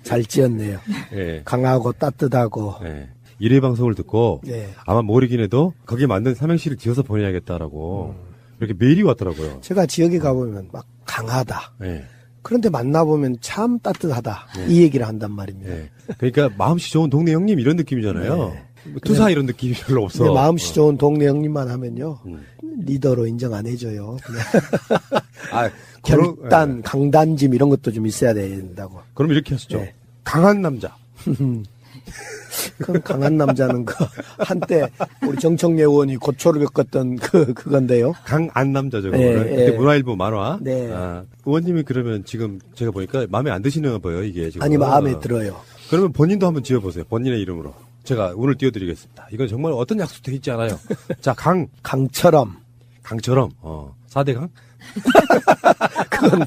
잘 지었네요.
예.
강하고 따뜻하고.
예. 1회 방송을 듣고 아마 모르긴 해도 거기에 맞는 삼행시를 지어서 보내야겠다라고 이렇게 메일이 왔더라고요.
제가 지역에 가보면 막 강하다.
예.
그런데 만나보면 참 따뜻하다. 이 얘기를 한단 말입니다.
그러니까 마음씨 좋은 동네 형님 이런 느낌이잖아요. 투사 이런 느낌이 별로 없어.
마음씨 좋은 동네 형님만 하면요. 리더로 인정 안 해줘요. 결단, 강단짐 이런 것도 좀 있어야 된다고.
그럼 이렇게 하시죠. 강한 남자.
그 강한 남자는 한때 우리 정청래 의원이 고초를 겪었던 그건데요.
강안 남자죠. 그때 문화일보 만화. 의원님이 그러면 지금 제가 보니까 마음에 안 드시는 거예요, 이게 지금.
아니, 마음에 들어요.
그러면 본인도 한번 지어보세요. 본인의 이름으로. 제가 오늘 띄워드리겠습니다. 이건 정말 어떤 약속도 있지 않아요. 자, 강처럼. 4대 강?
그건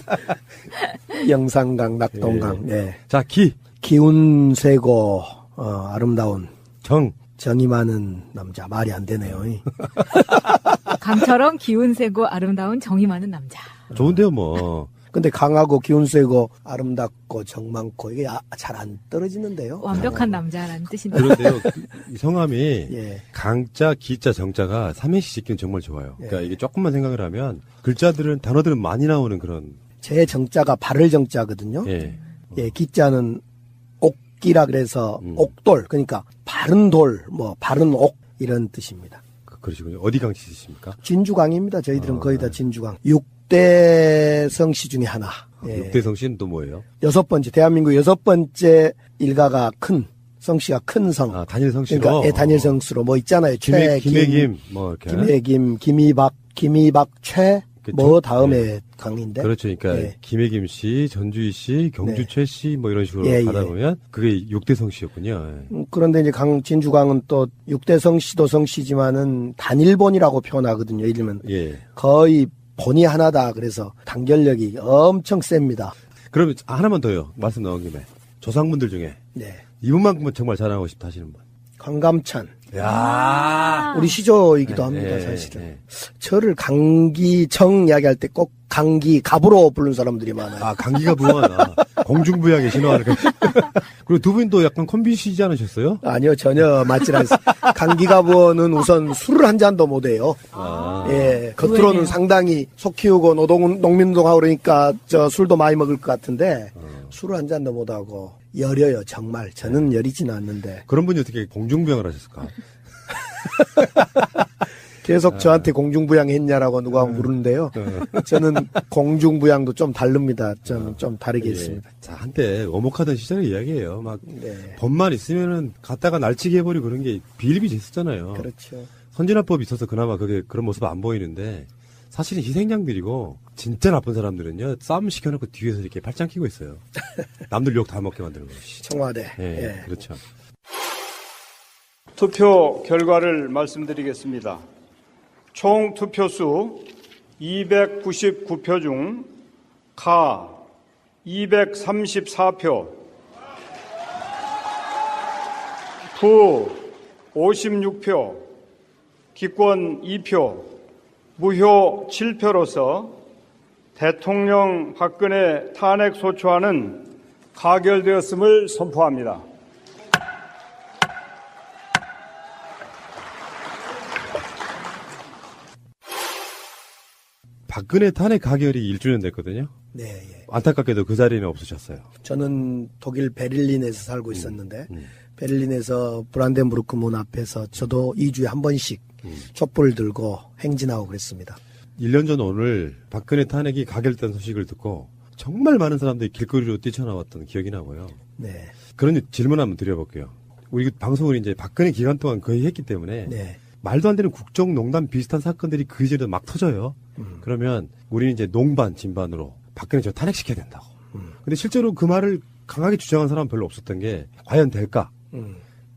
영산강, 낙동강.
자,
기운 세고 아름다운 정이 많은 남자. 말이 안 되네요.
강처럼 기운 세고 아름다운 정이 많은 남자.
좋은데요, 뭐.
근데 강하고 기운 세고 아름답고 정 많고 이게 잘 안 떨어지는데요.
완벽한 남자라는 뜻인데요.
그런데요, 이 성함이 강자, 기자, 정자가 삼행시 짓기는 정말 좋아요. 그러니까 이게 조금만 생각을 하면 글자들은 단어들은 많이 나오는 그런.
제 정자가 바를 정자거든요. 기자는 옥기라 그래서 옥돌, 그러니까 바른 돌, 바른 옥 이런 뜻입니다.
그러시군요. 어디 강 치십니까?
진주강입니다. 저희들은 거의 다 진주강. 6대 성씨 중에 하나.
6대 성씨는 또 뭐예요?
6번째, 대한민국 6번째 일가가 큰, 성씨가 큰 성.
단일 성씨로?
그러니까 단일 성씨로 있잖아요.
김해김, 이렇게.
김해김, 김이박, 최, 다음에 강인데.
그렇죠. 그러니까 김해김 씨, 전주희 씨, 경주최 씨, 이런 식으로 가다 보면 그게 6대 성씨였군요.
그런데 이제 진주강은 또 6대 성씨도 성씨지만은 단일본이라고 표현하거든요. 예를 들면 거의 본이 하나다. 그래서 단결력이 엄청 셉니다.
그러면 하나만 더요. 말씀 나온 김에. 조상분들 중에. 이분만큼은 정말 자랑하고 싶다 하시는 분.
강감찬.
야,
우리 시조이기도 합니다, 사실은. 저를 강기정 이야기할 때 꼭 강기갑으로 부르는 사람들이 많아요.
강기갑은 공중부양에 신호하는. 그리고 두 분도 약간 콤비시지 않으셨어요?
아니요, 전혀 맞질 않습니다. 강기갑은 우선 술을 한 잔도 못 해요. 겉으로는 상당히 속 키우고 농민운동하고 그러니까 술도 많이 먹을 것 같은데 술을 한 잔도 못 하고. 여려요, 정말. 저는 여리진 않는데.
그런 분이 어떻게 공중부양을 하셨을까?
계속 저한테 공중부양했냐라고 누가 물으는데요. 저는 공중부양도 좀 다릅니다. 좀 다르게 했습니다.
자, 한때 어목하던 시절의 이야기예요. 법만 있으면은 갖다가 날치기 해버리고 그런 게 비일비재했었잖아요.
그렇죠.
선진화법이 있어서 그나마 그런 모습 안 보이는데 사실은 희생양들이고 진짜 나쁜 사람들은요 싸움 시켜놓고 뒤에서 이렇게 팔짱 끼고 있어요. 남들 욕 다 먹게 만드는 거지.
청와대.
그렇죠.
투표 결과를 말씀드리겠습니다. 총 투표수 299표 중 가 234표, 부 56표, 기권 2표, 무효 7표로서 대통령 박근혜 탄핵 소추안은 가결되었음을 선포합니다.
박근혜 탄핵 가결이 1주년 됐거든요.
네, 예.
안타깝게도 그 자리는 없으셨어요.
저는 독일 베를린에서 살고 있었는데 베를린에서 브란덴부르크 문 앞에서 저도 2주에 한 번씩 촛불 들고 행진하고 그랬습니다.
1년 전 오늘 박근혜 탄핵이 가결된 소식을 듣고 정말 많은 사람들이 길거리로 뛰쳐나왔던 기억이 나고요.
네.
그런 질문 한번 드려볼게요. 우리 방송을 이제 박근혜 기간 동안 거의 했기 때문에
네.
말도 안 되는 국정농단 비슷한 사건들이 그 이전에도 막 터져요. 그러면 우리는 이제 농반 진반으로 박근혜 저 탄핵시켜야 된다고. 근데 실제로 그 말을 강하게 주장한 사람은 별로 없었던 게 과연 될까?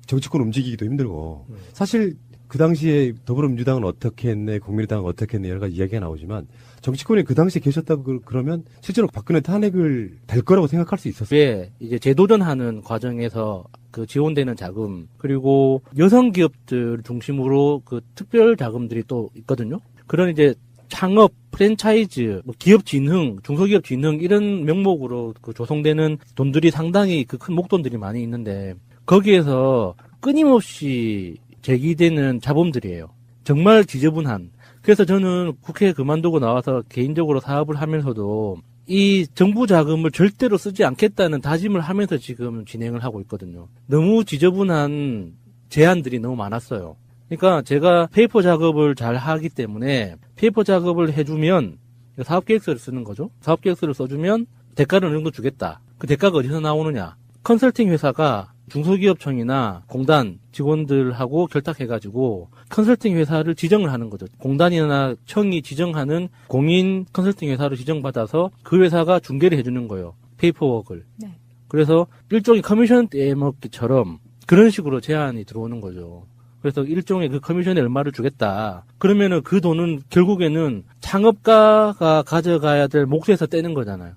정치권 움직이기도 힘들고 사실 그 당시에 더불어민주당은 어떻게 했네, 국민의당은 어떻게 했네 여러 가지 이야기가 나오지만 정치권에 그 당시에 계셨다고 그러면 실제로 박근혜 탄핵을 될 거라고 생각할 수 있었어요.
왜 이제 재도전하는 과정에서 그 지원되는 자금 그리고 여성 기업들 중심으로 그 특별 자금들이 또 있거든요. 그런 이제 창업, 프랜차이즈, 뭐 기업 진흥, 중소기업 진흥 이런 명목으로 그 조성되는 돈들이 상당히 그 큰 목돈들이 많이 있는데 거기에서 끊임없이 제기되는 자본들이에요. 정말 지저분한. 그래서 저는 국회 그만두고 나와서 개인적으로 사업을 하면서도 이 정부 자금을 절대로 쓰지 않겠다는 다짐을 하면서 지금 진행을 하고 있거든요. 너무 지저분한 제안들이 너무 많았어요. 그러니까 제가 페이퍼 작업을 잘 하기 때문에 페이퍼 작업을 해주면 사업계획서를 쓰는 거죠. 사업계획서를 써주면 대가를 어느 정도 주겠다. 그 대가가 어디서 나오느냐. 컨설팅 회사가 중소기업청이나 공단 직원들하고 결탁해가지고 컨설팅 회사를 지정을 하는 거죠. 공단이나 청이 지정하는 공인 컨설팅 회사를 지정받아서 그 회사가 중개를 해주는 거예요. 페이퍼워크를.
네.
그래서 일종의 커미션 떼먹기처럼 그런 식으로 제안이 들어오는 거죠. 그래서 일종의 그 커미션에 얼마를 주겠다. 그러면은 그 돈은 결국에는 창업가가 가져가야 될 몫에서 떼는 거잖아요.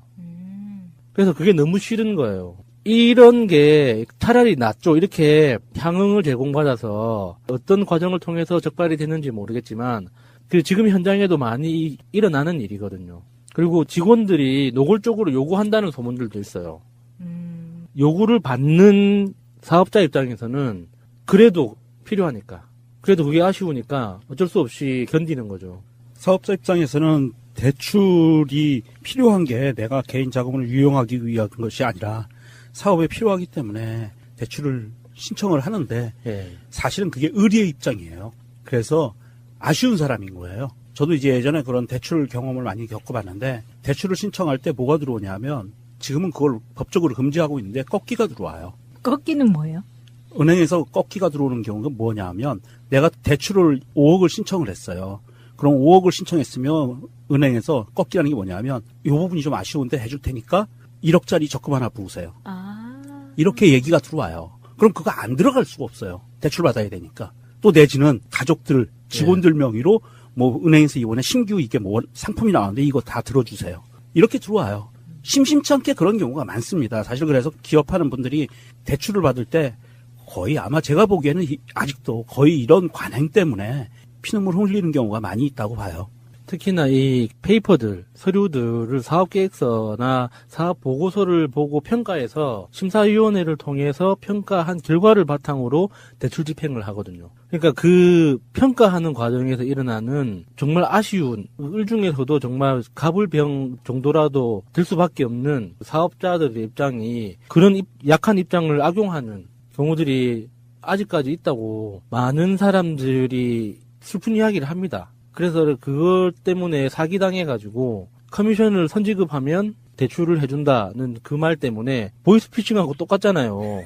그래서 그게 너무 싫은 거예요. 이런 게 차라리 낫죠. 이렇게 향응을 제공받아서 어떤 과정을 통해서 적발이 됐는지 모르겠지만 그 지금 현장에도 많이 일어나는 일이거든요. 그리고 직원들이 노골적으로 요구한다는 소문들도 있어요. 요구를 받는 사업자 입장에서는 그래도 필요하니까. 그래도 그게 아쉬우니까 어쩔 수 없이 견디는 거죠.
사업자 입장에서는 대출이 필요한 게 내가 개인 자금을 유용하기 위한 것이 아니라 사업에 필요하기 때문에 대출을 신청을 하는데 사실은 그게 의리의 입장이에요. 그래서 아쉬운 사람인 거예요. 저도 이제 예전에 그런 대출 경험을 많이 겪어봤는데 대출을 신청할 때 뭐가 들어오냐면 지금은 그걸 법적으로 금지하고 있는데 꺾기가 들어와요.
꺾기는 뭐예요?
은행에서 꺾기가 들어오는 경우가 뭐냐면 내가 대출을 5억을 신청을 했어요. 그럼 5억을 신청했으면 은행에서 꺾기라는 게 뭐냐면 이 부분이 좀 아쉬운데 해줄 테니까 1억짜리 적금 하나 부으세요. 이렇게 얘기가 들어와요. 그럼 그거 안 들어갈 수가 없어요. 대출 받아야 되니까. 또 내지는 가족들, 직원들 명의로 뭐 은행에서 이번에 신규 이게 뭐 상품이 나왔는데 이거 다 들어주세요. 이렇게 들어와요. 심심치 않게 그런 경우가 많습니다. 사실 그래서 기업하는 분들이 대출을 받을 때 거의 아마 제가 보기에는 아직도 거의 이런 관행 때문에 피눈물 흘리는 경우가 많이 있다고 봐요.
특히나 이 페이퍼들, 서류들을 사업계획서나 사업보고서를 보고 평가해서 심사위원회를 통해서 평가한 결과를 바탕으로 대출 집행을 하거든요. 그러니까 그 평가하는 과정에서 일어나는 정말 아쉬운, 을 중에서도 정말 갑을병 정도라도 들 수밖에 없는 사업자들의 입장이 그런 약한 입장을 악용하는 경우들이 아직까지 있다고 많은 사람들이 슬픈 이야기를 합니다. 그래서 그것 때문에 사기당해가지고 커미션을 선지급하면 대출을 해준다는 그 말 때문에 보이스피싱하고 똑같잖아요.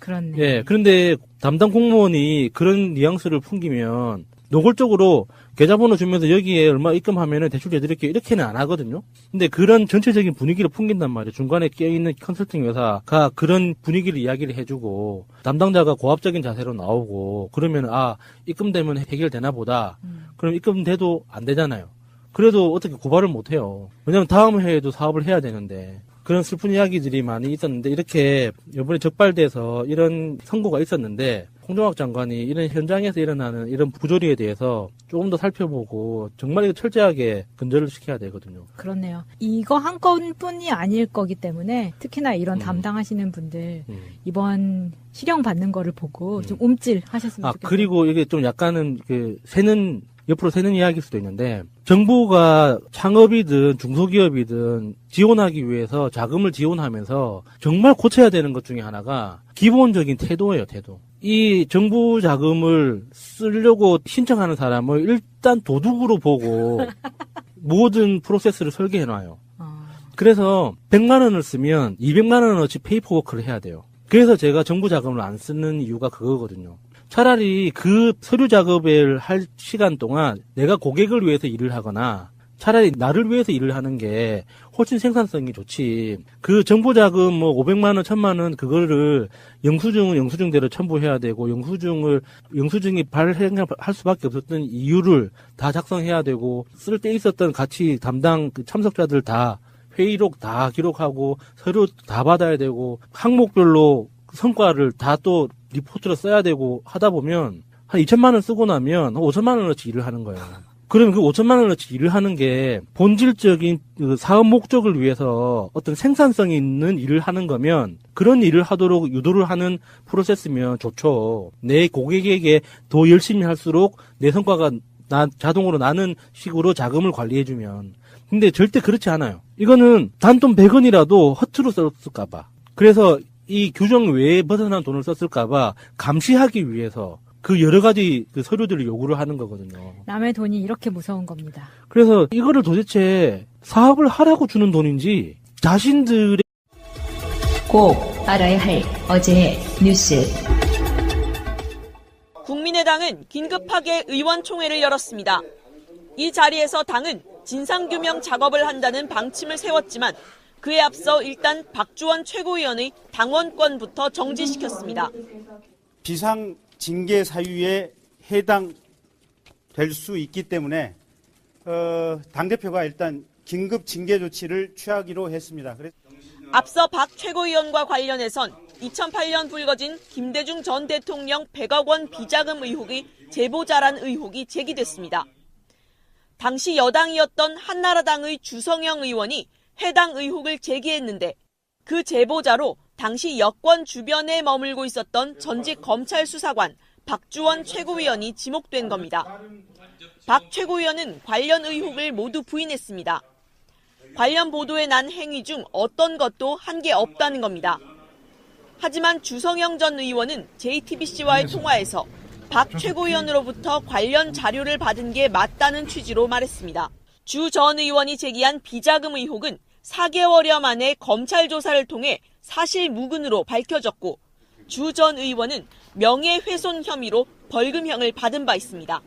그렇네.
예, 그런데 담당 공무원이 그런 뉘앙스를 풍기면 노골적으로 계좌번호 주면서 여기에 얼마 입금하면은 대출 해드릴게요. 이렇게는 안 하거든요. 근데 그런 전체적인 분위기를 풍긴단 말이에요. 중간에 껴있는 컨설팅 회사가 그런 분위기를 이야기를 해주고 담당자가 고압적인 자세로 나오고 그러면 입금되면 해결되나 보다. 그럼 입금돼도 안 되잖아요. 그래도 어떻게 고발을 못 해요. 왜냐면 다음 해에도 사업을 해야 되는데. 그런 슬픈 이야기들이 많이 있었는데 이렇게 이번에 적발돼서 이런 선고가 있었는데 홍정학 장관이 이런 현장에서 일어나는 이런 부조리에 대해서 조금 더 살펴보고 정말 이거 철저하게 근절을 시켜야 되거든요.
그렇네요. 이거 한 건뿐이 아닐 거기 때문에 특히나 이런 담당하시는 분들 이번 실형 받는 거를 보고 좀 움찔하셨으면 좋겠어요.
그리고 이게 좀 약간은 옆으로 새는 이야기일 수도 있는데 정부가 창업이든 중소기업이든 지원하기 위해서 자금을 지원하면서 정말 고쳐야 되는 것 중에 하나가 기본적인 태도예요, 태도. 이 정부 자금을 쓰려고 신청하는 사람을 일단 도둑으로 보고 모든 프로세스를 설계해놔요. 그래서 100만 원을 쓰면 200만 원어치 페이퍼워크를 해야 돼요. 그래서 제가 정부 자금을 안 쓰는 이유가 그거거든요. 차라리 그 서류 작업을 할 시간 동안 내가 고객을 위해서 일을 하거나 차라리 나를 위해서 일을 하는 게 훨씬 생산성이 좋지. 그 정보 자금 500만 원, 1000만 원 그거를 영수증은 영수증대로 첨부해야 되고 영수증이 발행할 수밖에 없었던 이유를 다 작성해야 되고 쓸 때 있었던 같이 담당 참석자들 다 회의록 다 기록하고 서류 다 받아야 되고 항목별로 성과를 다 또 리포트로 써야 되고 하다 보면 한 2천만 원 쓰고 나면 5천만 원어치 일을 하는 거예요. 그러면 그 5천만 원어치 일을 하는 게 본질적인 그 사업 목적을 위해서 어떤 생산성이 있는 일을 하는 거면 그런 일을 하도록 유도를 하는 프로세스면 좋죠. 내 고객에게 더 열심히 할수록 내 성과가 자동으로 나는 식으로 자금을 관리해주면. 근데 절대 그렇지 않아요. 이거는 단돈 100원이라도 허투루 썼을까봐. 그래서 이 규정 외에 벗어난 돈을 썼을까봐 감시하기 위해서 그 여러 가지 그 서류들을 요구를 하는 거거든요.
남의 돈이 이렇게 무서운 겁니다.
그래서 이거를 도대체 사업을 하라고 주는 돈인지 자신들의
꼭 알아야 할 어제의 뉴스.
국민의당은 긴급하게 의원총회를 열었습니다. 이 자리에서 당은 진상규명 작업을 한다는 방침을 세웠지만 그에 앞서 일단 박주원 최고위원의 당원권부터 정지시켰습니다.
비상징계 사유에 해당될 수 있기 때문에 당대표가 일단 긴급 징계 조치를 취하기로 했습니다.
앞서 박 최고위원과 관련해선 2008년 불거진 김대중 전 대통령 100억 원 비자금 의혹이 제보자란 의혹이 제기됐습니다. 당시 여당이었던 한나라당의 주성영 의원이 해당 의혹을 제기했는데 그 제보자로 당시 여권 주변에 머물고 있었던 전직 검찰 수사관 박주원 최고위원이 지목된 겁니다. 박 최고위원은 관련 의혹을 모두 부인했습니다. 관련 보도에 난 행위 중 어떤 것도 한 게 없다는 겁니다. 하지만 주성영 전 의원은 JTBC와의 통화에서 박 최고위원으로부터 관련 자료를 받은 게 맞다는 취지로 말했습니다. 주 전 의원이 제기한 비자금 의혹은 4개월여 만에 검찰 조사를 통해 사실 무근으로 밝혀졌고 주 전 의원은 명예훼손 혐의로 벌금형을 받은 바 있습니다.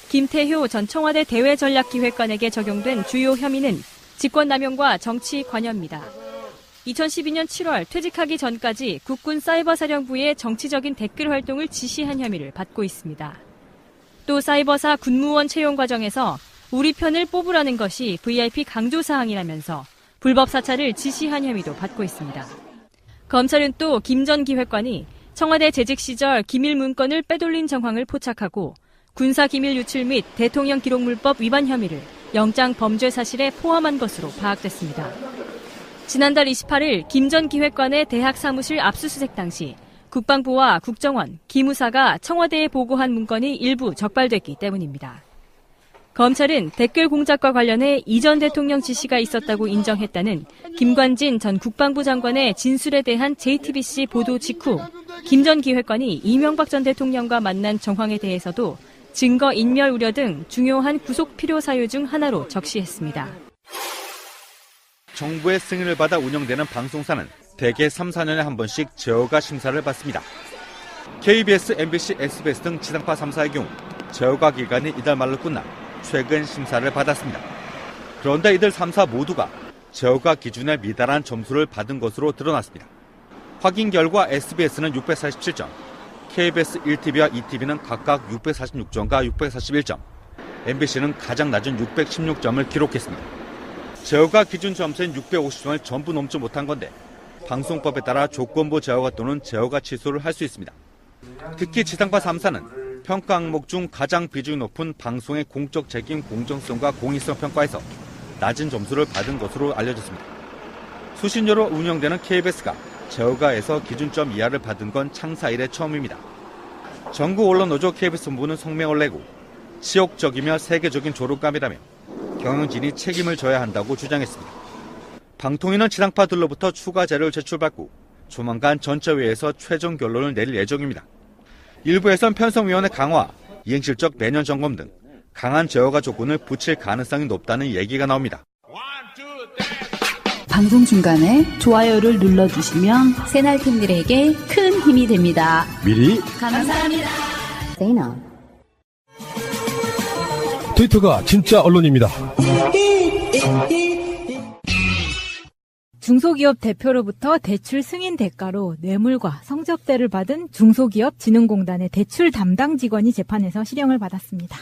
김태효 전 청와대 대외전략기획관에게 적용된 주요 혐의는 직권남용과 정치 관여입니다. 2012년 7월 퇴직하기 전까지 국군 사이버사령부의 정치적인 댓글 활동을 지시한 혐의를 받고 있습니다. 또 사이버사 군무원 채용 과정에서 우리 편을 뽑으라는 것이 VIP 강조사항이라면서 불법 사찰을 지시한 혐의도 받고 있습니다. 검찰은 또 김 전 기획관이 청와대 재직 시절 기밀 문건을 빼돌린 정황을 포착하고 군사기밀 유출 및 대통령 기록물법 위반 혐의를 영장 범죄 사실에 포함한 것으로 파악됐습니다. 지난달 28일 김 전 기획관의 대학 사무실 압수수색 당시 국방부와 국정원, 기무사가 청와대에 보고한 문건이 일부 적발됐기 때문입니다. 검찰은 댓글 공작과 관련해 이 전 대통령 지시가 있었다고 인정했다는 김관진 전 국방부 장관의 진술에 대한 JTBC 보도 직후 김 전 기획관이 이명박 전 대통령과 만난 정황에 대해서도 증거 인멸 우려 등 중요한 구속 필요 사유 중 하나로 적시했습니다.
정부의 승인을 받아 운영되는 방송사는 대개 3, 4년에 한 번씩 제어가 심사를 받습니다. KBS, MBC, SBS 등 지상파 3사의 경우 제어가 기간이 이달 말로 끝나 최근 심사를 받았습니다. 그런데 이들 3사 모두가 제어가 기준에 미달한 점수를 받은 것으로 드러났습니다. 확인 결과 SBS는 647점, KBS 1TV와 2TV는 각각 646점과 641점, MBC는 가장 낮은 616점을 기록했습니다. 제어가 기준 점수인 650점을 전부 넘지 못한 건데 방송법에 따라 조건부 제어가 또는 제어가 취소를 할 수 있습니다. 특히 지상파 3사는 평가 항목 중 가장 비중이 높은 방송의 공적 책임, 공정성과 공익성 평가에서 낮은 점수를 받은 것으로 알려졌습니다. 수신료로 운영되는 KBS가 제어가에서 기준점 이하를 받은 건 창사 이래 처음입니다. 전국 언론노조 KBS 본부는 성명을 내고 치욕적이며 세계적인 조롱감이라며 경영진이 책임을 져야 한다고 주장했습니다. 방통위는 지상파들로부터 추가 자료를 제출받고 조만간 전체회의에서 최종 결론을 내릴 예정입니다. 일부에선 편성위원회 강화, 이행실적 매년 점검 등 강한 제어가 조건을 붙일 가능성이 높다는 얘기가 나옵니다.
방송 중간에 좋아요를 눌러주시면 새날팀들에게 큰 힘이 됩니다.
미리
감사합니다.
트위터가 진짜 언론입니다.
중소기업 대표로부터 대출 승인 대가로 뇌물과 성접대를 받은 중소기업진흥공단의 대출 담당 직원이 재판에서 실형을 받았습니다.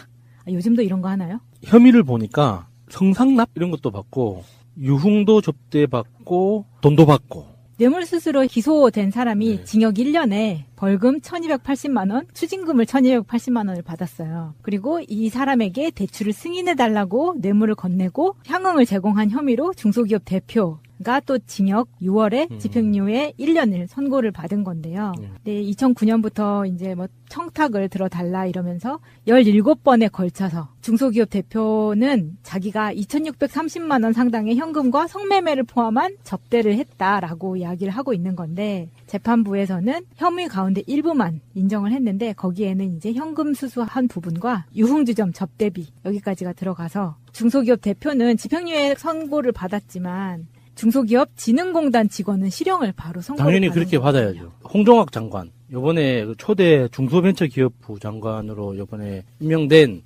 요즘도 이런 거 하나요?
혐의를 보니까 성상납 이런 것도 받고 유흥도 접대받고 돈도 받고
뇌물수수로 기소된 사람이 징역 1년에 벌금 1,280만 원, 추징금을 1,280만 원을 받았어요. 그리고 이 사람에게 대출을 승인해달라고 뇌물을 건네고 향응을 제공한 혐의로 중소기업 대표가 또 징역 6월에 집행유예 1년을 선고를 받은 건데요. 네, 2009년부터 이제 뭐 청탁을 들어달라 이러면서 17번에 걸쳐서 중소기업 대표는 자기가 2,630만 원 상당의 현금과 성매매를 포함한 접대를 했다라고 이야기를 하고 있는 건데 재판부에서는 혐의 가운데 일부만 인정을 했는데 거기에는 이제 현금 수수한 부분과 유흥주점 접대비 여기까지가 들어가서 중소기업 대표는 집행유예 선고를 받았지만 중소기업진흥공단 직원은 실형을 바로 선고를
당연히 그렇게 받아야죠. 홍종학 장관 이번에 초대 중소벤처기업부 장관으로 이번에 임명된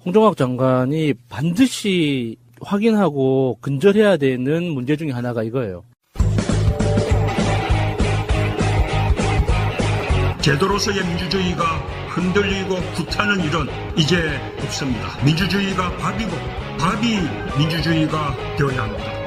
홍종학 장관이 반드시 확인하고 근절해야 되는 문제 중에 하나가 이거예요.
제도로서의 민주주의가 흔들리고 구타는 일은 이제 없습니다. 민주주의가 밥이고 밥이 민주주의가 되어야 합니다.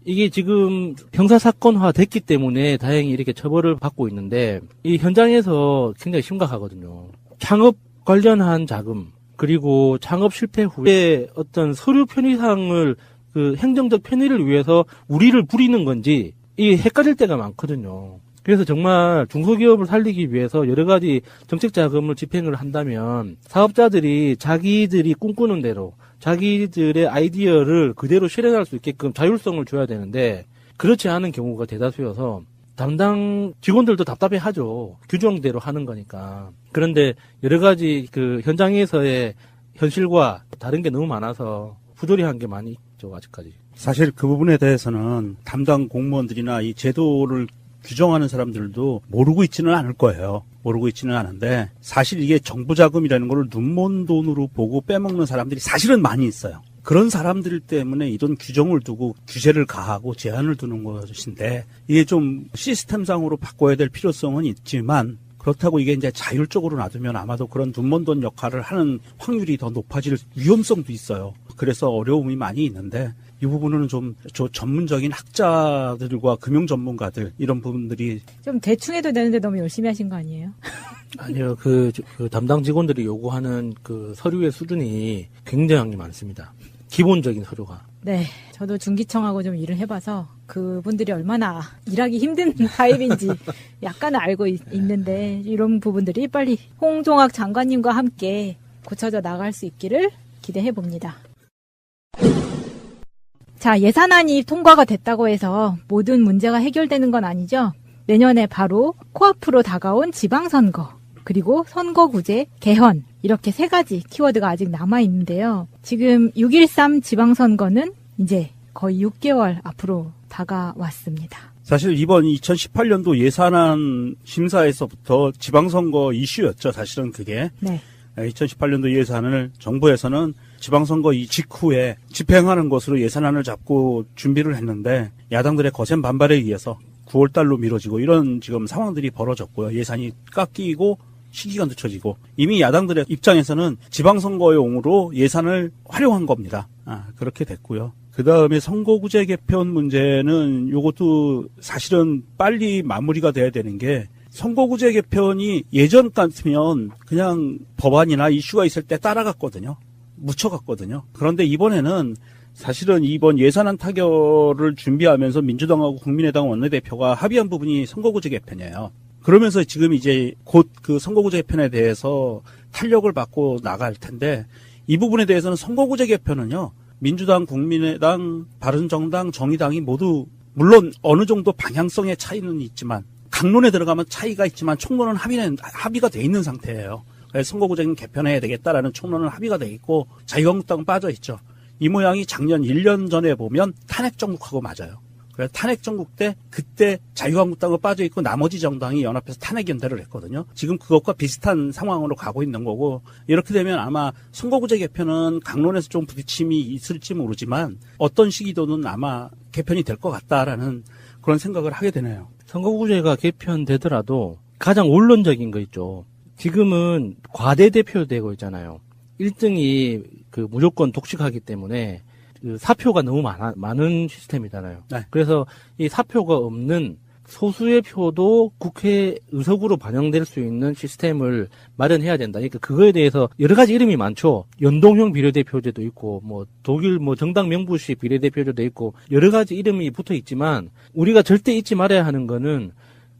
이게 지금 형사사건화 됐기 때문에 다행히 이렇게 처벌을 받고 있는데 이 현장에서 굉장히 심각하거든요. 창업 관련한 자금 그리고 창업 실패 후에 어떤 서류 편의상을 그 행정적 편의를 위해서 우리를 부리는 건지 이 헷갈릴 때가 많거든요. 그래서 정말 중소기업을 살리기 위해서 여러 가지 정책 자금을 집행을 한다면 사업자들이 자기들이 꿈꾸는 대로 자기들의 아이디어를 그대로 실현할 수 있게끔 자율성을 줘야 되는데 그렇지 않은 경우가 대다수여서 담당 직원들도 답답해하죠. 규정대로 하는 거니까. 그런데 여러 가지 그 현장에서의 현실과 다른 게 너무 많아서 부조리한 게 많이 있죠, 아직까지.
사실 그 부분에 대해서는 담당 공무원들이나 이 제도를 규정하는 사람들도 모르고 있지는 않을 거예요. 모르고 있지는 않은데 사실 이게 정부 자금이라는 걸 눈먼 돈으로 보고 빼먹는 사람들이 사실은 많이 있어요. 그런 사람들 때문에 이런 규정을 두고 규제를 가하고 제한을 두는 것인데 이게 좀 시스템상으로 바꿔야 될 필요성은 있지만 그렇다고 이게 이제 자율적으로 놔두면 아마도 그런 눈먼 돈 역할을 하는 확률이 더 높아질 위험성도 있어요. 그래서 어려움이 많이 있는데 이 부분은 좀 전문적인 학자들과 금융 전문가들 이런 부분들이
좀 대충 해도 되는데 너무 열심히 하신 거 아니에요?
아니요, 그 담당 직원들이 요구하는 그 서류의 수준이 굉장히 많습니다. 기본적인 서류가.
네, 저도 중기청하고 좀 일을 해봐서 그분들이 얼마나 일하기 힘든 타입인지 약간은 알고 있는데 이런 부분들이 빨리 홍종학 장관님과 함께 고쳐져 나갈 수 있기를 기대해 봅니다. 자, 예산안이 통과가 됐다고 해서 모든 문제가 해결되는 건 아니죠. 내년에 바로 코앞으로 다가온 지방선거, 그리고 선거구제 개헌 이렇게 세 가지 키워드가 아직 남아있는데요. 지금 6.13 지방선거는 이제 거의 6개월 앞으로 다가왔습니다.
사실 이번 2018년도 예산안 심사에서부터 지방선거 이슈였죠. 사실은 그게.
네.
2018년도 예산을 정부에서는 지방선거 이 직후에 집행하는 것으로 예산안을 잡고 준비를 했는데 야당들의 거센 반발에 의해서 9월달로 미뤄지고 이런 지금 상황들이 벌어졌고요. 예산이 깎이고 시기가 늦춰지고 이미 야당들의 입장에서는 지방선거용으로 예산을 활용한 겁니다. 그렇게 됐고요. 그 다음에 선거구제 개편 문제는 요것도 사실은 빨리 마무리가 돼야 되는 게 선거구제 개편이 예전 같으면 그냥 법안이나 이슈가 있을 때 따라갔거든요. 묻혀갔거든요. 그런데 이번에는 사실은 이번 예산안 타결을 준비하면서 민주당하고 국민의당 원내대표가 합의한 부분이 선거구제 개편이에요. 그러면서 지금 이제 곧 그 선거구제 개편에 대해서 탄력을 받고 나갈 텐데 이 부분에 대해서는 선거구제 개편은요. 민주당, 국민의당, 바른정당, 정의당이 모두 물론 어느 정도 방향성의 차이는 있지만 강론에 들어가면 차이가 있지만 총론은 합의가 돼 있는 상태예요. 그래서 선거구제 개편해야 되겠다라는 총론은 합의가 돼 있고 자유한국당은 빠져 있죠. 이 모양이 작년 1년 전에 보면 탄핵 정국하고 맞아요. 그래서 탄핵 정국 때 그때 자유한국당은 빠져 있고 나머지 정당이 연합해서 탄핵 연대를 했거든요. 지금 그것과 비슷한 상황으로 가고 있는 거고 이렇게 되면 아마 선거구제 개편은 강론에서 좀 부딪힘이 있을지 모르지만 어떤 시기도는 아마 개편이 될 것 같다라는 그런 생각을 하게 되네요.
선거구제가 개편되더라도 가장 원론적인 거 있죠. 지금은 과대대표되고 있잖아요. 1등이 그 무조건 독식하기 때문에 그 사표가 너무 많은 시스템이잖아요.
네.
그래서 이 사표가 없는 소수의 표도 국회 의석으로 반영될 수 있는 시스템을 마련해야 된다. 그러니까 그거에 대해서 여러 가지 이름이 많죠. 연동형 비례대표제도 있고, 뭐 독일 뭐 정당 명부식 비례대표제도 있고 여러 가지 이름이 붙어 있지만 우리가 절대 잊지 말아야 하는 거는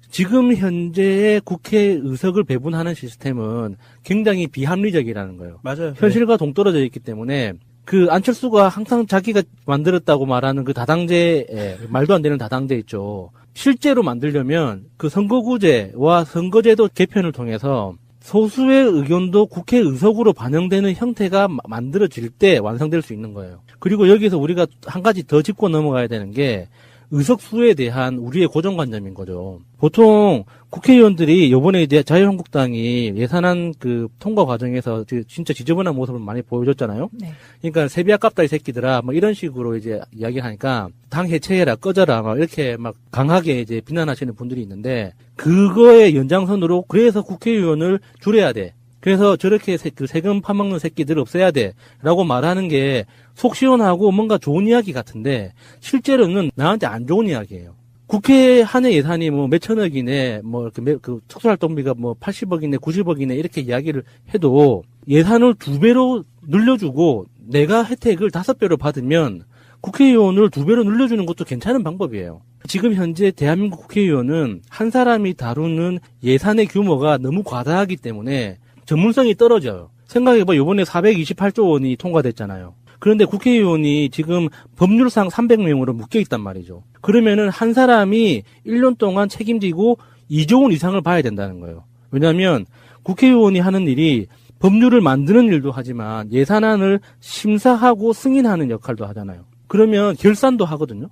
지금 현재의 국회 의석을 배분하는 시스템은 굉장히 비합리적이라는 거예요.
맞아요.
현실과 동떨어져 있기 때문에 그 안철수가 항상 자기가 만들었다고 말하는 그 다당제, 말도 안 되는 다당제 있죠. 실제로 만들려면 그 선거구제와 선거제도 개편을 통해서 소수의 의견도 국회 의석으로 반영되는 형태가 만들어질 때 완성될 수 있는 거예요. 그리고 여기서 우리가 한 가지 더 짚고 넘어가야 되는 게 의석수에 대한 우리의 고정관념인 거죠. 보통 국회의원들이 요번에 이제 자유한국당이 예산안 그 통과 과정에서 진짜 지저분한 모습을 많이 보여줬잖아요.
네.
그러니까 세비 아깝다 이 새끼들아 뭐 이런 식으로 이제 이야기하니까 당 해체해라 꺼져라 막 이렇게 막 강하게 이제 비난하시는 분들이 있는데 그거의 연장선으로 그래서 국회의원을 줄여야 돼. 그래서 저렇게 그 세금 파먹는 새끼들 없애야 돼. 라고 말하는 게 속 시원하고 뭔가 좋은 이야기 같은데 실제로는 나한테 안 좋은 이야기예요. 국회 한 해 예산이 뭐 몇천억이네, 뭐 이렇게 그 특수활동비가 뭐 80억이네, 90억이네 이렇게 이야기를 해도 예산을 2배로 늘려주고 내가 혜택을 5배로 받으면 국회의원을 2배로 늘려주는 것도 괜찮은 방법이에요. 지금 현재 대한민국 국회의원은 한 사람이 다루는 예산의 규모가 너무 과다하기 때문에 전문성이 떨어져요. 생각해봐, 이번에 428조 원이 통과됐잖아요. 그런데 국회의원이 지금 법률상 300명으로 묶여있단 말이죠. 그러면은 한 사람이 1년 동안 책임지고 2조 원 이상을 봐야 된다는 거예요. 왜냐하면 국회의원이 하는 일이 법률을 만드는 일도 하지만 예산안을 심사하고 승인하는 역할도 하잖아요. 그러면 결산도 하거든요.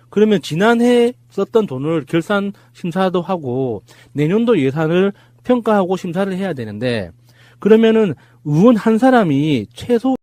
그러면 지난해 썼던 돈을 결산 심사도 하고 내년도 예산을 평가하고 심사를 해야 되는데 그러면은 의원 한 사람이 최소